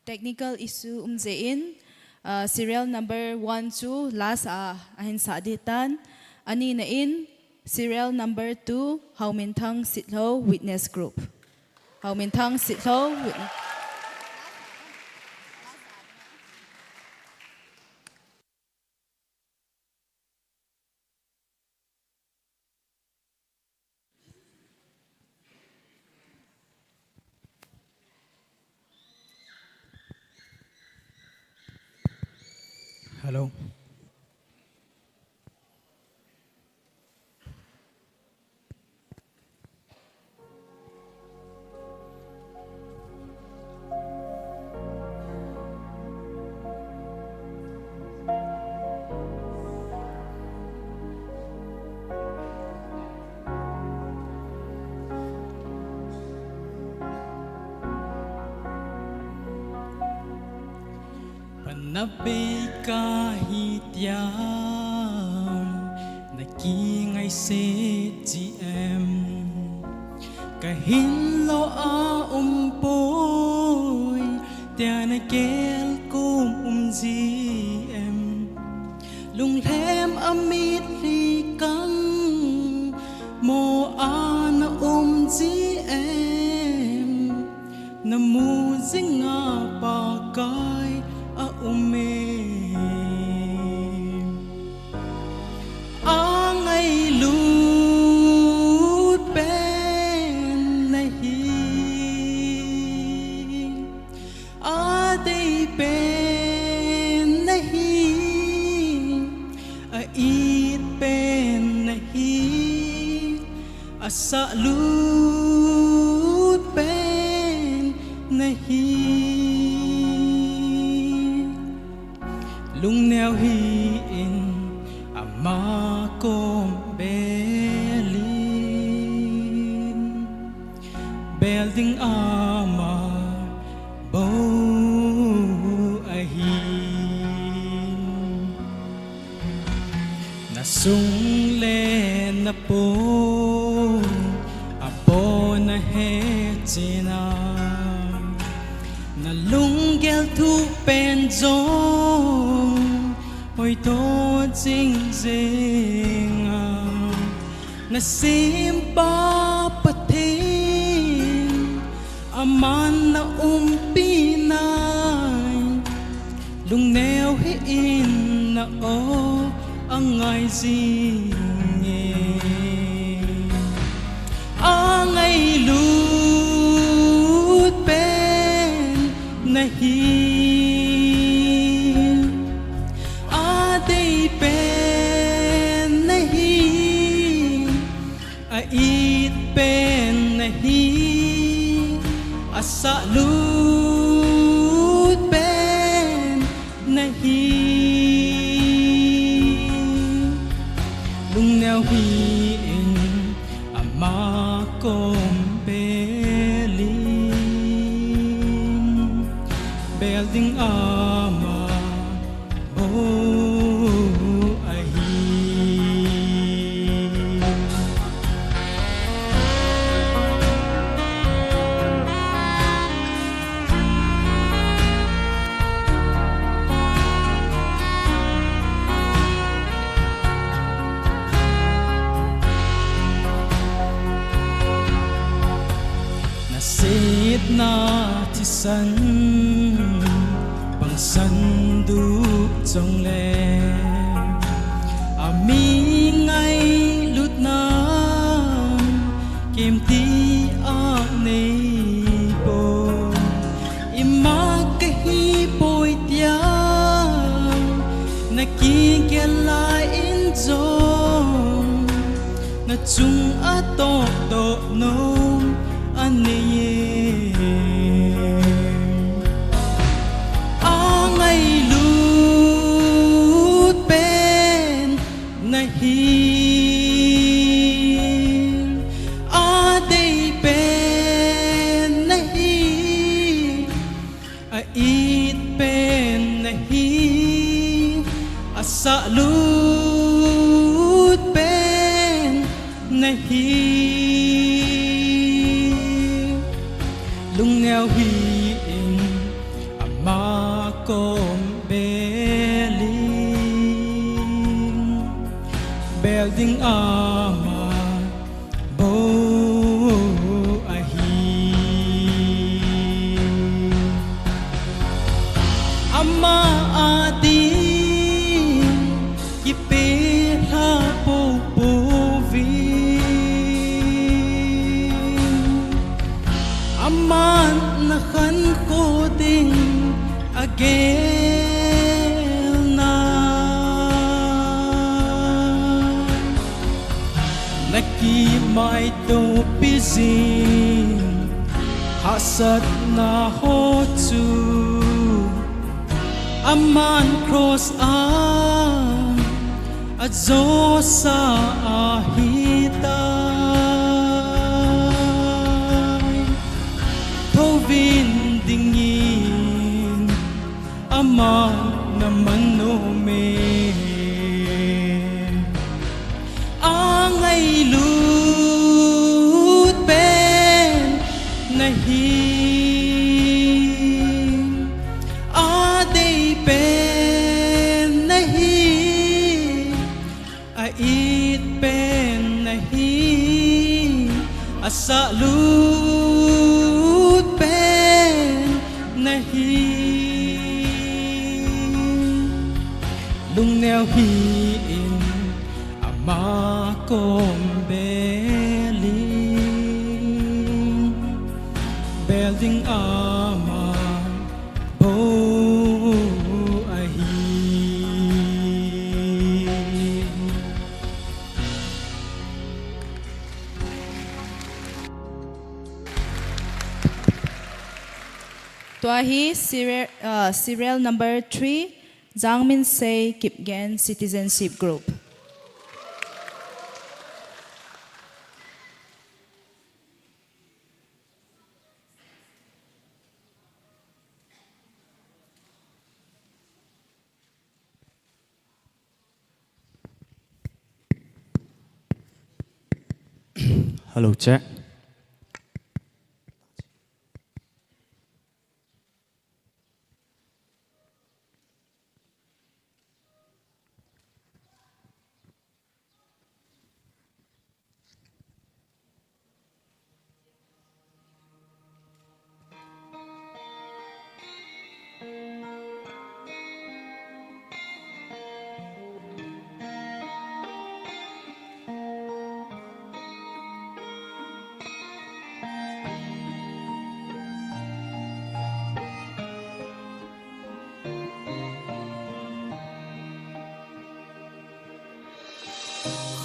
Technical issue umzein serial number 1 2 last ahin sa aditan ani na in serial number 2 Haumintang Sitlo Witness Group Haumintang Sitlo Witness Hello. Panabay kahit yan Nagingay si GM Kahinlo umpoy Tiyanagel kum GM Lunglem amit likang Mo ana GM Namuzing nga bagay Angay lut ben nahi Aday ben nahi Ait asa lut pen nahi lung neo hi in ama kom belin belding ama bo ahi nasung len na po apo na hechina na lunggel thu pen zong oi to jing jing na simpa patin aman na umpinay lung neo hi in na o ang ai jing ang ai lut pen nahi ade pen nahi ait pen nahi asa lut pen nahi lung neo hi in ama kom belin belding ama bo ahi nasit na tisan pang sandu trong le ami ngay lut na kim ti a nei po imag hi poi tia na ki ke lai in zong na chung a to no aniye ang ai lut pen nahi ade pen nahi ait pen nahi asa lut pen nahi lung neo hi in ama kom belin belding ama bo ahi ama adin kipe ha po po vi aman na khan ko ding again na naki mai to pizin hasat na ho chu aman cross azo sa ahita Tovin dingin ama naman no me ang ai lut pen nahi ade pen nahi ait pen nahi asa lut pen nahi lung neo hi in ama kom belin belding ama bo ahi Tua hi serial number 3, Zhang Min Sei Kip Gen Citizenship Group. Hello, check.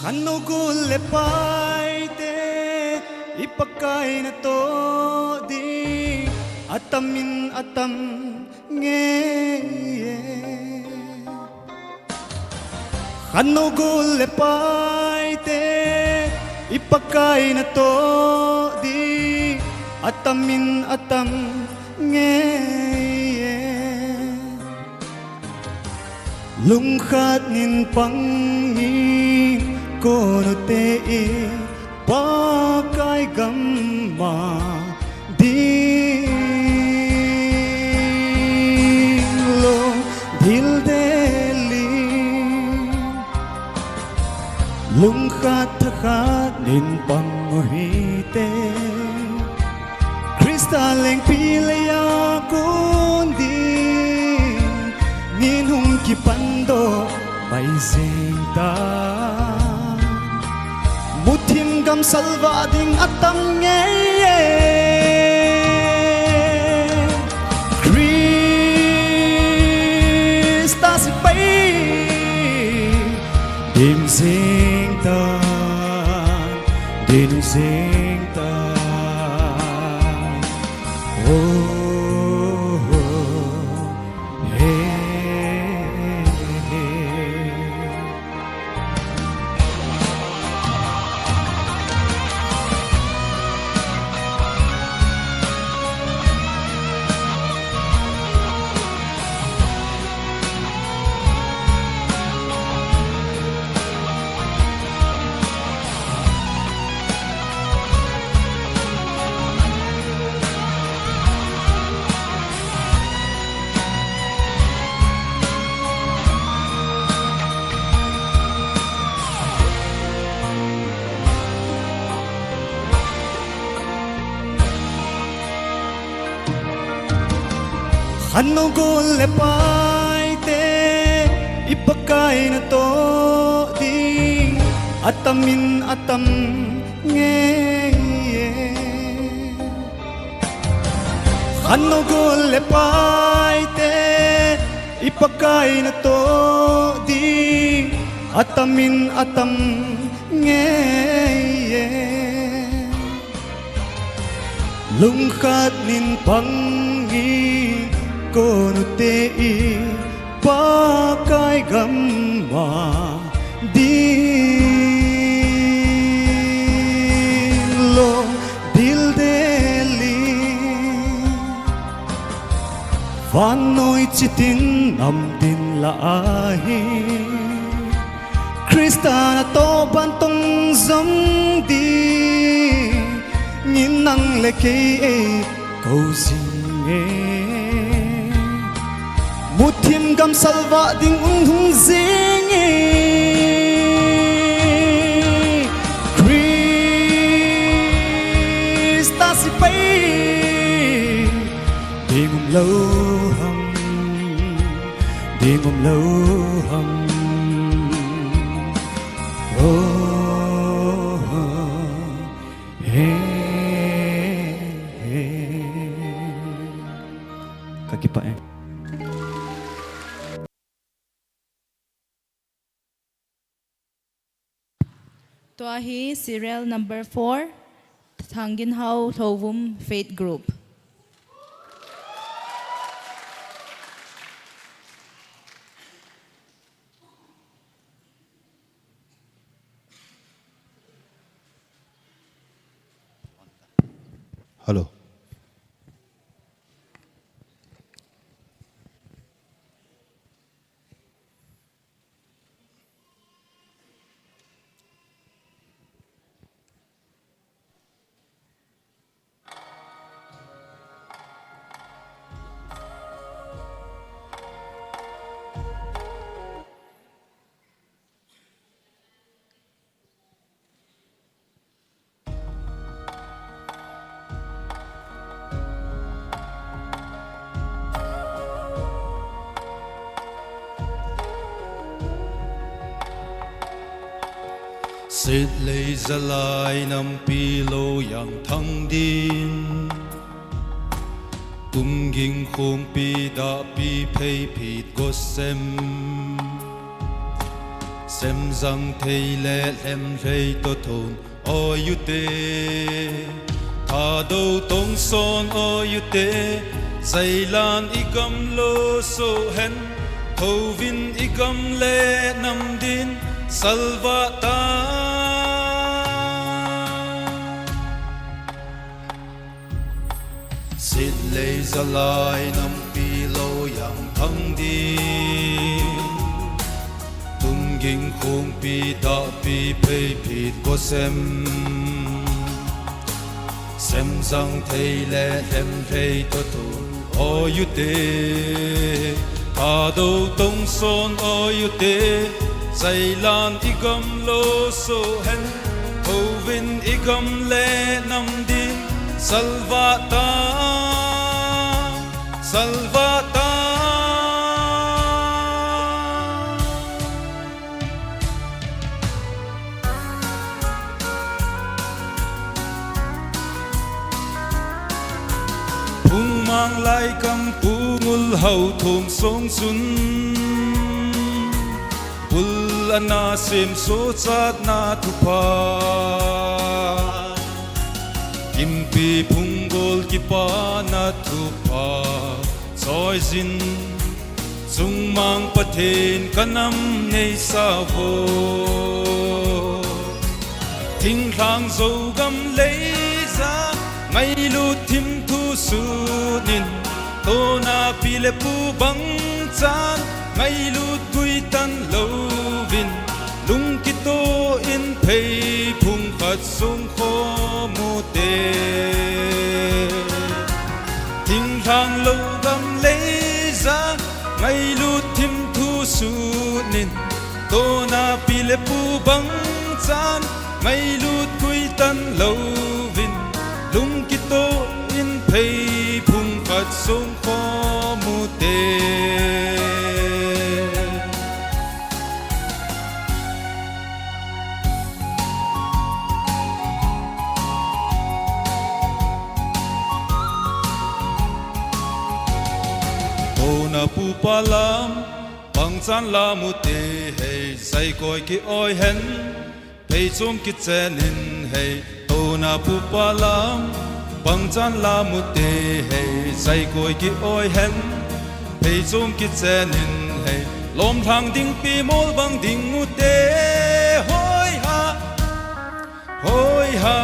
Hanugul le paite ipakai na to di atamin atam nge Hanugul le paite ipakai na to di atamin atam nge Lungkhat nin pangin kono te pakai gamma ding lo dil deli lungkhat thakhat nin pangohite kristaleng pilaya kundi ninung kipando bay zinta Mutim gam salva ding atam ngeye Krista si bay Dim sing tan Din sing tan Oh hey Hanugul le paite ipakai na to di atamin atam nge Hanugul le paite ipakai na to di atamin atam nge Lungkhat nin pangin kono te pakai gamma din lo dil deli vanoi chitin nam din laahi Krista na to bantong zam di nhìn năng lệ kê câu zinge một thiên gam salva ding hung zinge Krista si bay đi ngum lâu hầm đi ngum lâu hầm Kaki Pak ya. Tuahi serial number 4, Thangin Hau Thovum Faith Group. Hello. Xịt lây ra lại nằm pi lô yang thăng din tung ging khung pi da pi pay pi go sem răng thầy lệ lem rây to thôn o yu te thà đâu tông son o yu te dây lan i gam lô so hen thâu vin i gam lệ nằm din salvata xịt lây ra lại nằm pi lô yang thăng đi tung ging khung pi da pi pay pi có xem răng thầy lệ em thầy to thôn o yu te thà đâu tông son o yu te dây lan i gam lô so hen thâu vin i gam lệ nằm đi salvata salvata phung mang lại cầm pu ngul hậu thùng sông sun pul ana sim so chat na thupa kimpi phungol kipa na thupa soi zin chung mang pathen kanam nei sa vo thing thang zo gam lei za ngai lu thim thu su nin to na pile pu bang chan ngai lu tui tan lo vin lung ki to in phei phung khat sung kho mu te thing thang lo gam lei za ngai lu thim thu su nin to na pile pu bang chan ngai lu tui tan lo vin lung ki to in phei phung khat sung kho mu te na pu palam bang chan la mu te hey sai koi ki oi hen pei chom ki chen in hey to na pu palam bang chan la mu te hey sai koi ki oi hen pei chom ki chen in hey lom thang ding pi mol bang ding mu te hoi ha hoi ha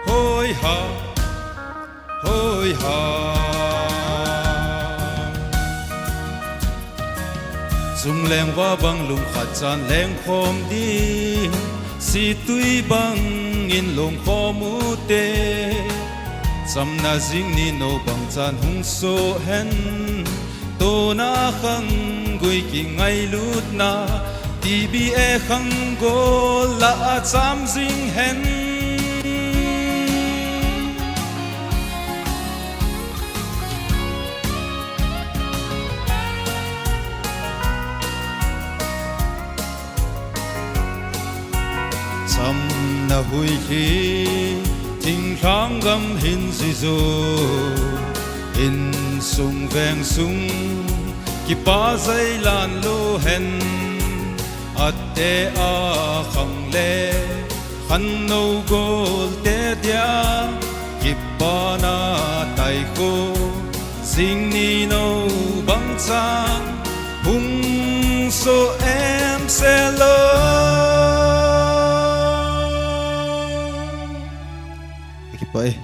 hoi ha hoi ha Dung leng wa bang lung khat chan leng khom di si tui bang in lung khom mu te cham na jing ni no bang chan hung so hen to na khang gui ki ngai lut na ti bi e khang go la cham jing hen na hui khi thing khang gam hin si zo in sung veng sung ki pa zai lan lo hen at te a khang le khan no gol te dia ki pa na tai ko sing ni no bang chan hung so em se lo Pai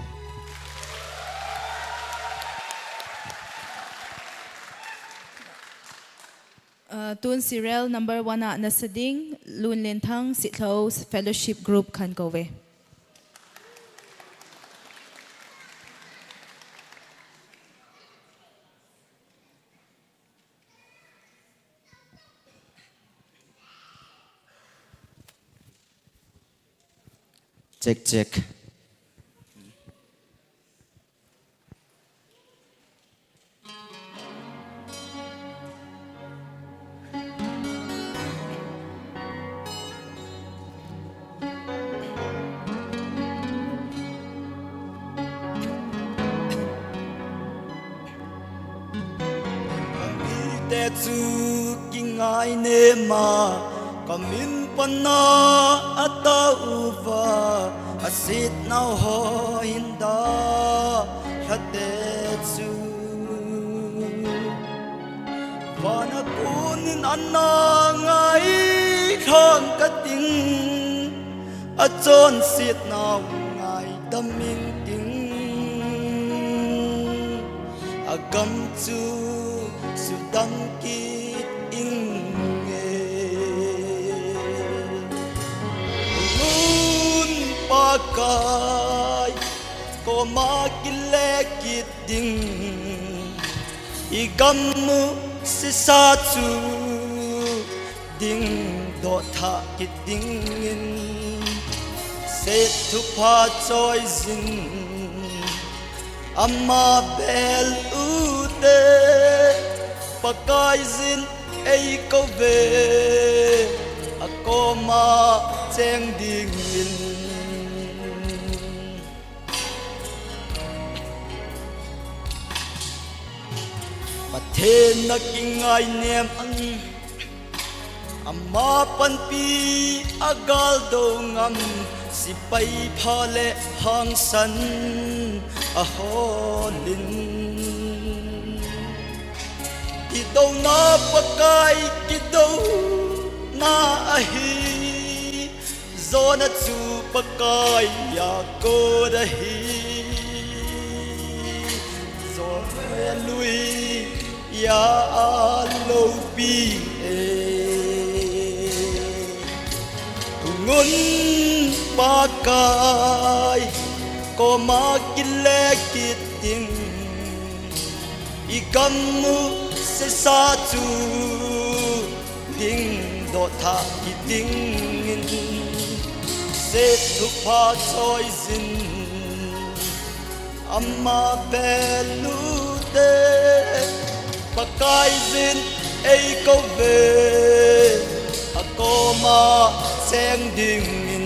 Tun serial number 1 na nasading Lun Lintang Sitlo Fellowship Group kan kowe. Check, check. Te chu kingai ne ma kamin pana atauva asit nau ho hinda hate chu vana kunin anna ngai khang kating achon sit nau ngai daming ting agam chu sudam kit inge nun pakai ko makile kit ding igam si sa chu ding do tha kit ding in se tu pa choi zin amma bel ute pakai zin ei ko ve akoma cheng ding in pathen na kingai nem an amma pan pi agal do ngam si pai phale hang san a holin ki do na pakai ki do na ahi zona chu pakai ya ko da hi zo lui ya lo pi ngun pakai ko makile kiting ikamu se sa chu ding do tha ki ding in se tu pa choi zin amma belu de pakai zin ei ko ve akoma seng ding in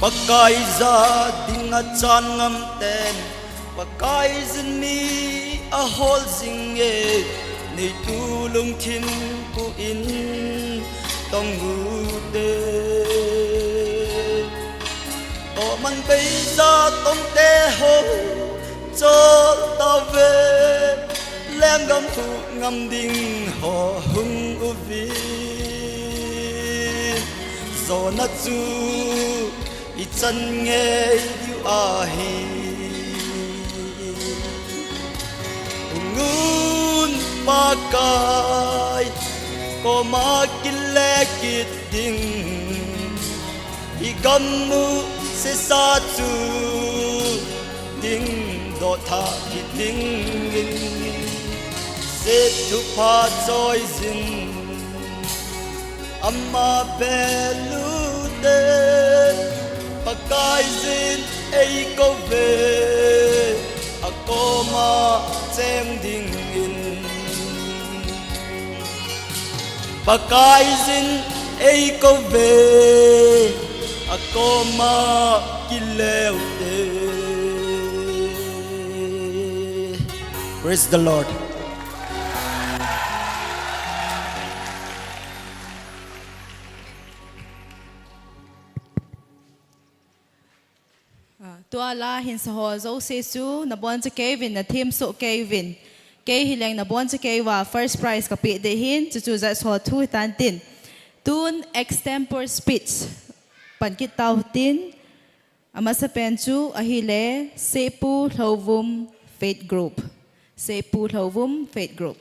pakai za dinga chan ngam ten pakai zin mi a hol zing ye nei tu lung thin ku in tong hu de o man bei za tong te ho cho ta ve lem gam thu ngam ding ho hung u vi zo na chu i chân nghe yêu ahi ngun pakai ko makile kit ding i gamu se sa chu ding do tha kit ding in se tu pa choi zin amma belu de pakai zin ei ko ve akoma cheng ding in pakai zin ei ko ve akoma kileu de. Praise the Lord. tua la hin sa ho zo se su na bon cha Kevin na team so Kevin ke hileng na bon cha ke wa first prize ka pi de hin chu chu za so thu tan tin tun extempore speech pan ki tau tin ama sa pen chu a hi le sepu hlovum faith group sepu hlovum faith group.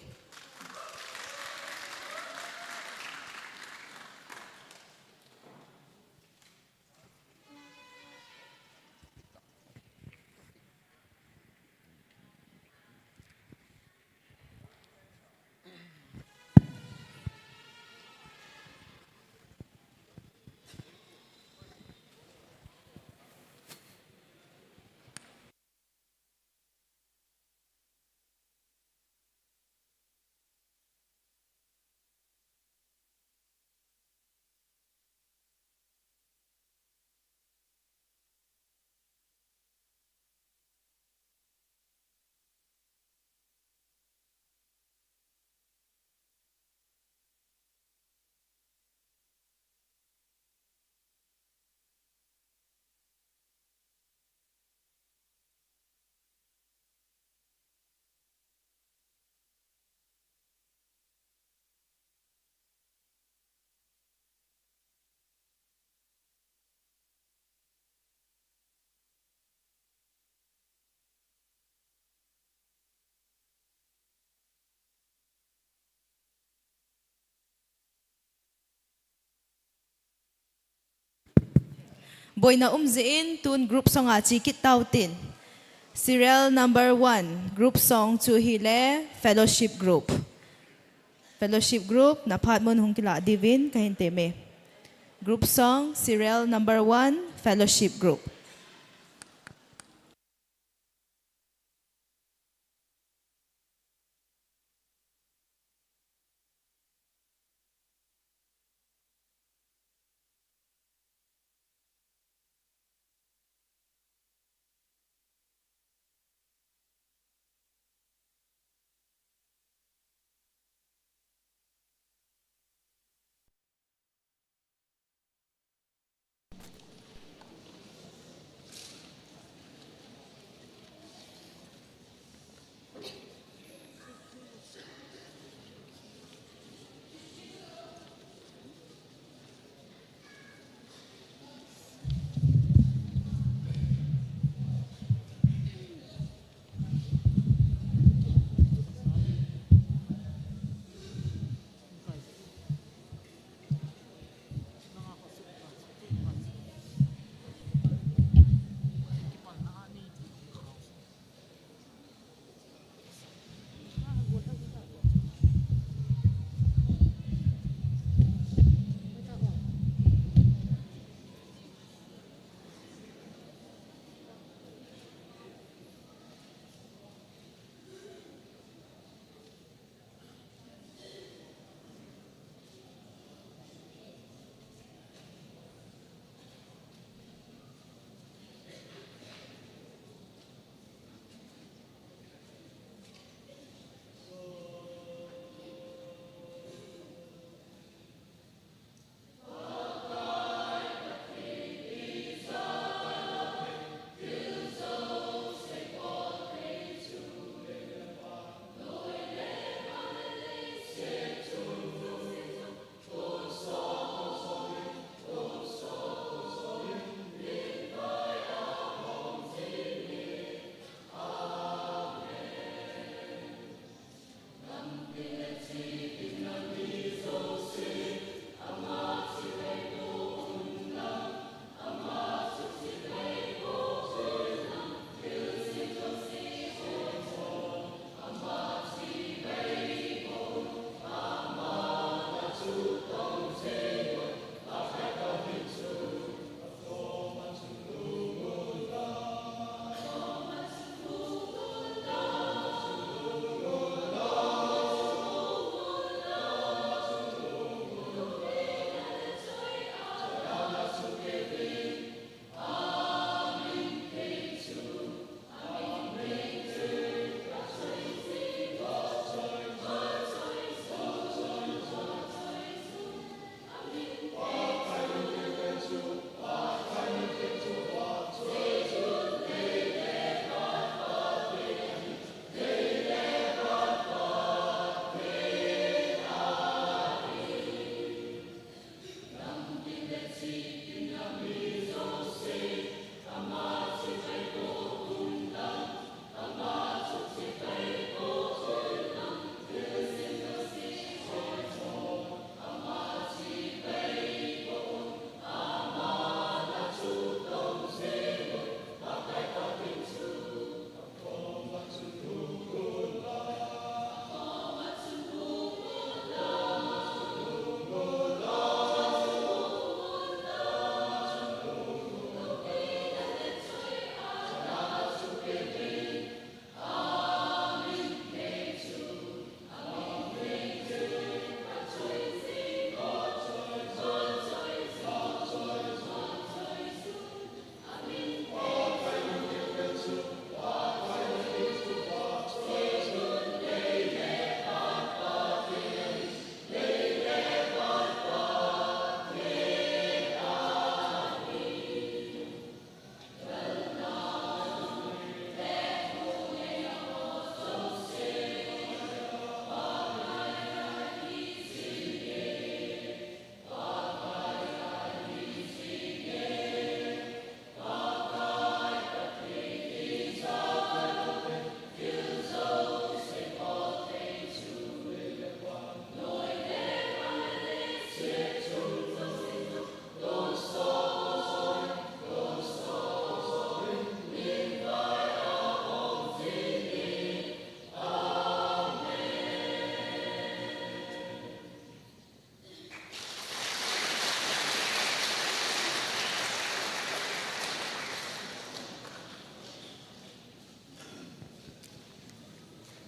Boy na umziin tun group song a chikit tautin. Serial number 1, group song to hile fellowship group. Fellowship group na patmon hong kila divin kahinteme. Group song serial number 1, fellowship group.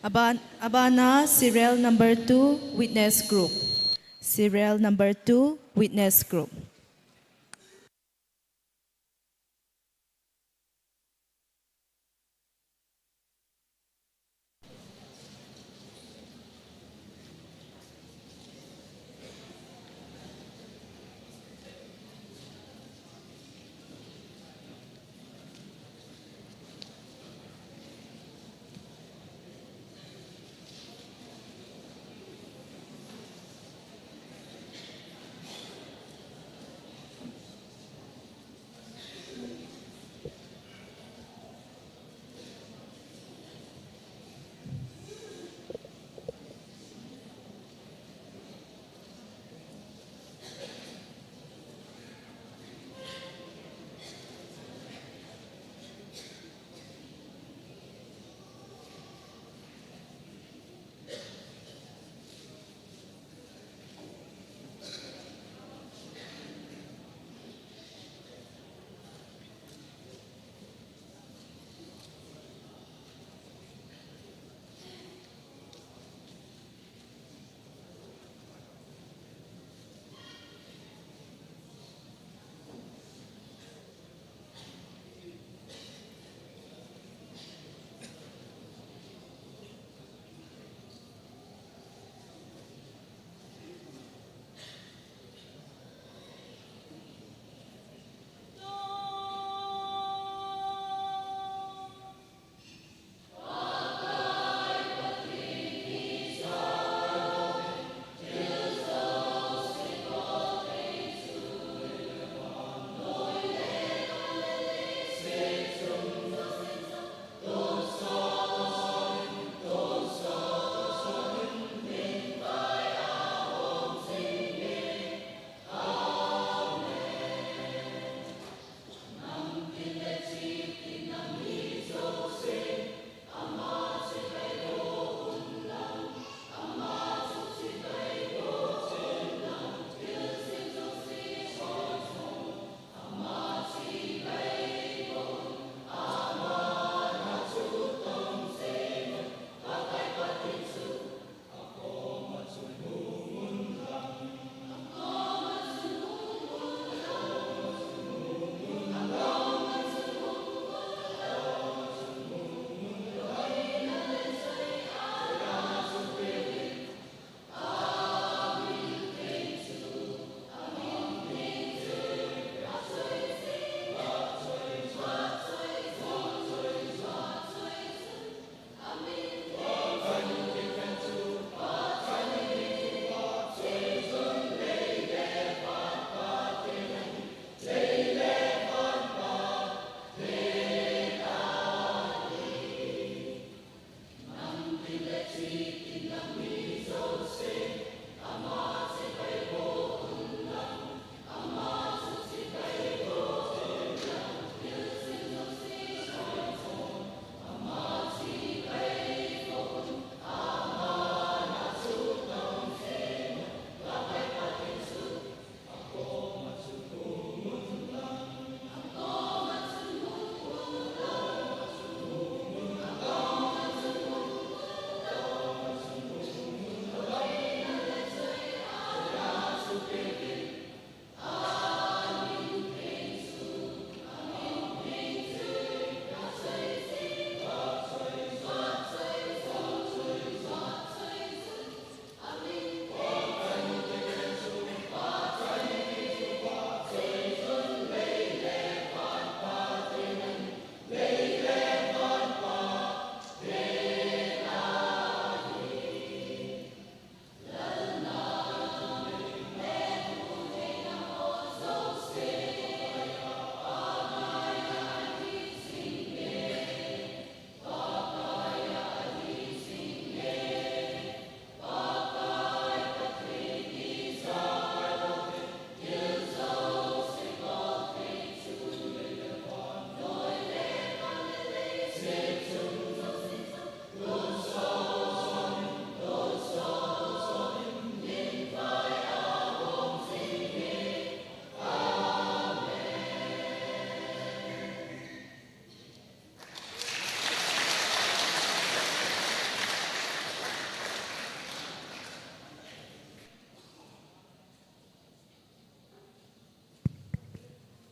Abana, serial number 2, witness group. Serial number 2, witness group.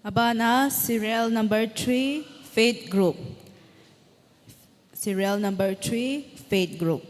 Abana, serial number 3, Faith Group. Serial number 3, Faith Group.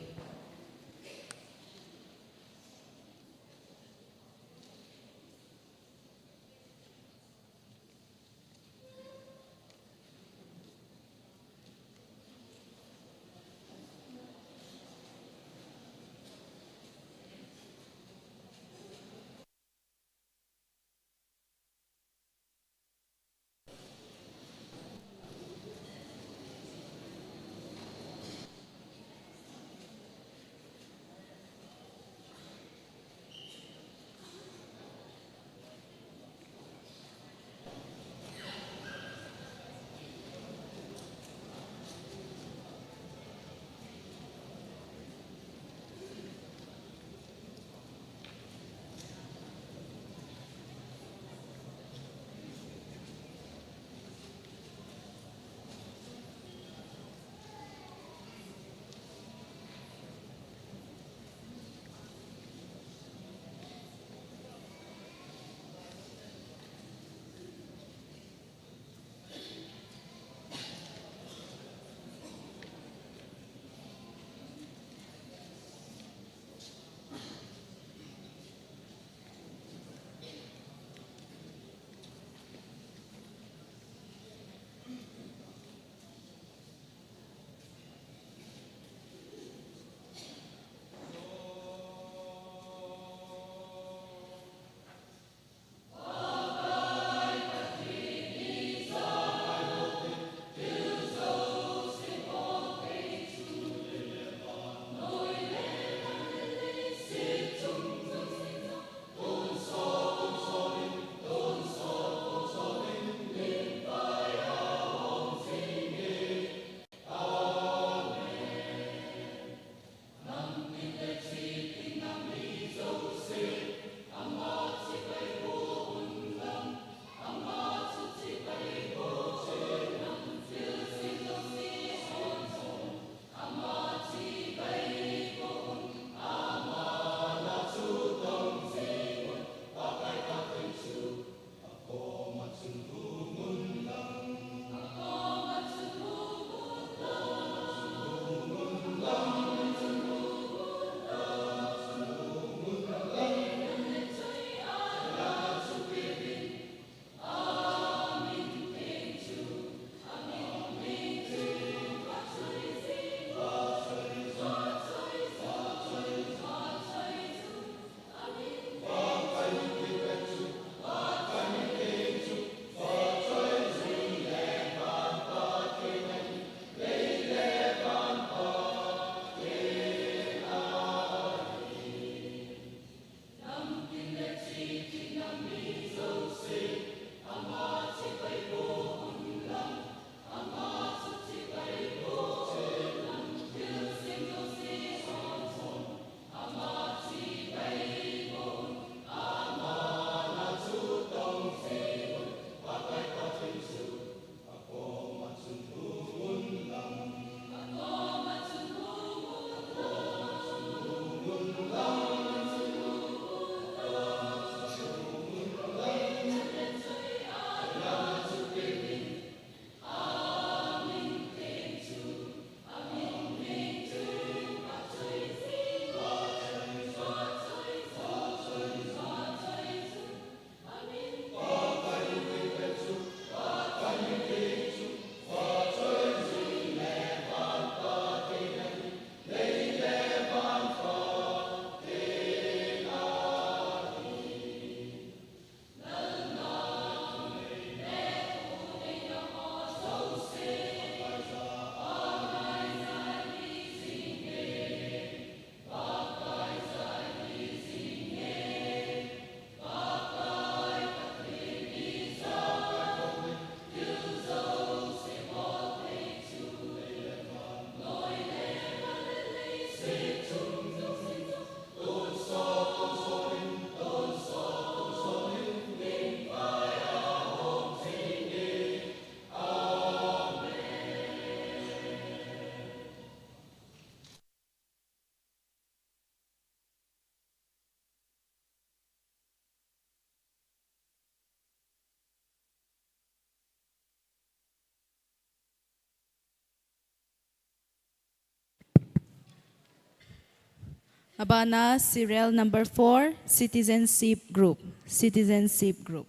Abana, serial number 4, Citizenship Group. Citizenship Group.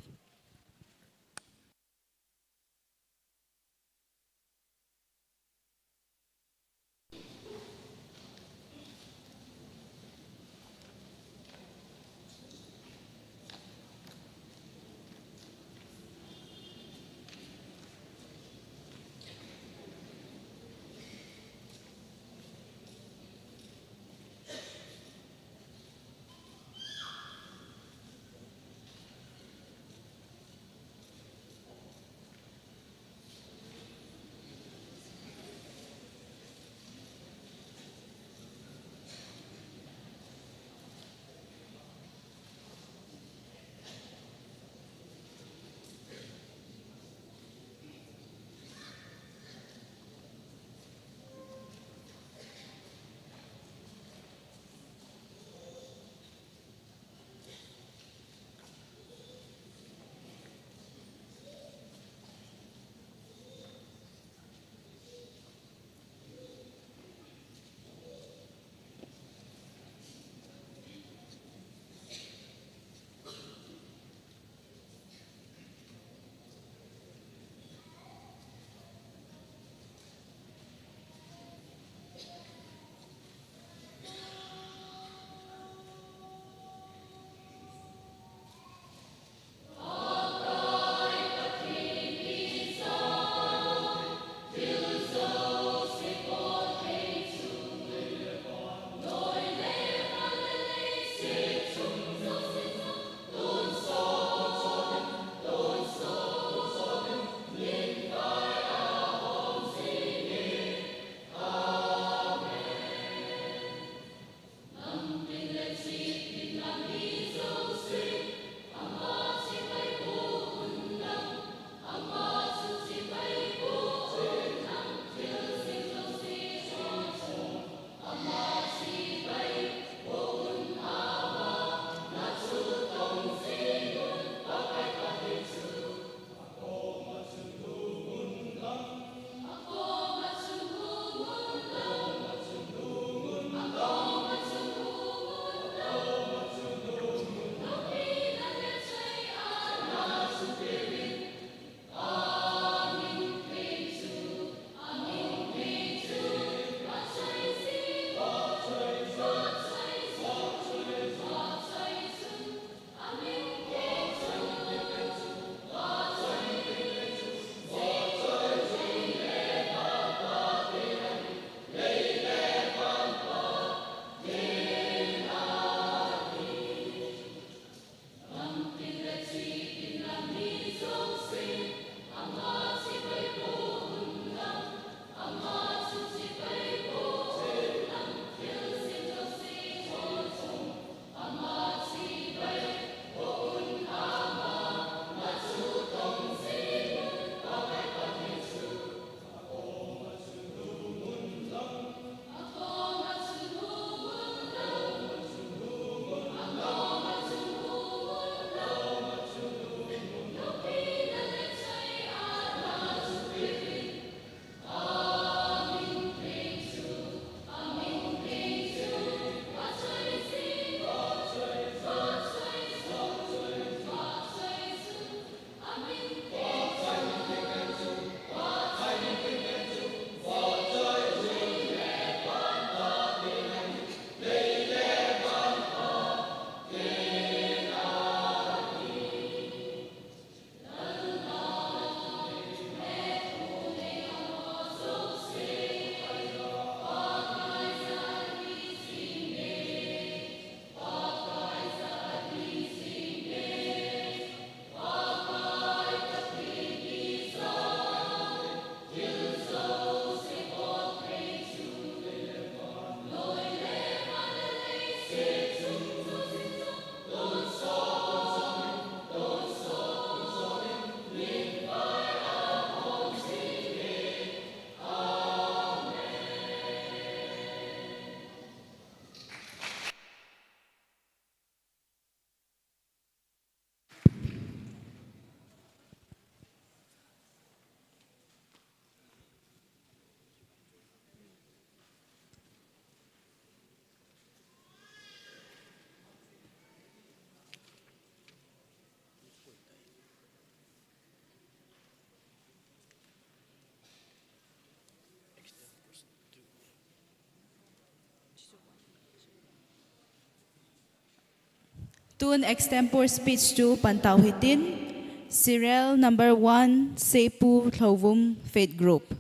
Tun extempore speech to Pantauhitin. Serial number 1, Sepu Thovum Faith Group.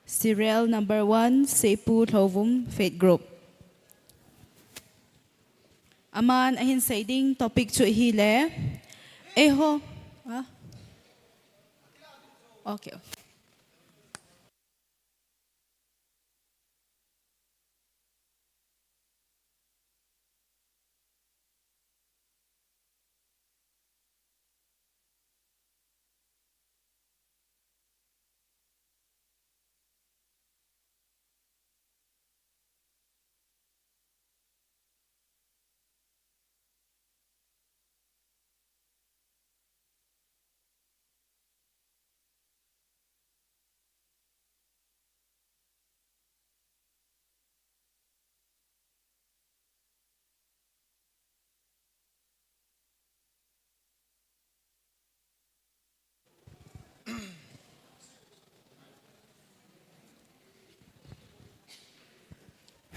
Serial number 1, Sepu Thovum Faith Group. Aman ahin saiding topic chu hile. Eho. Ah. Okay.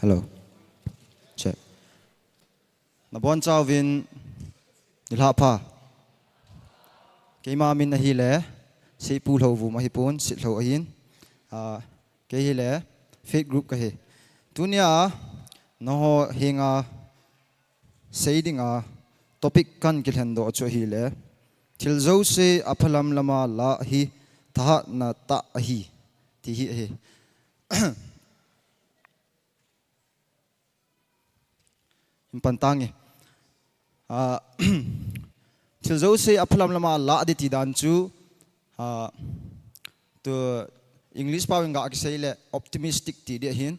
Hello. Check. Nabon chao vin nilhapa. Keima min nahi le si pu lo vu mahipun sit lo ahin. Ke hi le faith group ka he. Tunia no hinga seidinga topic kan kilhendo cho hi le. Til zo se aphalam lama la hi tha na ta hi ti hi he. Pantangi til zo se aphalam lama la di ti dan chu to English pa nga ka sei le optimistic ti de hin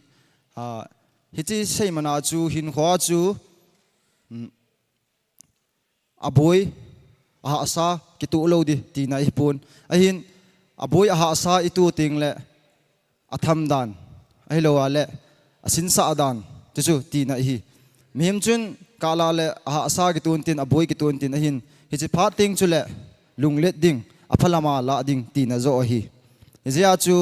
hiti sei mana chu hin khwa chu aboi aha asa ki tu lo di ti na ipun ahin aboi aha asa itu ting le atham dan ai lo ale asin sa dan chu ti na hi Mihim chun kala le aha asa ki tuntin aboi ki tuntin ahin hichi phating chu le lunglet ding aphalama la ding ti na zo hi hizia chu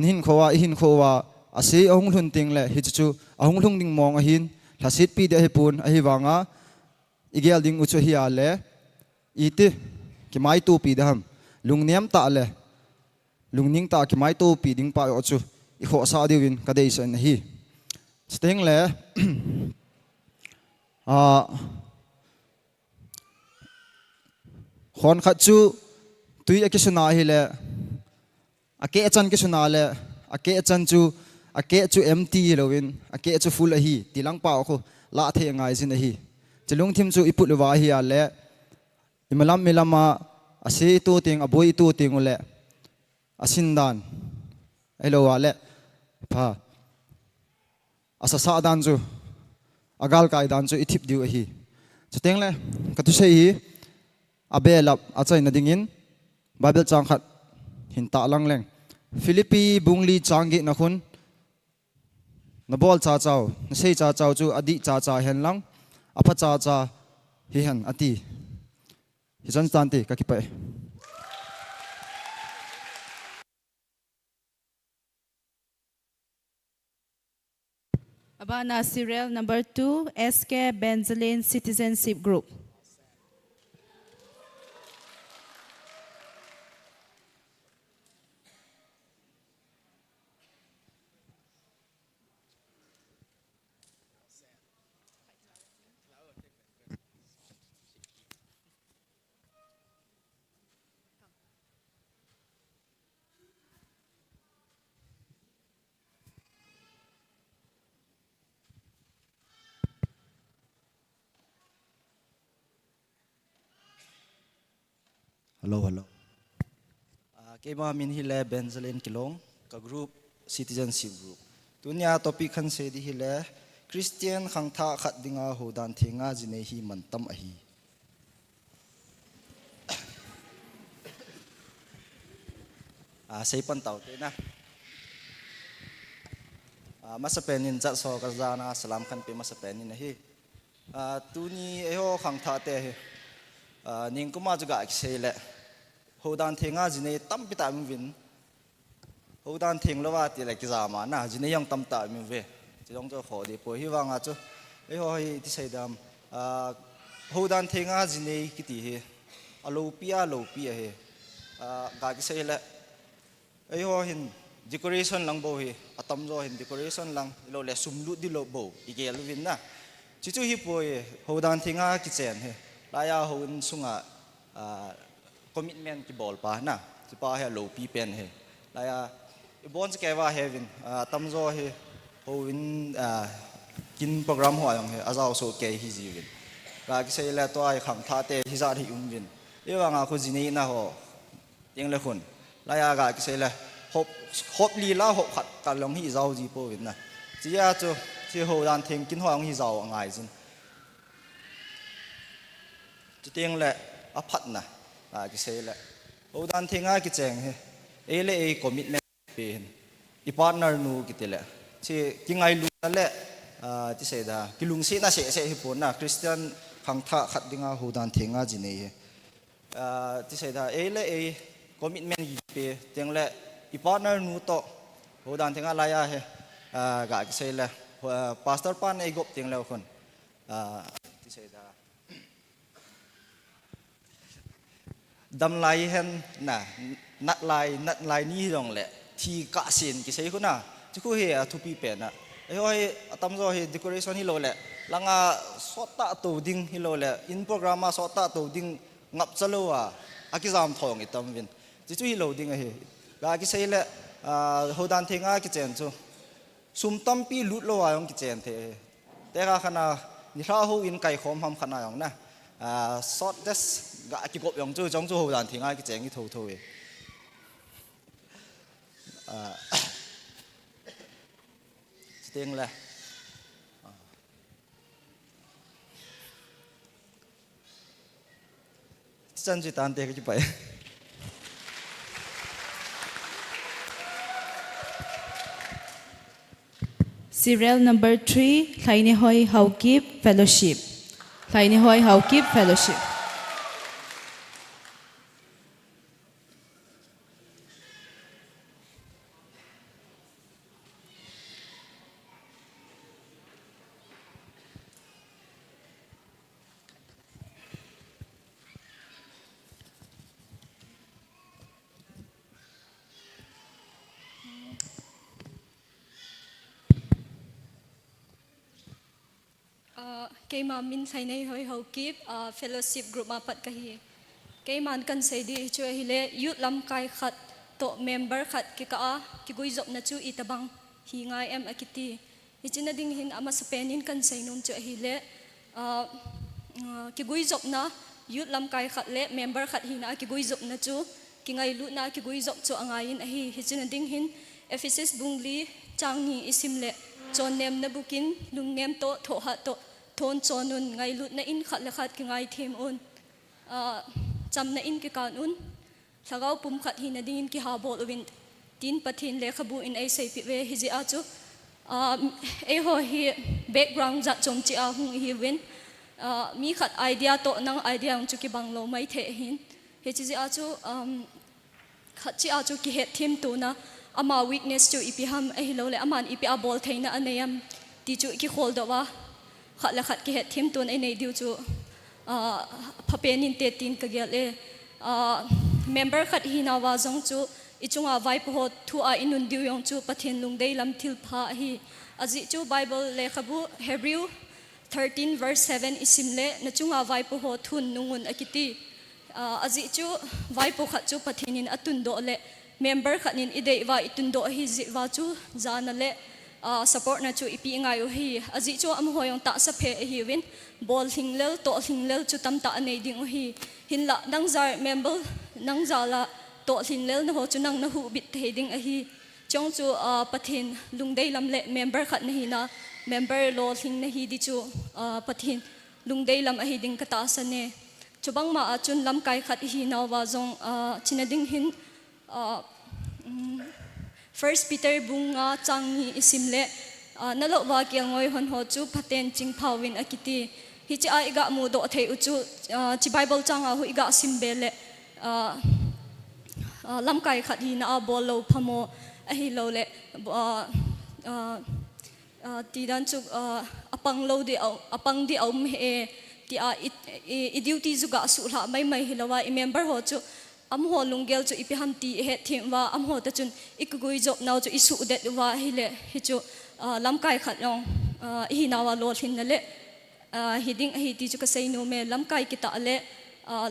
nin khowa hin khowa ase ahung hlun ting le hichi chu ahung hlung ding mong ahin thasit pi de hepun ahi wanga igel ding uchu hi ale ite ki mai tu pi daham lungniam ta le lungning ta ki mai tu pi ding pa ochu I kho sa diwin kadei san hi steng le khon khat chu tui akisuna hi le ake chan kisuna le ake chan chu ake chu empty lovin ake chu full hi tilang pa ko la the ngai sin hi chelung thim chu iput wa hi ale imalam milama ase tu ting aboi tu ting le asin dan elo wale pha asa sa dan chu agal kai dan chu ithip diu hi cheteng le katu sei hi abelap achai na dingin bible chang khat hin ta lang leng Philippi bungli changi na khun na bol cha chaw na sei cha chaw chu adi cha cha hen lang apha cha cha hi han ati hi chan tan ti ka ki pai Abana serial number 2, SK Benzaline Citizenship Group. Hello. Kema min hile Benzaline Kilong ka group citizenship group. Tunya topic khan se di hile Christian khang tha khat dinga hodan thenga jine hi mantam ahi. Sei pan tau te na. Masapenin jat so ka jana salam khan pe masapenin hi. Tuni eho khang tha te he. Ning kuma juga aksele hodan thenga jine tam pita mi win hodan theng lawa ti la ki zama na jine yang tam ta mi ve jong jo kho di po hi wanga chu e ho hi ti sai dam hồ đàn thế ngã gì này cái gì he alo pia he gà cái say lệ ấy ho hin decoration lang bo he atam zo hin decoration lang lo le sum lu di lo bo igel win na chu chu hi po he hồ đàn thế ngã cái chen he la ya ho in sunga commitment ki bol pa na chi pa he lo pi pen he la ya bon ke wa he win tam zo he ho in kin program ho yang he azao so ke hi ji win ga ki sei la to ai kham tha te hi za hi win e wa nga khu ji ni na ho tiếng le khun la ya ga ki sei la hop li la hop khat ka long hi zao ji po win na ji ya chu chi ho dan theng kin ho ang hi zao ngai jin chu tiếng le a phat na ga ki sei la ho dan theng a ki cheng he e le e commitment pe i partner nu ki te le chi ki ngai lu na le ti sei da ki lung si na se hi pon na Christian khang tha khat dinga ho dan theng a ji nei ti sei da e le e commitment yi pe tiếng le i partner nu to ho dan theng a la ya he ga ki sei la pastor pan e gop tiếng le khon ti sei da dam lai hen na nat lai ni dong le thi ka sin ki sei khuna chu khu he thu pi pe na e hoi atam zo he decoration hi lo le langa sota to ding hi lo le in program ma sota to ding ngap chalo wa akizam thong itam win chu chu hi lo ding a he ga ki sei le ho dan thenga ki chen chu sum tam pi lut lo wa yong ki chen the te ga khana ni ra ho in kai khom ham khana yong na sot des ga ki gop yong chu jong chu ho dan thenga ki cheng ki tho tho e tiếng là chân chỉ tàn tê cái chụp vậy Serial number 3 Thaini Hoi Haukip Fellowship. Thaini Hoi Haukip Fellowship. Cái mà mình thấy này hơi hậu kíp fellowship group mà bắt cái cái mà cần xây đi cho hi lệ youth lam kai khat to member khat ki ka ki goi job na chu itabang hi ngai em akiti ichina ding hin ama spainin kan sei nun cho hi lệ ki goi job na youth lam kai khat le member khat hi na ki goi job na chu ki ngai lu na ki goi job cho angai in hi ichina ding hin Ephesus bungli changni isim le chon nem na bukin lung nem to tho ha to thôn chonun ngai lut na in khat la khat ki ngai them un cham na in ki kan un thagau pum khat hi na ding ki ha bol win tin pathin le khabu in ai sei pi ve hi ji a chu e ho hi background za chom chi a hung hi win mi khat idea to nang idea ang chu ki banglo mai the hin he chi ji a chu khat chi a chu ki het them tu na ama weakness chu ipi ham e lo le aman ipi a bol theina anayam ti chu ki khol do wa khat la khat ki het thim tun ai nei diu chu phapenin te tin ka gel e member khat hi na wa jong chu ichunga vai po thu a inun diu yong chu pathin lungdei lam thil pha hi aji chu bible le khabu Hebrew 13 verse 7 isim le na chunga vai po thun nungun akiti aji chu vai po khat chu pathinin atun do le member khat nin idei wa itun do hi ji wa chu jana le support na chu ipi ngai hi aji chu am hoyong ta sa phe hi win bol hinglel to hinglel chu tam ta nei ding hi hinla nang zar member nang zala to hinglel na ho chu nang na hu bit the ding hi chong chu pathin lungdei lam le member khat na hi na member lo hing na hi di chu pathin lungdei lam a hi ding ka ta sa ne chubang ma chun lam kai khat hi na wa jong chinading hin First Peter bunga changi isimle nalo wa kyangoi hon ho chu phaten ching phawin akiti hi chi a iga mu do thei uchu chi Bible changa hu iga simbele lam kai khat hi na bol lo phamo a hi lo le ti dan chu apang lo di apang di om he ti a I duty zuga su la mai hilawa I member ho chu am ho lungel chu ipiham ti he thim wa am ho ta chun ikugui job naw chu isu det wa hile hi chu lamkai khat long hi nawa lo thin na le hiding hi ti chu ka sei no me lamkai kita le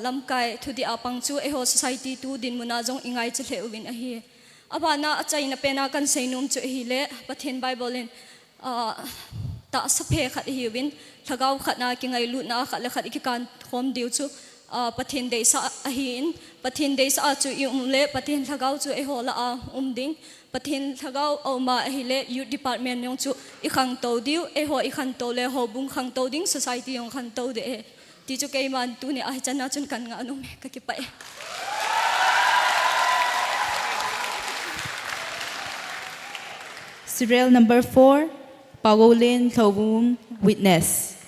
lamkai thu di apang chu e ho society tu din muna jong ingai che le win a hi abana achai na pena kan sei nom chu hi le pathen bible in ta saphe khat hi win thagau khat na ki ngai lu na khat le khat ki kan khom diu chu pathen dei sa a hin pathen dei sa chu le pathen thagau chu e ho la ding pathen thagau oma hi le youth department yong chu I khang to diu e ho I khan to le ho bung khang to ding society yong khan to de ti chu ke man tu ni a chana chun kan nga no me ka ki pa Serial number 4, Pawolin Thawum, witness.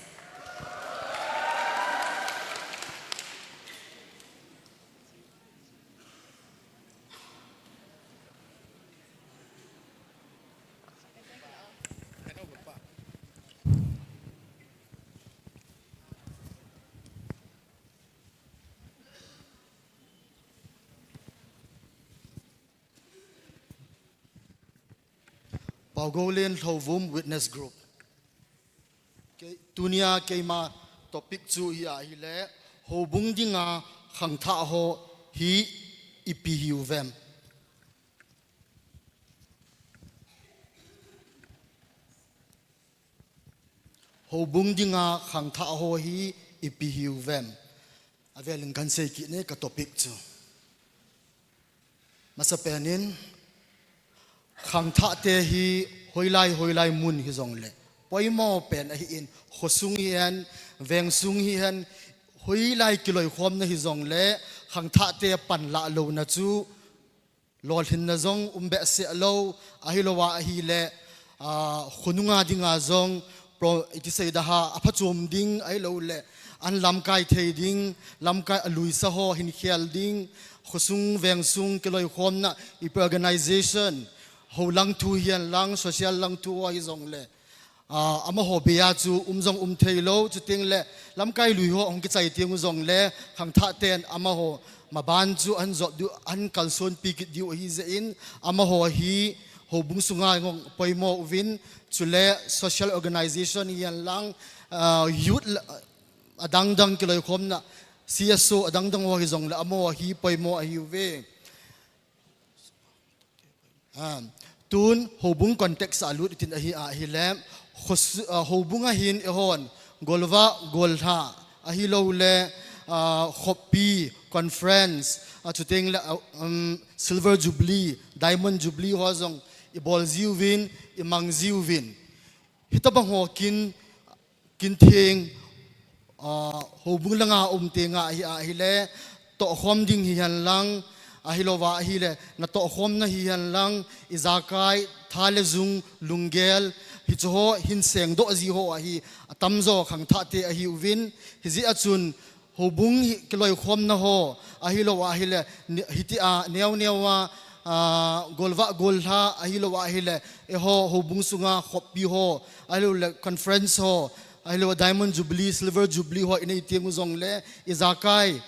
Pawolin Thawum Witness Group. Tunia keima topic chu hi hi le ho bung dinga khang tha ho hi ipi hiu vem. Ho bung dinga khang tha ho hi ipi hiu vem. Avelin kan sei ki ne ka topic chu. Masapenin khang tha te hi hoilai mun hi zong le poimo pen a hi in khosung hian veng sung hian hoilai kiloi khom na hi zong le khang tha te pan la lo na chu lol hin na zong umbe se lo a hi lowa a hi le khununga dinga zong pro iti sei da ha aphachum ding ai lo le an lamkai thei ding lamkai alui sa ho hin khial ding khosung veng sung kiloi khom na I organization ho lang tu hian lang social lang tu wa zong le ama ho bia chu zong thei lo chu ting le lamkai lui ho ong ki chai tiang zong le khang tha ten ama ho ma ban chu an zo du an kalson pi ki diu hi ze in ama ho hi ho bung sunga ngong poimo win chu le social organization hian lang youth adang dang ki loi khom na CSO adang dang wa hi zong le ama hi poimo a hi ve tun hobung context alut itin ahi a hilem hobunga hin ehon golwa golha ahi lo le khopi conference chuteng le silver jubilee diamond jubilee ho zong ibol ziwin imang ziwin hitabang ho kin theng hobung langa tenga ahi a hile to khom ding hian lang ahilowa ahile na to khom na hian lang izakai thale zung lungel hi cho hin seng do ji ho ahi atamzo khang tha te ahi win hiji achun hobung kiloi khom na ho ahilowa ahile hiti a newa golwa golha ahilowa ahile e ho hobung sunga khopi ho ahilo le conference ho ahilo diamond jubilee silver jubilee ho inei tiang zong le izakai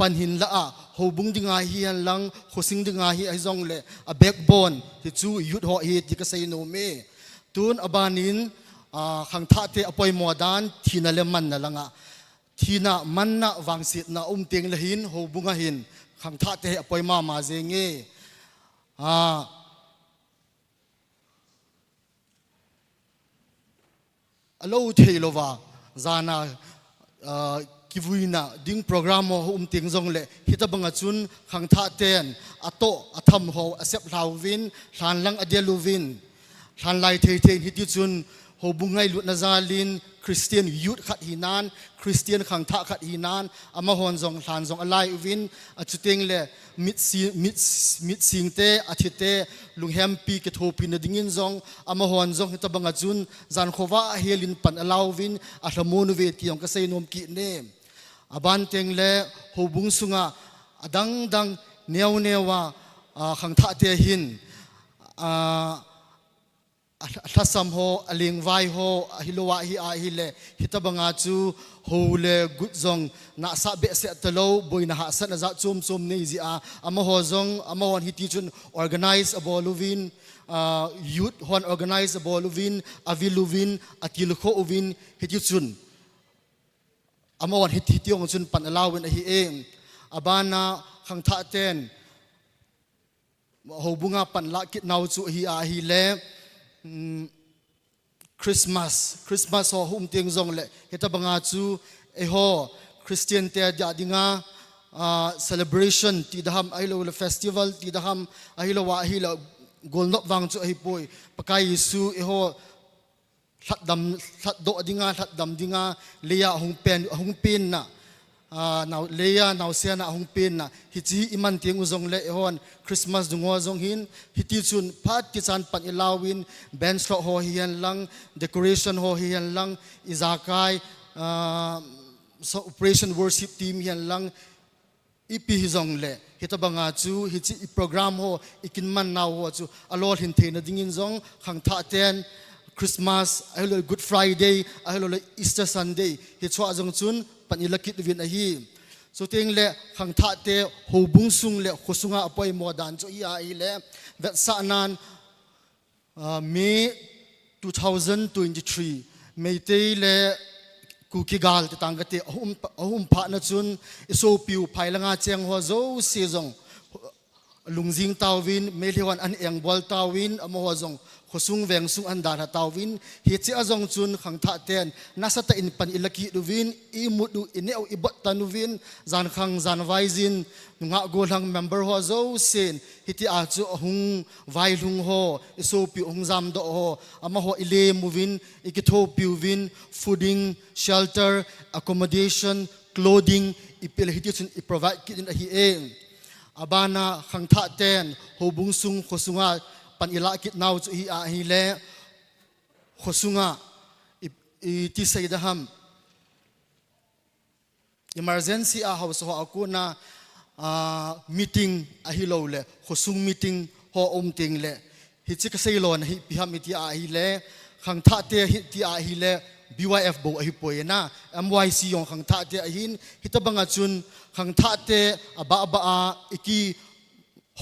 panhin la a hobung dinga hian lang khosing dinga hi aizong le a backbone ti chu youth ho hi ti ka sei no me tun abanin khang tha te apoi modan thina le man na langa thina manna wangsit na teng le hin hobunga hin khang tha te apoi ma zenge alo theilowa zana kivuina ding program ho ting zong le hitabanga chun khang tha ten ato atham ho asep hlawin hlan lang adeluvin hlan lai thei hiti chun ho bungai lut na zalin Christian youth khat hinan Christian khang tha khat hinan ama hon zong hlan zong alai win achuteng le mit singte athite lunghem pi ke thopin dingin zong ama hon zong hitabanga chun zan khowa helin pan alawin athamonu ve tiong ka sei nom ki ne aban teng le hobung sunga adang dang newa khang tha te hin ทัศมโฮอลิงไวโฮฮิโลวะฮิอาฮิเลฮิตบังอาจูโฮเลกุดซงนาซาเบเสตโลบอยนาฮาสันจะจุมซุมนี่จีอาอามโฮซงอามวันฮิติจุน organize อบอลูวินyouth ฮอน organize อบอลูวินอวิลูวินอติลโคอุวินฮิติจุนอามวันฮิติยงจุนปันลาวินฮิเองอบานาขังท่าเตนโฮบุงาปันละกิดนาวจุฮิอาฮิเลคริสต์มาสโฮหุ่มเตียงซงเลเหตุบังอาจูเอโฮคริสเตียนเตียดดิงาcelebration ที่ดามไอโลเฟสติวัลที่ดามไอโลวะฮิโลกอลนกวังจูไอปุยปะกายยิสูเอโฮทัดดำทัดโดดิงาทัดดำดิงาเลียหงเป็นนะนาวเลียนาวเซียนะหงเป็นนะฮิจิอิมันเตียงอุซงเลฮอนคริสต์มาสดุงวซงหินฮิติจุนพัดกิจานปันอิลาวินแบนสโลโฮฮิยันลังเดคอเรชันโฮฮิยันลังอิซากายoperation worship teamฮิยันลังอีพีฮิซงเลฮิตบังอาจูฮิจิโปรแกรมโฮอิกินมันนาวจูอลอหินเทนดิ่งินซงขังท่าเตนคริสต์มาสไอโลกูดฟรายเดย์ไอโลอีสเตอร์ซันเดย์ฮิตชัวซงจุนปันอิลักิดวินอฮีสุดท้ายเล่ขังท่าเตะหูบุ้งซุงเล่ขุสุงาอภัยโมดันจุยาอีเล่เวทสานันเมย์2023เมย์เตเล่กูกิกาลตั้งกันเตะหุ่มพระนัจุนอิโซปิวภายหลังอาเจียงหัวโจเสียจงลุงจิงตาวินเมลิวันอันเองบอลตาวินอโมหัวจงขสุงแวงสุงอันดาร์ตาวินฮิตเจ้าจงจุนขังท่าเตนนัสตะอินปันอิลักิดูวินอิมุดูอินเนออิบัตตานูวินจานขังจานไวซินงะโกลังเมมเบอร์หัวโจเซนฮิตอาจูหุงไวลุงโฮอิโซปิหุงจามโดโฮอโมหัวอิเลมูวินอิกิโทปิววินฟูดิ้งเชลเตอร์อะคอมโมเดชันคลอดิ้งอิเปลฮิตจุนอิ provide กินอฮีเองอบานาขังท่าเตนโฮบุงซุงขสุงาปันอิลักิดนาวจุฮีอาฮิเลขสุงาอิติสัยดะฮัม emergency อาฮาวสโฮอากูนาmeeting อาฮิโลเลขสุง meeting ฮออมติงเลฮิจิกสัยโลนฮิพิฮามิติอาฮิเลขังท่าเตฮิติอาฮิเล BYF โบอาฮิปวยนะ MYC ยองขังท่าเตอาฮินฮิตบังอาจุนขังท่าเตอบาอาอิกี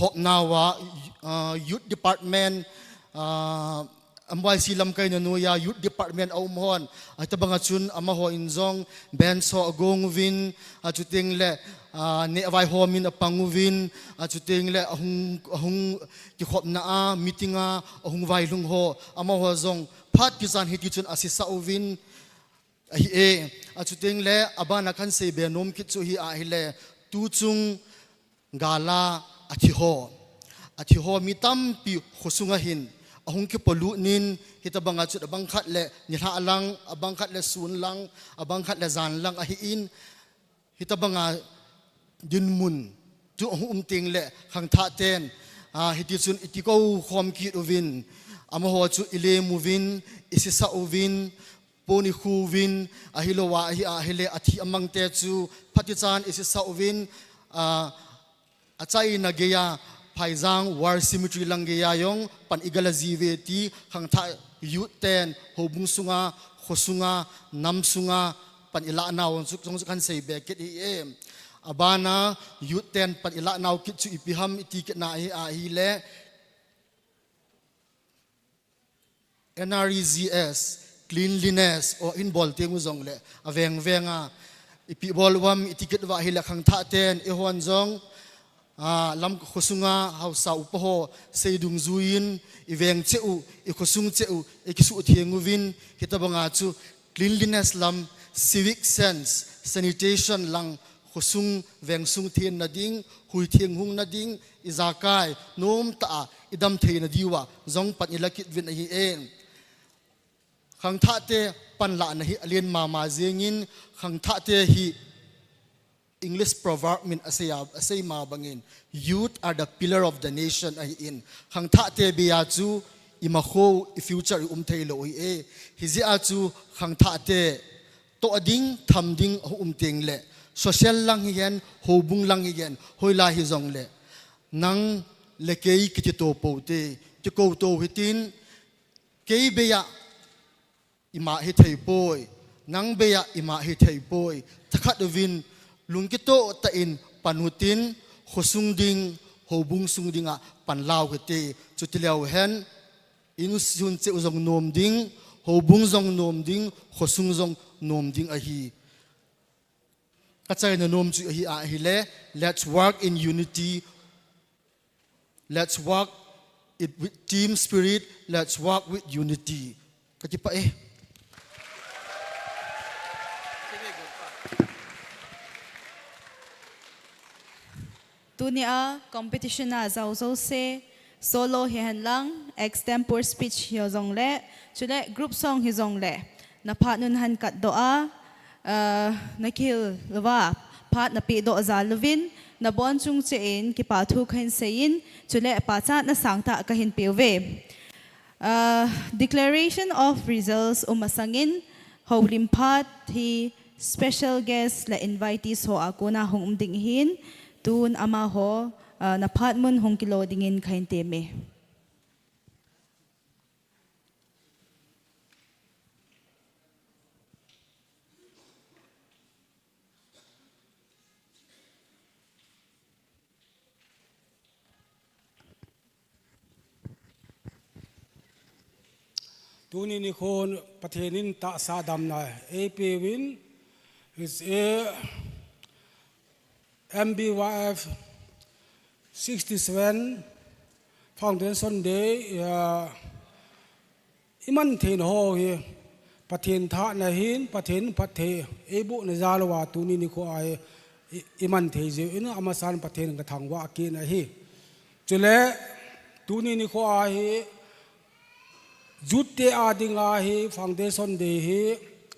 หกนาวะyouth department MYC ลำไกนันุยา youth department เอาหมอนอาจจะบังอาจุนอามาหัวอินซองเบนโซกงวินอาจุติงเล่เนวายโฮมินอปังวินอาจุติงเล่หุงกิขบนามีติงาหุงไวลุงโฮอามาหัวซองพัดกิจานฮิติจุนอาศิสาวินเออาจุติงเล่อบานักันเซเบนอมคิดสุฮีอาฮิเล่ตูจุงกาลาอาทิโฮมีตั้มปีขสุงหินอาหงคิปลุนินฮิตบังอาจุดบังคัดเล่นิหาลังบังคัดเล่ศูนย์ลังบังคัดเล่จานลังอาฮินฮิตบังอาดินมุนจุติงเล่ขังท่าเตนฮิติจุนอิติโกความคิดอุวินอามาหัวจุอิเลมูวินอิสิสาอุวินปนิคูวินอาฮิโลวะอาฮิเลอาทิอมังเตจูพัติจานอิสิสาอุวินอาใจนักเกียร์ภายจังวาร์ซิมิทรีลังเกียร์ยองปันอิกาลาจีเวตีขังท่ายุตเตนหูบุงสุงาขสุงาน้ำสุงาปันอิละนาวสุกกันเซเบกิดเออบานายุตเตนปันอิละนาวคิดจุอิพิฮัมอิติกิดนาอาฮิเล NREZS cleanliness or inbol tengu zong le aveng venga ipi bol wam itiket wa hila khang tha ten e hon zong lam khosunga hausa upoho seidung zuin iveng cheu e khosung cheu e kisu thiengu win hitabanga chu cleanliness lam civic sense sanitation lang khosung vengsung thien na ding hui thieng hung na ding izakai nom ta idam theina diwa zong pat ilakit win hi enขังท่าเตปันละนะฮิเลียนมาเจียงินขังท่าเตฮิ English proverb มินอาศัยมาบังอิน Youth are the pillar of the nation ไออินขังท่าเตเบียจูอิมาโคfuture เทโลเอฮิจิอาจูขังท่าเตโตอดิ้งทำดิ้งเตียงเล่ social ลังเฮียนโฮบุงลังเฮียนฮอยลาฮิจงเล่นังเลเกยกิจโตโปเตจะโกโตฮิติน ke beya ima hi thei boy nang beya ima hi thei boy takhat win lungkito ta in panutin khosung ding hobung sung dinga panlaw kete chutilaw hen inu sun che uzong nom ding hobung zong nom ding khosung zong nom ding a hi kachai na nom chu hi a hi le let's work in unity let's work it with team spirit let's work with unity kachipa Tunia competition na zau zau se solo hi han lang extempore speech hi zong le chule group song hi zong le na phat nun han kat doa na kil lwa phat na pi do za lovin na bon chung che in ki pa thu khain sein chule pa cha na sangta ka hin piwe declaration of results umasangin holim phat hi special guest la invitees ho akuna hong ding hin tun ama ho na phat mun hong kilo dingin khain teme Tuni ni khon pathenin ta sa dam na AP win is a MBYF 67 Foundation Day iman then ho hi pathen tha na hin pathen pathe ebu na zalwa tuni ni kho ai iman the je ina amasan pathen ka thangwa ki na hi chule tuni ni kho ai Jute adinga hi foundation de hi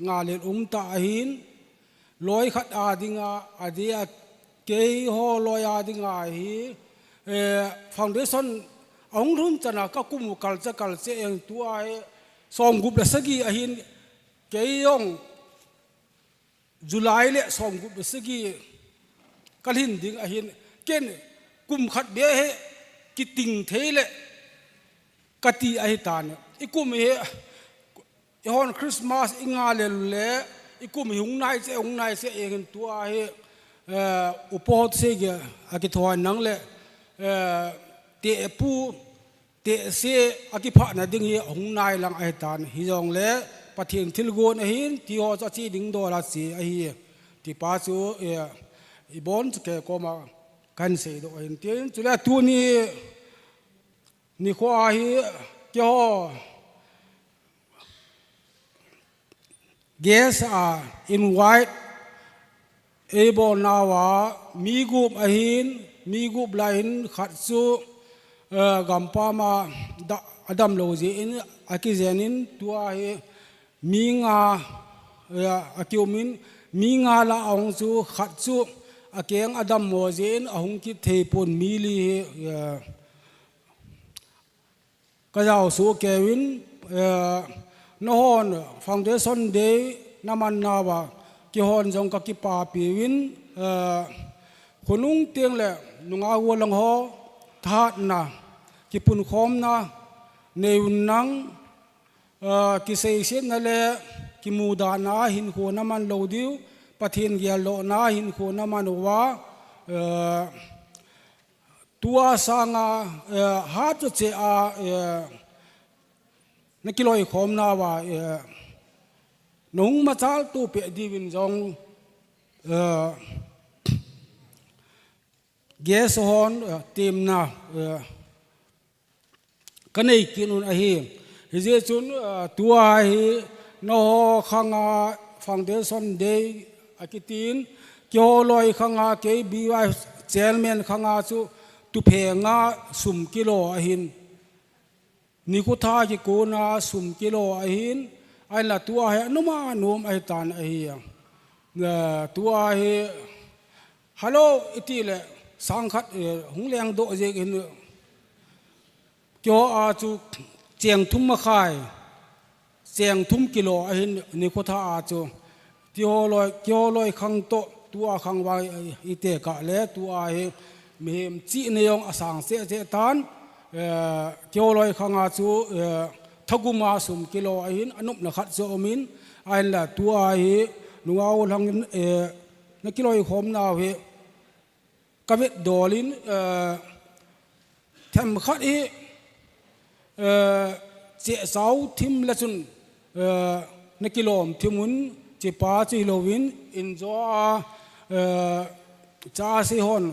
ngalen ta hin loi khat adinga adia ke ho loi adinga hi foundation ong run chana ka kum kal che eng tu ai som gup la sagi ahin ke yong July le som gup la sagi kalhin ding ahin ken kum khat be he kiting thele kati ahi tan ikum he hon Christmas ingale le ikum hung nai se eng tua he upot se ge akithwa nang le te pu te se akipha na ding hi hung nai lang ahi tan hi jong le pathian thilgo na hin ti ho cha chi ding do la si ahi ti pa chu ibon ke ko ma kan se do hin tin chula tu ni kho hi kyo guests are invite able nawa mi group ahin mi group lain khatsu gampa ma adam loji in akizenin tua he minga akyomin minga la ong chu khatsu akeng adam mojin ahung ki thepon mili kajau su kevin nohon foundation day naman nawa ki hon jong ka ki pa piwin khunung teng le nunga wolang ho that na ki pun khom na neun nang ki sei sen na le ki muda na hin ko naman lo diu pathin gya lo na hin ko naman wa tua sanga hat che a na kiloi khom na wa nung ma chal tu pe divin jong ges hon tim na kanei kinun a hi je chun tua hi no khanga foundation day akitin kyo loi khanga ke by chairman khanga chu tu phenga sum kilo ahin nikutha ki kona sum kilo ahin ai la tua he numa nom ai tan ai na tua he hello itile sangkhat hungleng do je in kyo a chu cheng thum ma khai cheng thum kilo ahin nikutha a chu kyo loi khang to tua khang wai ite ka le tua he mem chi ne yong asang se tan kyo loi khanga chu thgu ma sum kilo ahin anup na khat zo min ain la tua hi nungau lang na kilo i khom na he kavet dolin them khat hi che sau thim la chun na kilom thimun che pa chi lovin in zo cha si hon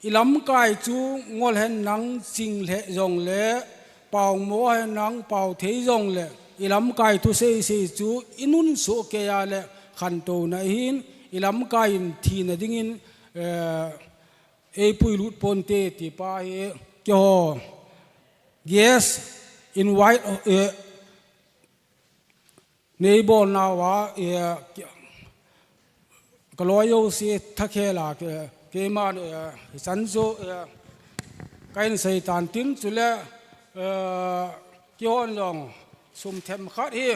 ilam kai chu ngol hen nang sing le jong le pau mo hen nang pau thei jong le ilam kai tu se chu inun so ke ya le khan to na hin ilam kai in thi na ding in e pui lut pon te ti pa he kyo yes invite neighbor na wa kaloyo si thakela ke man sanzo kain sei tan tin chule kion long sum them khat hi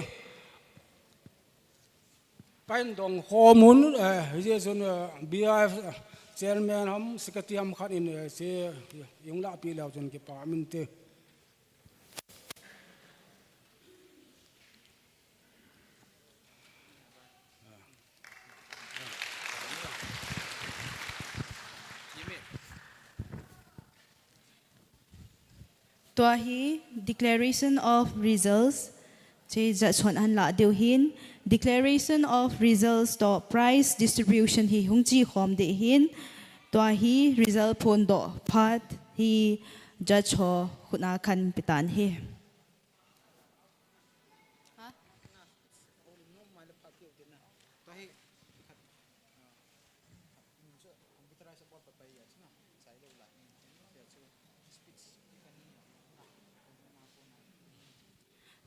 kain dong khomun je sun bif chairman ham secretary ham khat in se yung la pi law jon ke pa min te Tuahi declaration of results che jachon an la deu hin declaration of results to prize distribution hi hungchi khom de hin tuahi result phon do phat hi jacho khuna khan pitan hi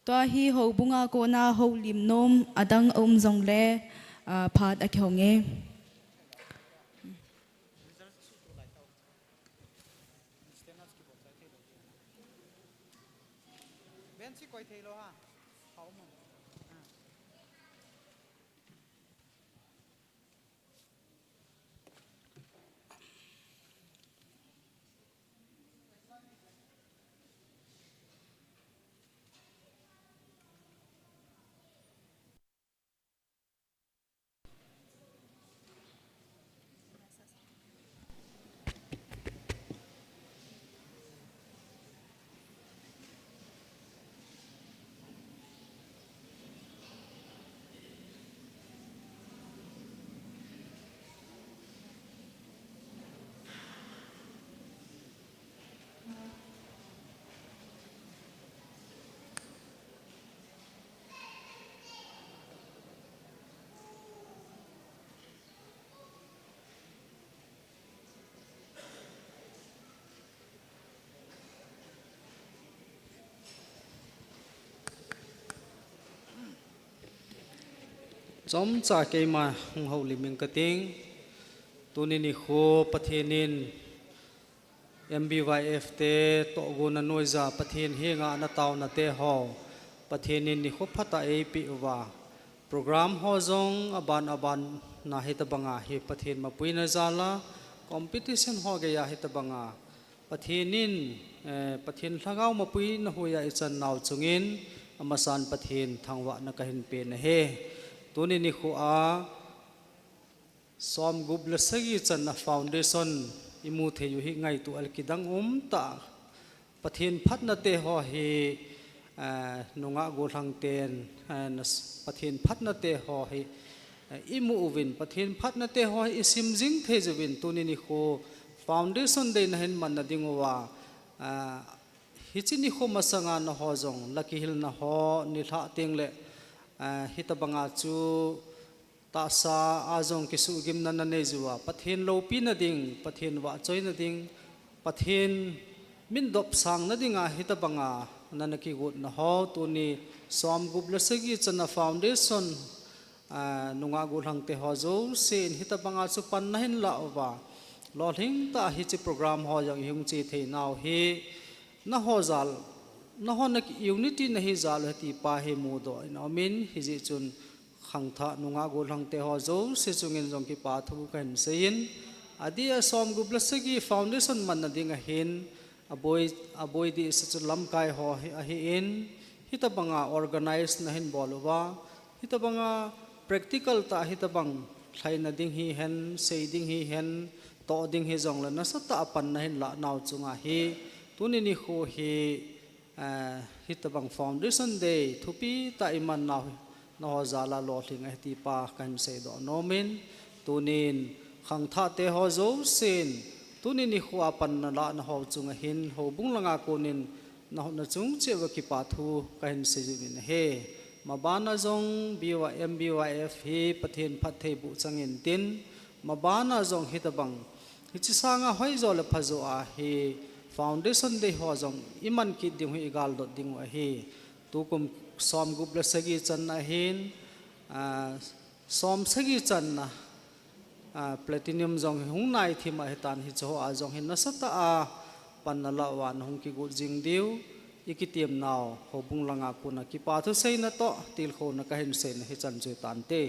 Tua hi ho bunga ko na ho lim nom adang zong le phat a khonge Chom cha ke ma hung ho liming kating tunini kho pathenin MBYF te to gona noiza pathen henga na taw na te ho pathenin ni kho phata e pi wa program ho zong aban na hitabanga he pathen ma puina zala competition ho ge ya hitabanga pathenin pathen thlagau ma pui na hoya ichan naw chungin amasan pathen thangwa na kahin pe na he tuni ni khu a som gub la sagi chan na foundation imu the yu hi ngai tu al kidang ta pathen phat na te ho hi nunga go thang ten pathen phat na te ho hi imu uvin pathen phat na te ho hi sim jing the jawin tuni ni khu foundation de na hen man na dingwa hichini khu masanga na ho jong laki hil na ho ni tha teng le hitabanga chu ta sa azong kisu gim na ne juwa pathen lo pi na ding pathen wa choi na ding pathen min dop sang na dinga hitabanga nanaki gut na ho tu ni som gup la sagi chana foundation nunga gu hang te ho zo sen hitabanga chu pan na hin la wa lo hing ta hi chi program ho yang hung chi the naw he na ho zal na ho na unity na hi zal ti pa he mu do na min hi ji chun khang tha nunga go lang te ho zo se chungin jong ki pa thu kan sein adia som gu blasagi foundation man na ding a hin aboi di se chu lam kai ho a hi in hita banga organize na hin bolwa hita banga practical ta hita bang thlai na ding hi hen sei ding hi hen to ding hi jong la na sa ta pan na hin la naw chunga hi tuni ni kho hi hita bang foundation day thupi ta iman naw no zala lo thing a ti pa kan se do nomin tunin khang tha te ho zo sin tuni ni kho pan na la na ho chunga hin ho bung langa konin na chung che wa ki pa thu kan se ju in he mabana zong BYF hi pathin phathei bu changin tin mabana zong hitabang hichi sanga hoi zo le phazo a hi foundation de ho zong iman ki ding hi gal dot ding wa hi tukum som gup la sagi chan na hin som sagi chan na platinum zong hung nai thima hetan hi cho a zong hin na sata a pan na la wan hung ki gu jing diu ikitiam naw hobung langa kuna ki pa thu sei na to til kho na ka hin se na hi chan chu tan te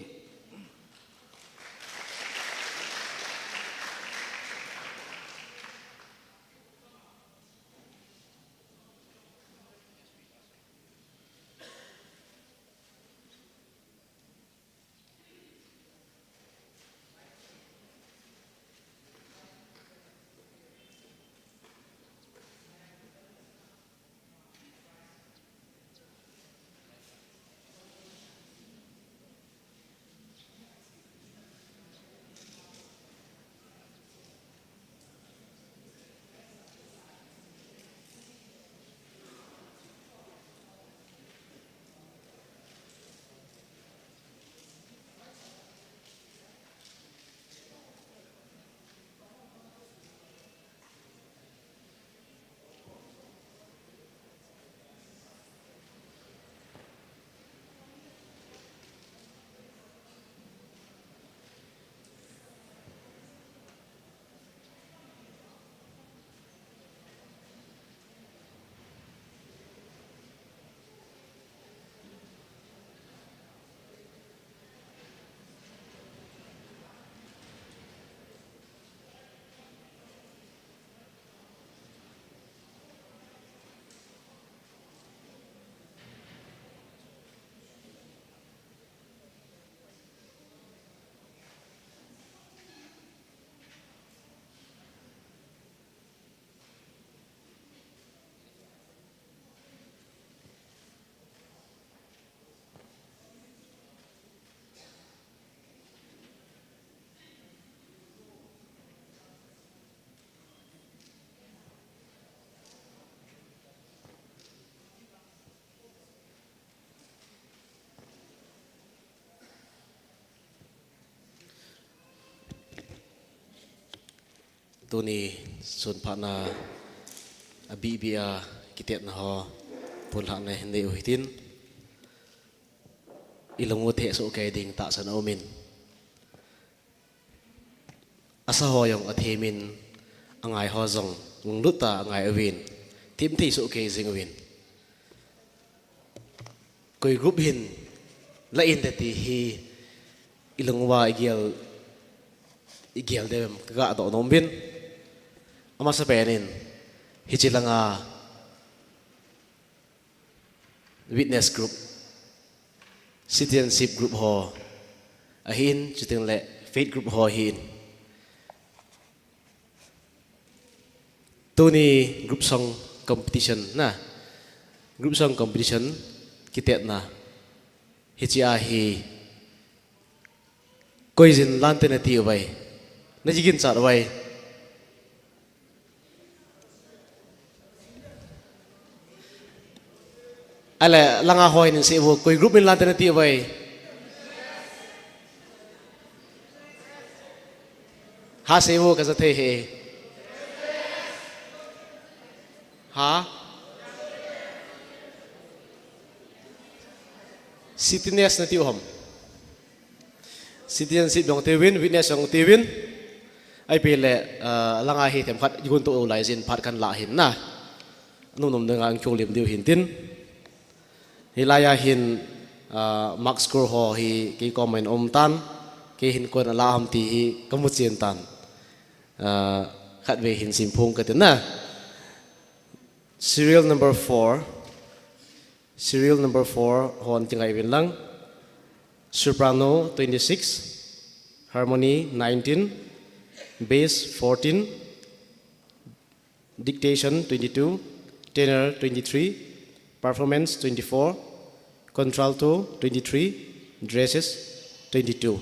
Tuni sun pana abibia kitet na ho pulha na hindi uhitin ilungut he so kay ding ta sa naumin asa ho yung athemin angay ho zong ngluta angay awin tim thi so kay zing awin koi group hin la in ti hi ilungwa igel dem ka do nombin ama sa penin hichilanga witness group citizenship group ho ahin chiting le faith group ho hin tuni group song competition na group song competition kitet na hichia hi koizin lantena ti bai najigin char bai ala langa hoy nin se wo koi group min lantena ti bai ha se wo ka sa the he ha citizens na ti hom citizenship dong te win witness dong te win ai pele langa hi them khat gun to lai jin phat kan la hin na nunom de ngang chong lim diu hin tin hilaya hin max score ho hi ki comment tan ki hin ko na la ham ti hi kamu chen tan khat ve hin sim phung ka tin na serial number 4 Serial number 4 hon tingai win lang. Soprano 26, harmony 19, bass 14, dictation 22, tenor 23, performance 24, contralto 23, dresses 22.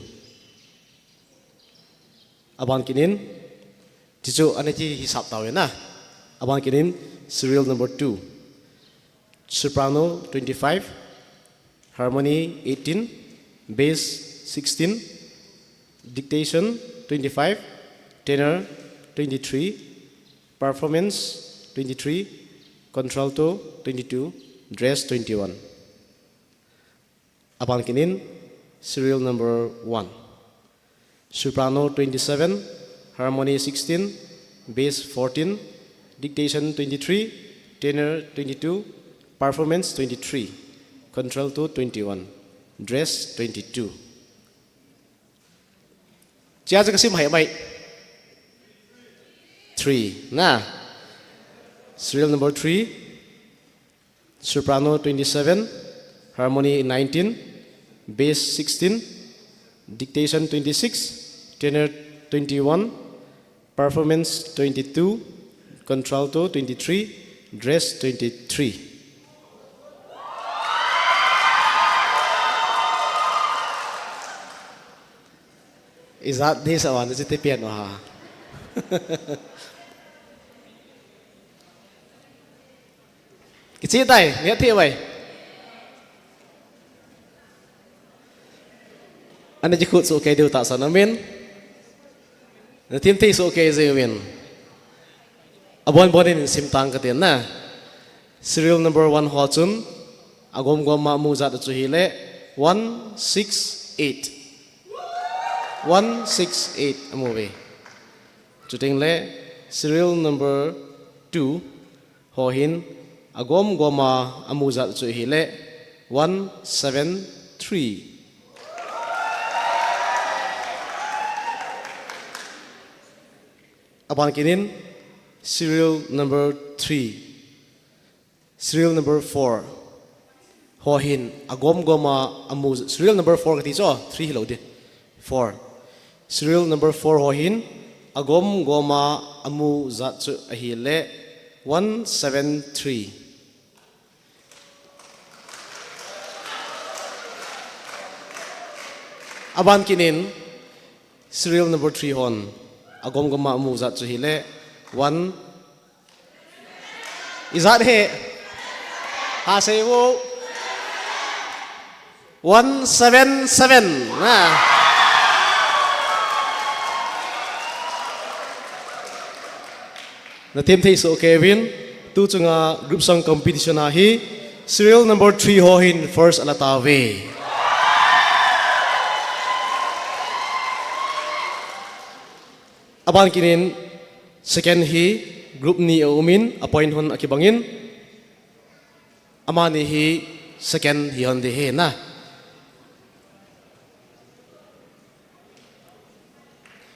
Abang kinin, tisu aneti hisap tahu na. Abang kinin serial number 2, soprano 25, harmony 18, bass 16, dictation 25, tenor 23, performance 23, contralto 22, dress 21. Abang kinin serial number 1, soprano 27, harmony 16, bass 14, dictation 23, tenor 22, performance 23, contralto 21, dress 22. Chia kasim hai mai 3 na. Serial number 3, soprano 27, harmony 19, bass 16, dictation 26, tenor 21, performance 22, contralto 23, dress 23. Is that this one? Is it the piano? Kecil tay, lihat dia bay. Anda jikut so okay dia tak sana min. Nanti nanti so okay saya min. Abon bonin simtang ketian na. Serial number 1 hotun. Agom gom mamu zat tu hile 168. 168 movie. Chuting le serial number 2 hohin agom goma amuzat chu hile 173. Apan kinin serial number 3, serial number 4 hohin agom goma amuzat serial number 4 kati so 3 hilo de 4. Serial number 4 hohin agom goma amu zat chu ahile 173. Aban kinin serial number 3 hon agom goma amu zat chu hile 1 izat he ha sewo 177 na. Na team thei so Kevin tu chunga group song competition ahi serial number 3 hohin first alatawe. Aban kinin second hi group ni umin appoint hon akibangin amani hi second hi hon de he na.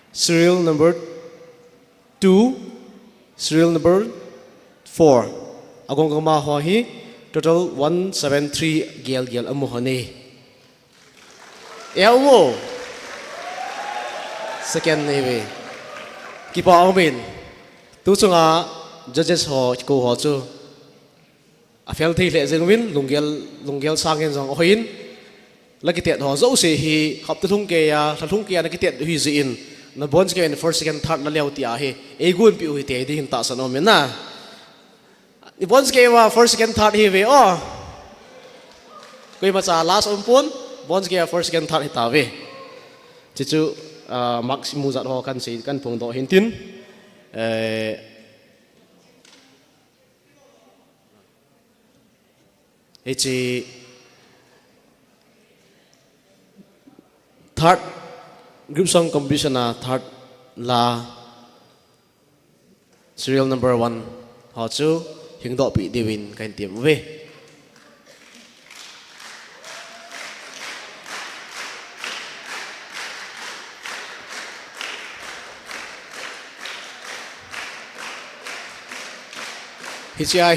Serial number 2, serial number 4. Agong kama ho hi total 173 gel amu hone. Ewo. Second ni kipa amin. Tu chunga judges ho ko ho chu. Afel thi le jeng win lunggel sangen jong hoin. Lagi tiat ho zo se hi khap thung ke ya thung ke na ki tiat hi ji in. Na bonds ke in first second third na leo ti ahe egun pi uhi te di hin ta sano men na i bonds ke wa first second third hi ve oh koi macha last umpun bonds ke first second third hi ta ve chichu maximum zat ho kan se kan phong do hin tin echi third group song competition na third la serial number 1 ho chu hingdo pi dewin kan tiam ve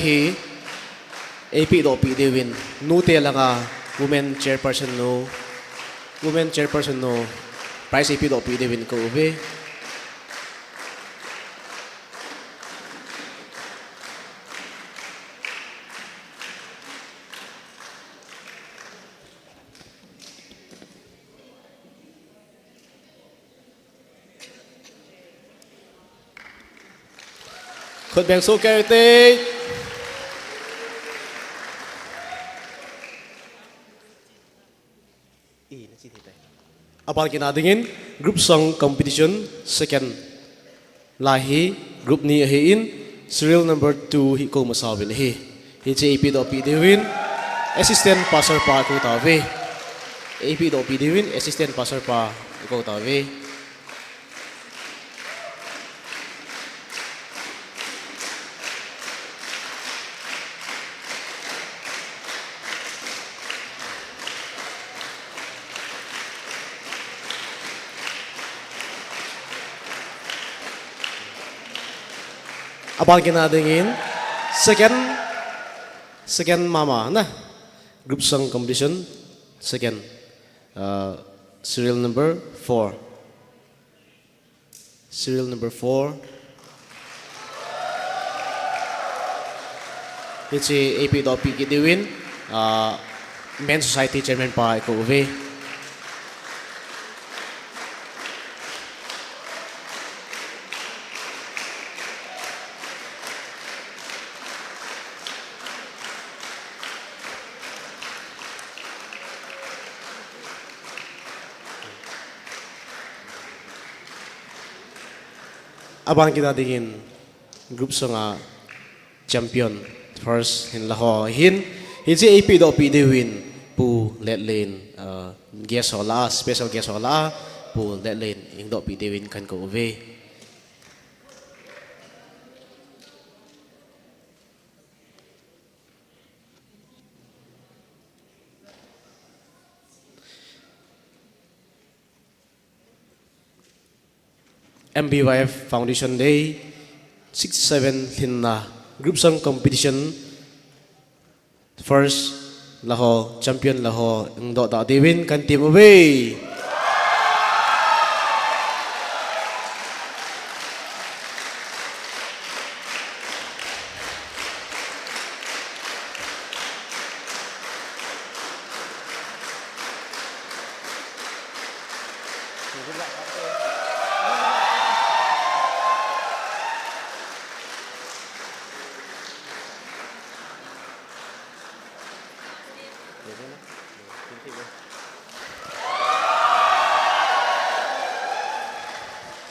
hi AP do pi de win nu te langa women chairperson no prize AP do pi de win ko ve khut beng so ke te Apal kina dingin group song competition second lahi group ni hi in serial number 2 hi ko masawin hi che AP do pi dewin assistant passer pa ko tawe AP do pi dewin assistant passer pa ko tawe Apal kina dingin second mama na group song competition second serial number 4 it's AP do pi ki diwin men society chairman pa ko ve Abang kita dingin group songa champion first hin laho hin si AP do pi de win pu let lane guest hola special guest hola pu let lane ing do pi de win kan ko ve MBYF Foundation Day 67 Hinna Group Song Competition First Laho Champion Laho Ndo Da Dewin kan team away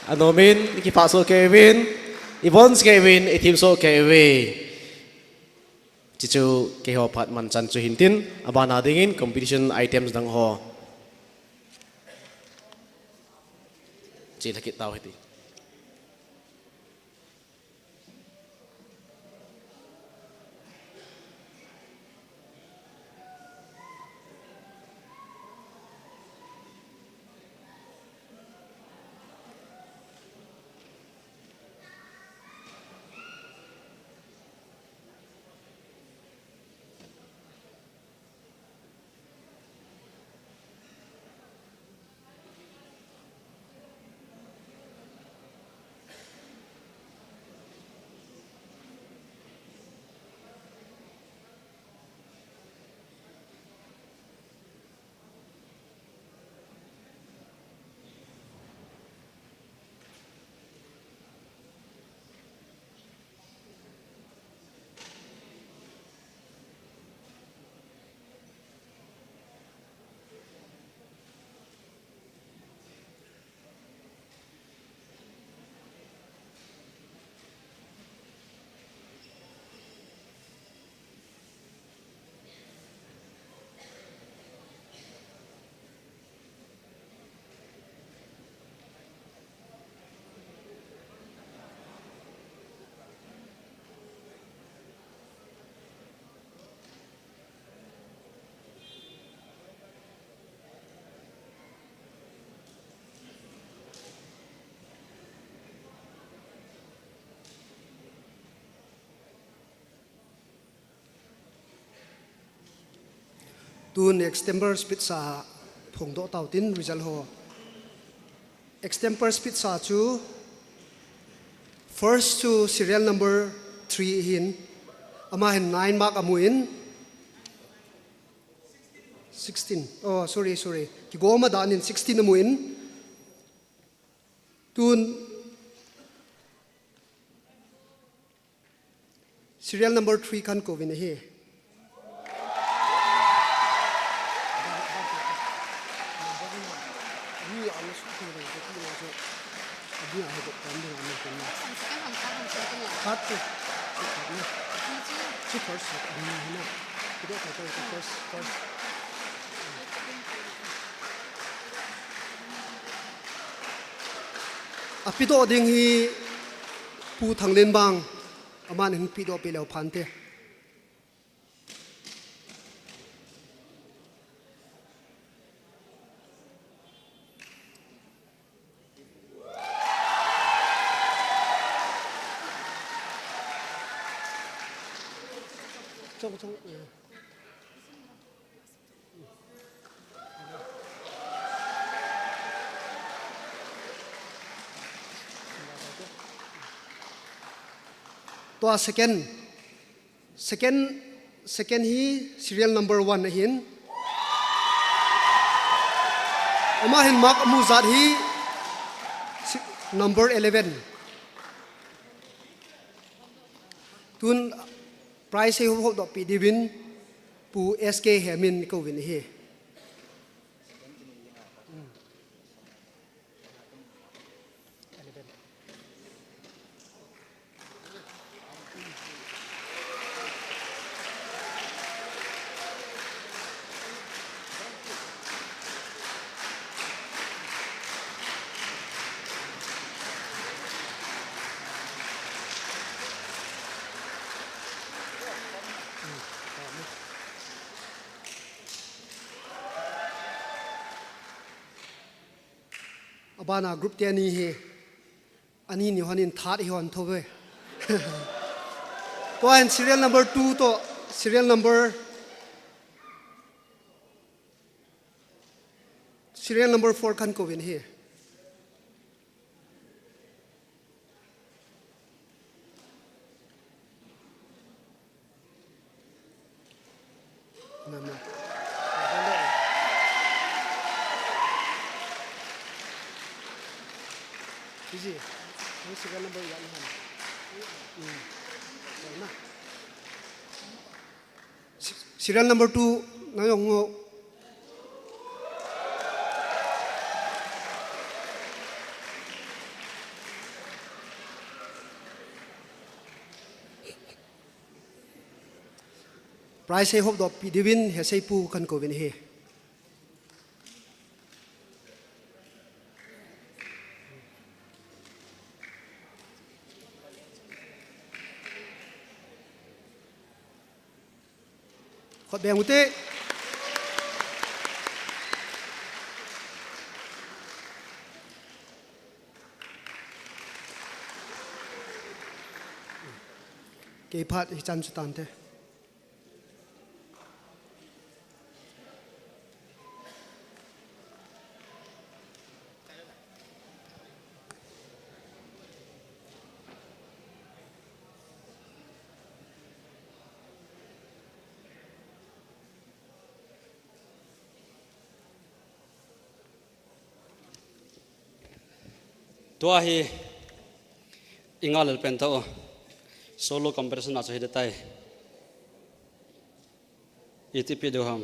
Anomin, ikipaso Kevin, Yvonne's Kevin, itim so Kevin. Cicu keho pat mancan cu hintin, abana dingin competition items dang ho. Cila kita tahu itu. tun extemper speed sa phong do tau tin result ho extemper speed sa chu first to serial number 3 hin ama hin 9 mark amuin 16 oh sorry ki go ma dan in 16 amuin tun serial number 3 kan ko vin hi apido ding hi pu thang len bang aman hin pido pe lo phan te trong to second hi serial number 1 hin ama hin mark amu zat hi number 11 tun price hi ho do pi divin pu sk hemin ko win hi abana group te ni he ani ni honin thar hi hon thobe to an serial number 2 to serial number 4 kan ko win he nama easy ini serial number 1 han serial number 2 na yong price he hop do pi divin he sei pu kan ko vin he khot beng ute ke phat hi chan chutan te tua hi ingal pen to solo comparison aso hide tai itp do ham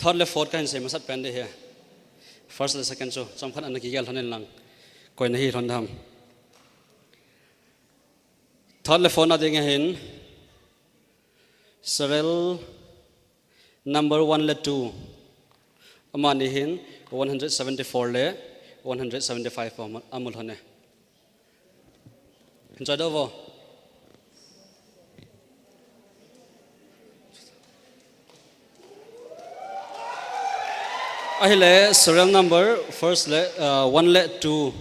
third le fourth kan se masat pen de he first le second so som khan anaki gal thonen lang koi nahi thon dham third le fourth na ding hin serial number 1 le 2 amani hin 174 le 175 amul hone enjoy do vo ahile serial number first le 1 le 2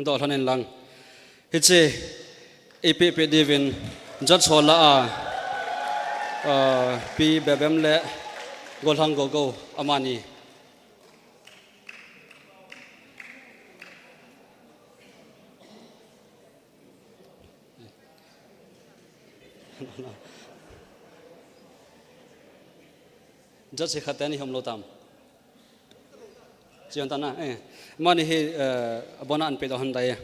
do thonen lang hiche APP Divin Judge Hola P Bebem Le Golhang Gogo Amani Judge Khatani Homlotam Jiantana Mani he Abona and Pedo Handaya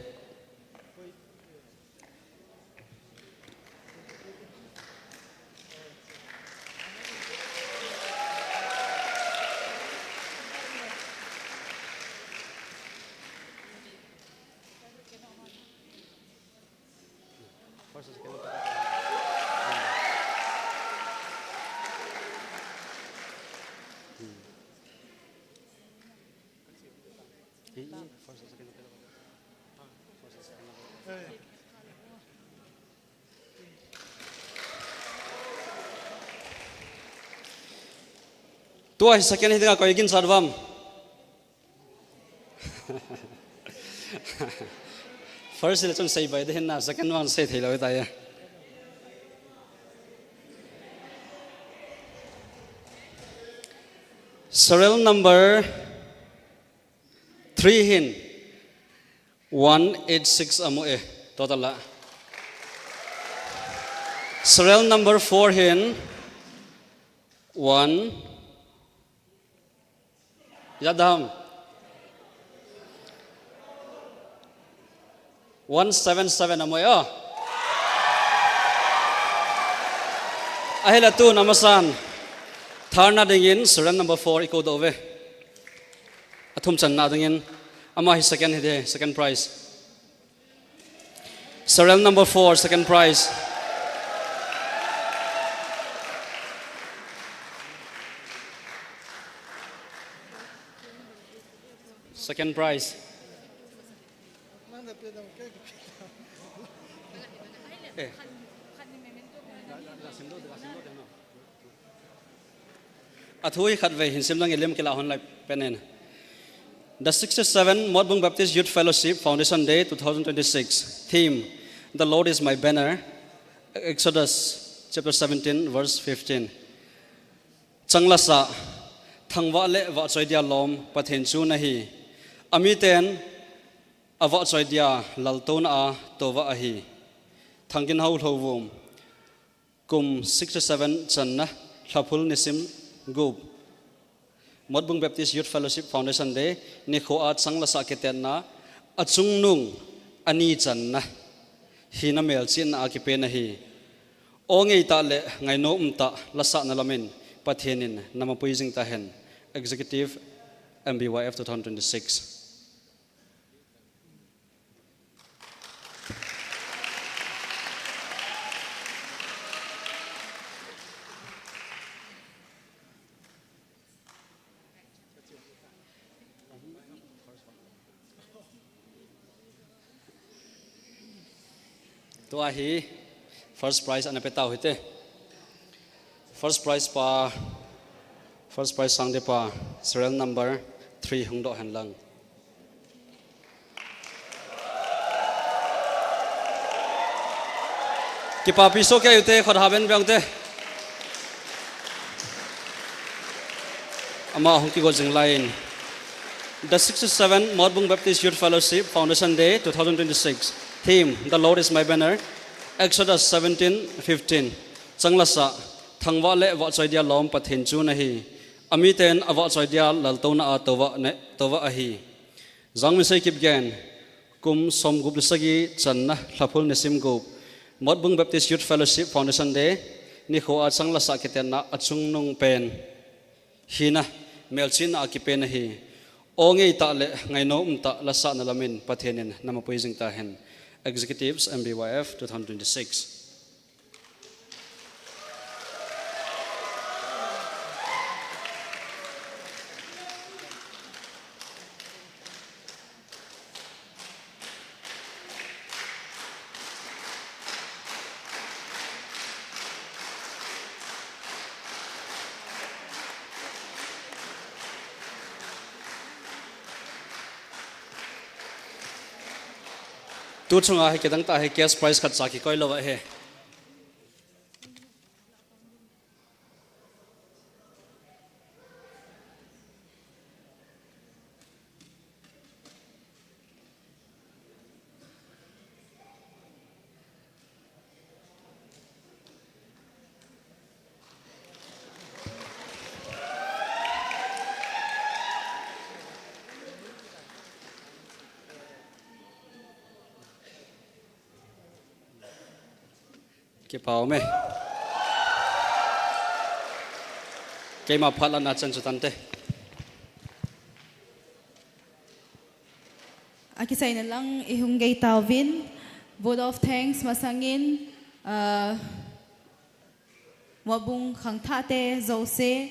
Tua second hitting ako igin sarvam. First election say by then na second one say thilo tayo. Serial number 3 hin 186 amo total la. Serial number 4 hin 1 Yadam 177 amoy ahila tu namasan tharna dingin serial number 4 iko dove athum channa dingin ama hi second prize serial number 4 second prize second prize Athui khatve hinsim lang ilim kila hon lai penen The 67 Modbung Baptist Youth Fellowship Foundation Day 2026 theme The Lord is my banner Exodus chapter 17 verse 15 Changlasa thangwa le wa choidia lom pathen chu nahi amiten awa choidia laltona a towa ahi thangin hau thovum kum 67 channa thlapul nisim gup Modbung Baptist Youth Fellowship Foundation Day ni kho a changlasa ketenna achung nung ani channa hina mel chin a ki pe nahi ongei ta le ngai no umta lasa na lamin pathenin namapuizing tahen Executive MBYF 2026 to ahi first prize anapetau hite first prize sang de pa serial number 3 hungdo hanlang ki pa piso ke ute khod haben bangte ama hungki go jing line The 67 Modbung Baptist Youth Fellowship Foundation Day 2026 theme The Lord is my banner Exodus 17:15 changlasa thangwa le wa choidia lom pathin chu nahi amiten awa choidia laltona a towa ahi zangmi sei kip gen kum som gup sagi channa thlapul nisim gup Modbung Baptist Youth Fellowship Foundation Day ni kho a changlasa ketenna achung nung pen hina melchin a ki pen hi ongei ta le ngai no umta lasa na lamin pathenin namapuizing tahen Executives MBYF 2026 tu chunga he kedang ta he cash prize khat sa ki koi lo he ke pau me ke ma phala na chan chutan te Aki sa na lang ihunggay tawin. Vote of thanks masangin. Mabung khang thate zose.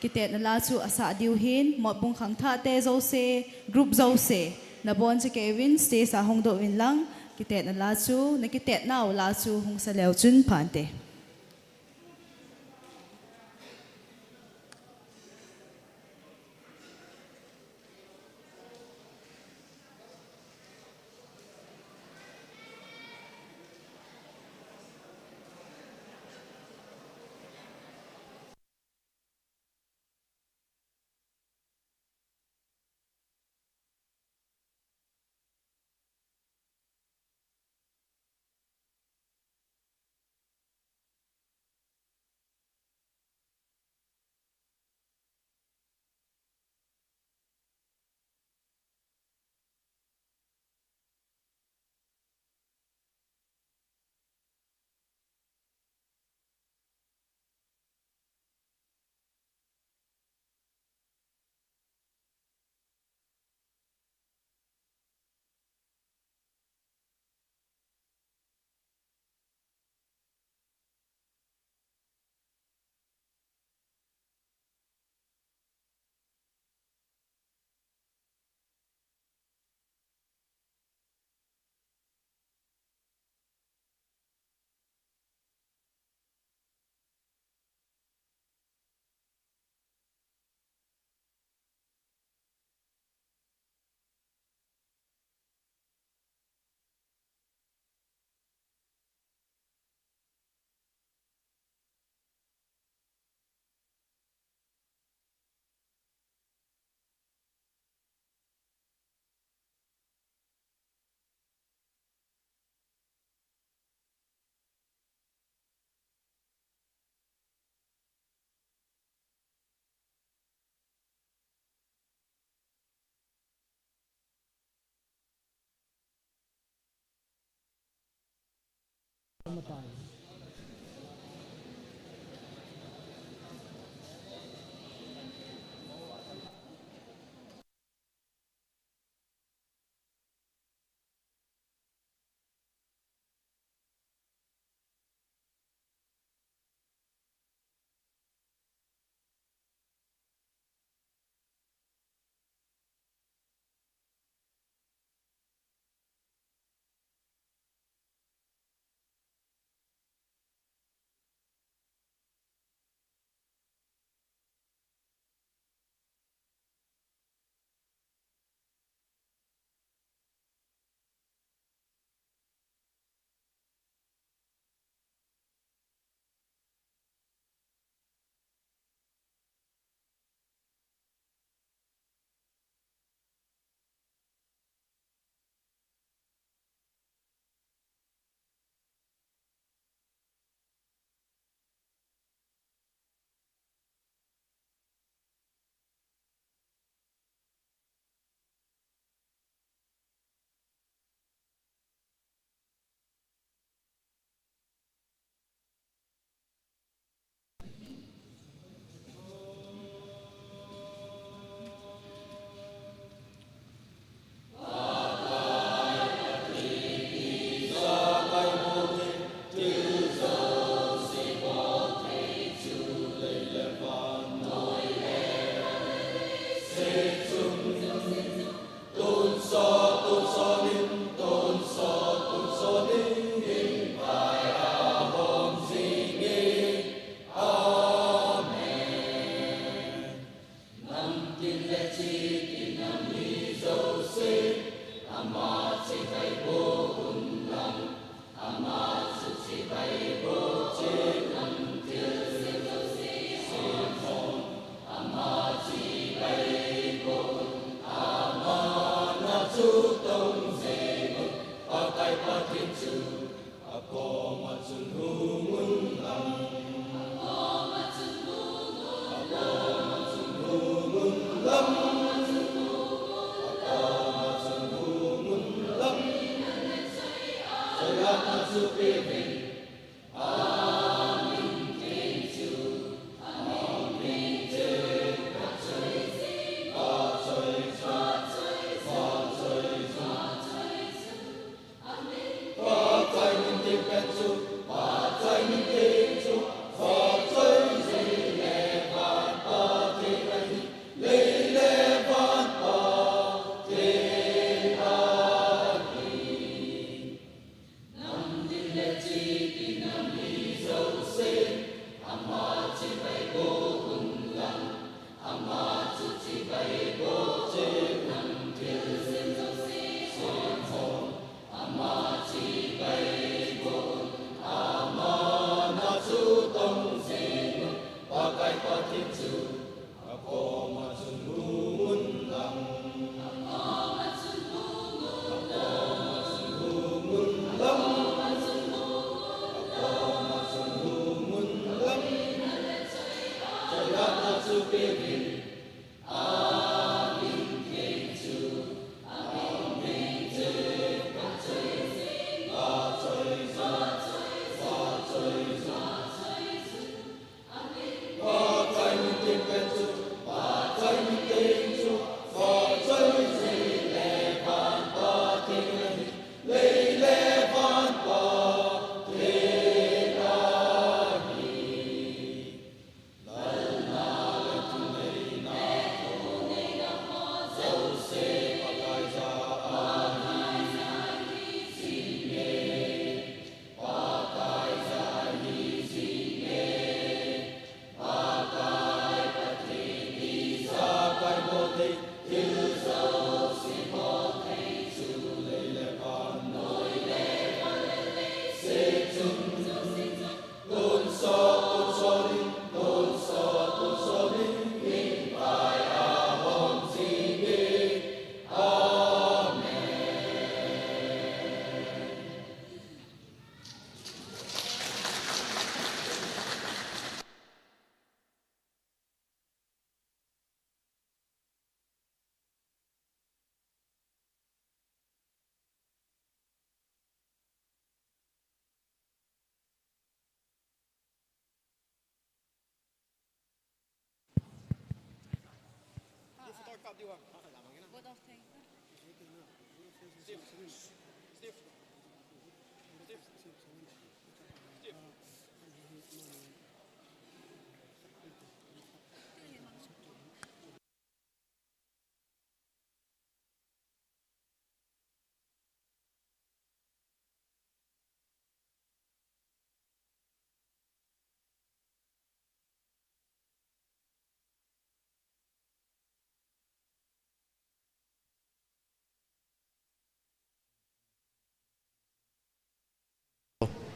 Kitet na lasu asa diuhin. Mabung khang thate zose. Group zose. Nabon si Kevin stay sa hongdo win lang. Kitet na lasu. Nakitet na lasu hong sa leo chun pante.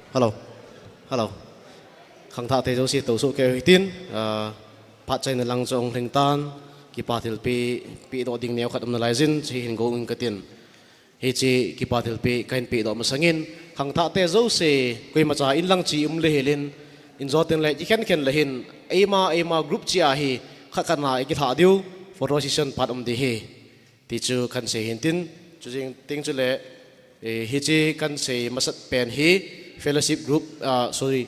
Hello, hello. Khang tha te jo si to so ke tin pat chai na lang chong thing tan ki pa thil pi do ding neu khatam na lai jin chi hin go ing ka tin hi chi ki pa thil pi kain pi do ma sangin khang tha te zo se koi ma cha in lang chi le helin in zo ten le ji khen le hin ema group chi a hi kha kan na ki tha diu photo session pat di hi ti chu kan se hin tin chu jing ting chu le hi chi kan se masat pen hi fellowship group sorry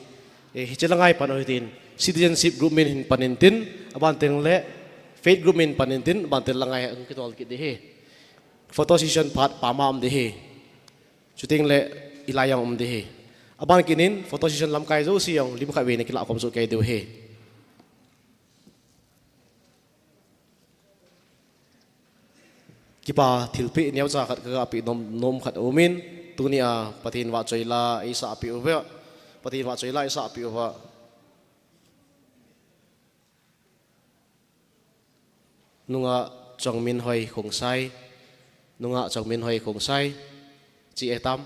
hi chilangai panohitin citizenship group min hin panintin aban teng le faith group min panintin aban tel langai ang kitol ki dehi photo session phat pama am dehi shooting le ilayang am dehi aban kinin photo session lam kai zo si yong lim kha ve ne kila kom so kai deu he kipa thilpi niaw cha khat ka pi nom khat omin tunia pathin wa choila isa pi uwa pathin wa choila isa pi uwa nunga chongmin hoi khongsai nunga chongmin hoi khongsai chi etam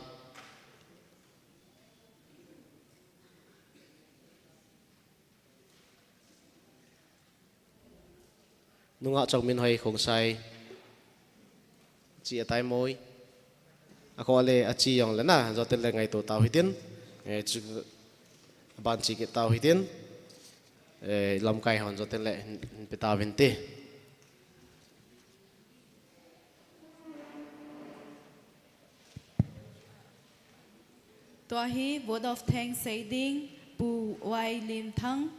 nunga chongmin hoi khongsai chi atai moi ako le achi yong le na zo tel le ngai to tau hitin e chu ban chi ke tau hitin e lam kai hon zo tel le pe ta vin te to tua hi vote of thanks saying pu wai lim thang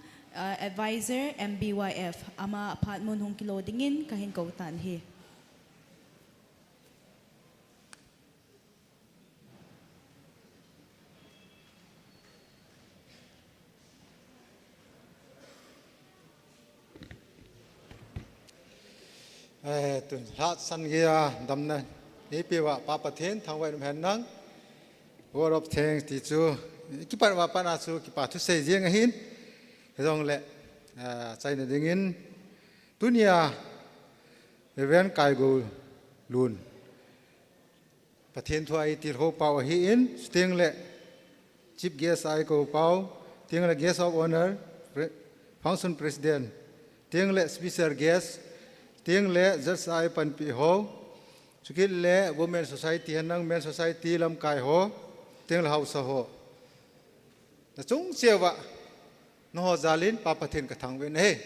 advisor MBYF ama aphat mun hong kilo dingin kahin ko tan hi. tuần hát săn kia đâm này ní pi wa pa pa thiên thang vậy hẹn nắng word of thanks thì chú cái bạn wa pa na chú cái bạn thu xây riêng cái hin rồi lệ chạy này dingin dunia event kai go luôn pa thiên thuai thì ho pau hi in tiếng lệ chief guest ai go pau tiếng là guest of honor function president tiếng lệ special guest tiếng lệ rất sai pan pi ho chukil lệ women society hanang men society lam kai ho tiếng là house ho na chung chewa no ho zalin papa then ka thang wen he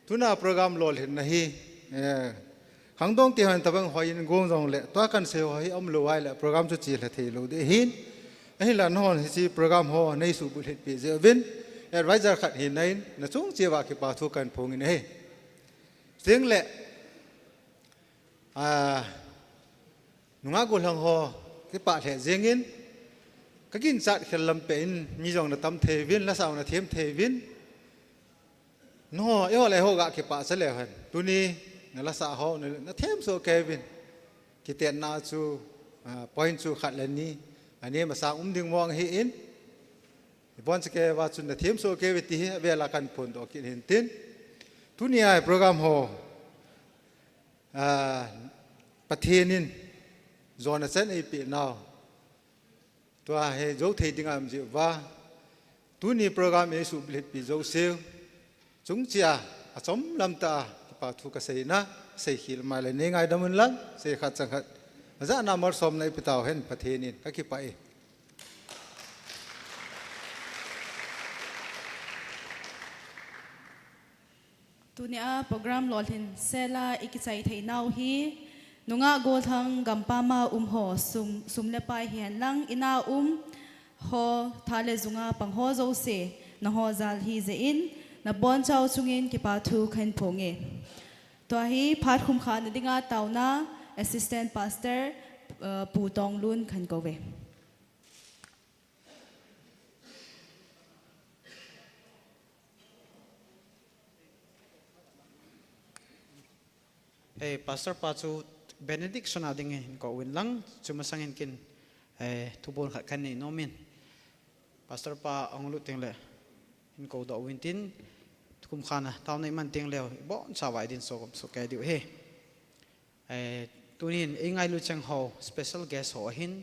tuna program lol hin na hi khang dong ti han tabang hoin gong jong le to kan se ho hi om lo wai le program chu chi la thei lo de hin hi la no hi chi program ho nei su bu het pi je win advisor khat hin nei na chung chewa ki pa thu kan phong in he tiếng lệ nunga gul hang ho cái pa the riêng in cái kinh sát khel lam pein mi jong na tam the vin la sao na them the vin no yo le ho ga cái pa sa le han tu ni na la sa ho na them so kevin ki ten na chu point chu khat le ni ani ma sa ding mong hi in bon se ke wa chu na them so ke ti ve la kan pon do ki hin tin dunia program ho pathenin zona sen ai pi now tua he zo thei dingam ji wa tuni program e su blet pi zo sel chung chia a chom lam ta pa thu ka sei na sei khil mai le ne ngai damun lang sei khat chang khat za na mar som nai pitaw hen pathenin ka ki pai Tunia program lolhin sela ikisai thei nau hi nunga go thang gampama ho sum le pai hian lang ina ho thale zunga pangho zo se na ho zal hi ze in na bon chau chungin ki pa thu khan phonge to hi phat khum khan dinga tauna assistant pastor pu tong lun khan ko ve. Pastor pa chu benediction ading hin ko win lang chumasangin kin tubon khat kan ni nomin pastor pa onglu tingle hin ko do win tin kum khana taw nei man ting leo bo chawai din so ke diu he tunin ingai lu chang ho special guest ho hin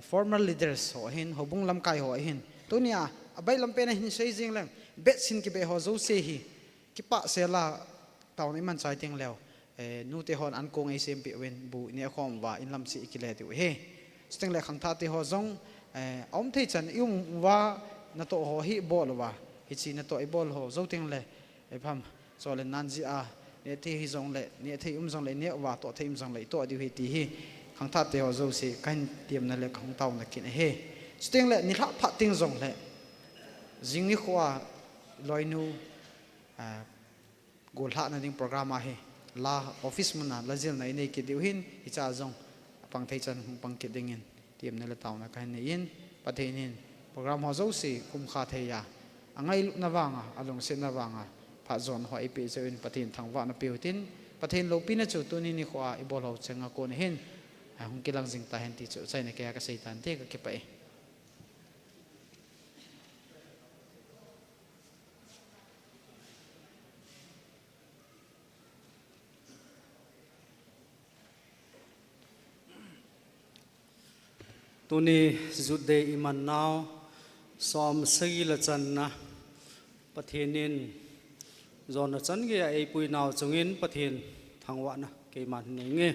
former leaders ho hin hobung lam kai ho hin tunia abai lam pe na hin sei jing lang bet sin ki be ho zo se hi ki pa se la taw nei man chai ting leo nu te hon an kong asem pe wen bu ne khom wa in lam si ikile tu he steng le khang tha te ho zong om thei chan yung wa na to ho hi bol wa hi chi na to I bol ho zo teng le pham so le nan ji a ne te hi zong le ne thei zong le ne wa to thei zong le to di hi ti hi khang tha te ho zo si kan tiam na le khang taw na kin he steng le ni tha pha ting zong le jing ni khwa loinu gol ha na ding program a he la office mana la jil nai nei ki diu hin hi cha jong pang thei chan pang ki dingin tiam na la taw na kan nei in patheinin program ho zo si kum kha thei ya angai lu na wanga along se na wanga pha zon ho ipi zein pathin thangwa na piutin pathin lo pina chu tu ni ni khwa I bol ho chenga ko ne hin hong kilang jing ta hen ti chu chai ne ka sei tan te ka ke pai Tuni zude iman now som sagi la chan na pathenin zon na chan ge ai pui naw chungin pathin thangwa na ke man ne nge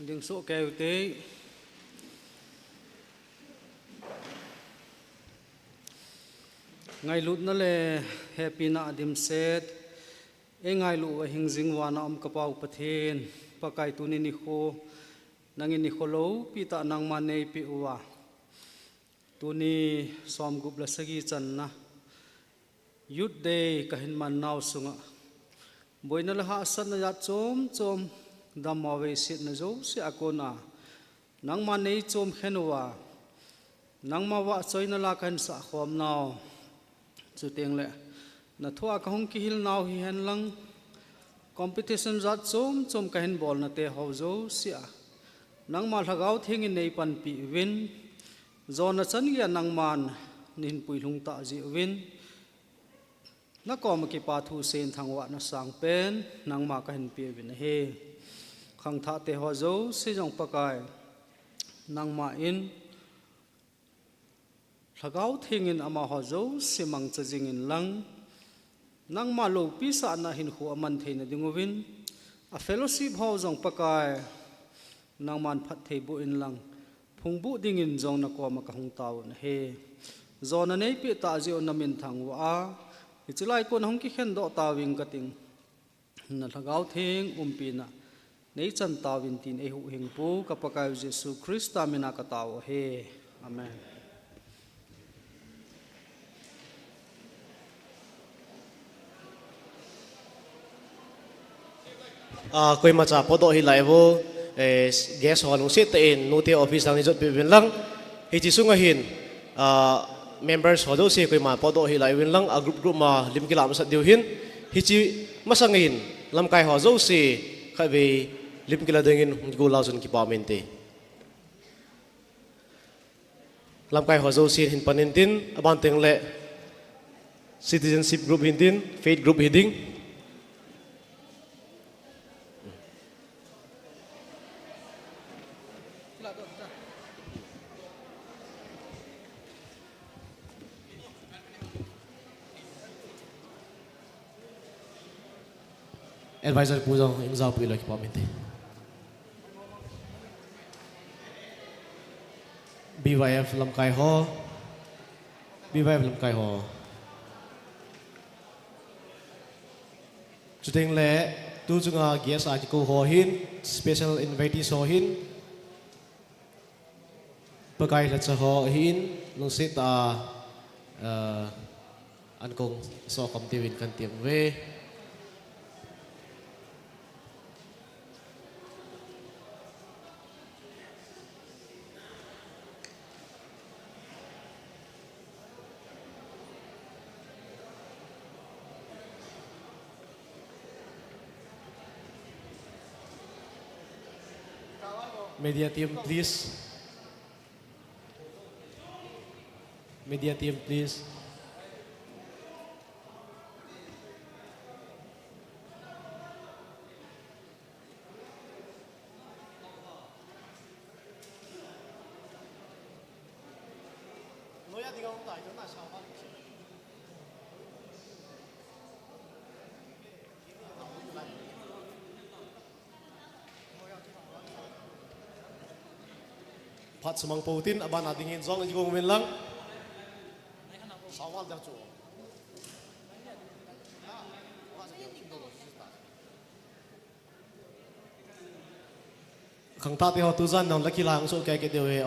ding so ke te ngai lut na le happy na dim set e ngai lu hing jing wa na am ka pau pathin pakai tuni ni kho nangin ni kholo pi ta nang ma nei pi uwa tuni som gup la sagi chan na youth day kahin man naw sunga boina la ha san na ya chom chom damawe sit na zo si akona nang ma nei chom khenwa nang ma wa choina la kan sa khom naw chu teng le na thua ka hong ki hil naw hi hen lang competition zat chom chom kahin bol na te ho zo sia nang ma thagau thing in nei pan pi win zona chan ya nang man nin pui lung ta ji win na ko ma ki pa thu sen thangwa na sang pen nang ma kahin pi win he khang tha te ho zo si jong pakai nang ma in thagau thing in ama ho zo simang chajing in lang nang ma lo pi sa na hin khu aman theina dingowin a fellowship ho jong pakai nang man phat thei bu in lang phung bu ding in jong na ko ma ka hung taw na he zona nei pi ta ji on namin thang wa ichulai kon hong ki khen do tawing kating na thagau thing pi na nei chan tawin tin e hu hing pu ka pakai jesu christa mina ka taw he amen. Koi macha podo hi laivo gas hall se te in note office ang jot pin lang hi chi sunga hin members hodo se koi ma podo hi laivin lang a group ma lim kilam sa diu hin hi chi masangin lam kai ho zo se khai ve lim kila dengin go la sun ki pa mente lam kai ho zo se hin panin tin aban teng le citizenship group hin tin faith group hiding advisor pujang ingzao pila ki pamente BYF lam kai ho chuteng le tu chunga guest a ki ko ho hin special invitees ho hin pakai la cha ho hin nung sita an kong so kam tiwin kan tiam we media team please. Media team please. Pat semang pautin aban adingin zong ji gong men lang sawal dah chu khang ta te ho tu zan nang laki lang so kai ke dewe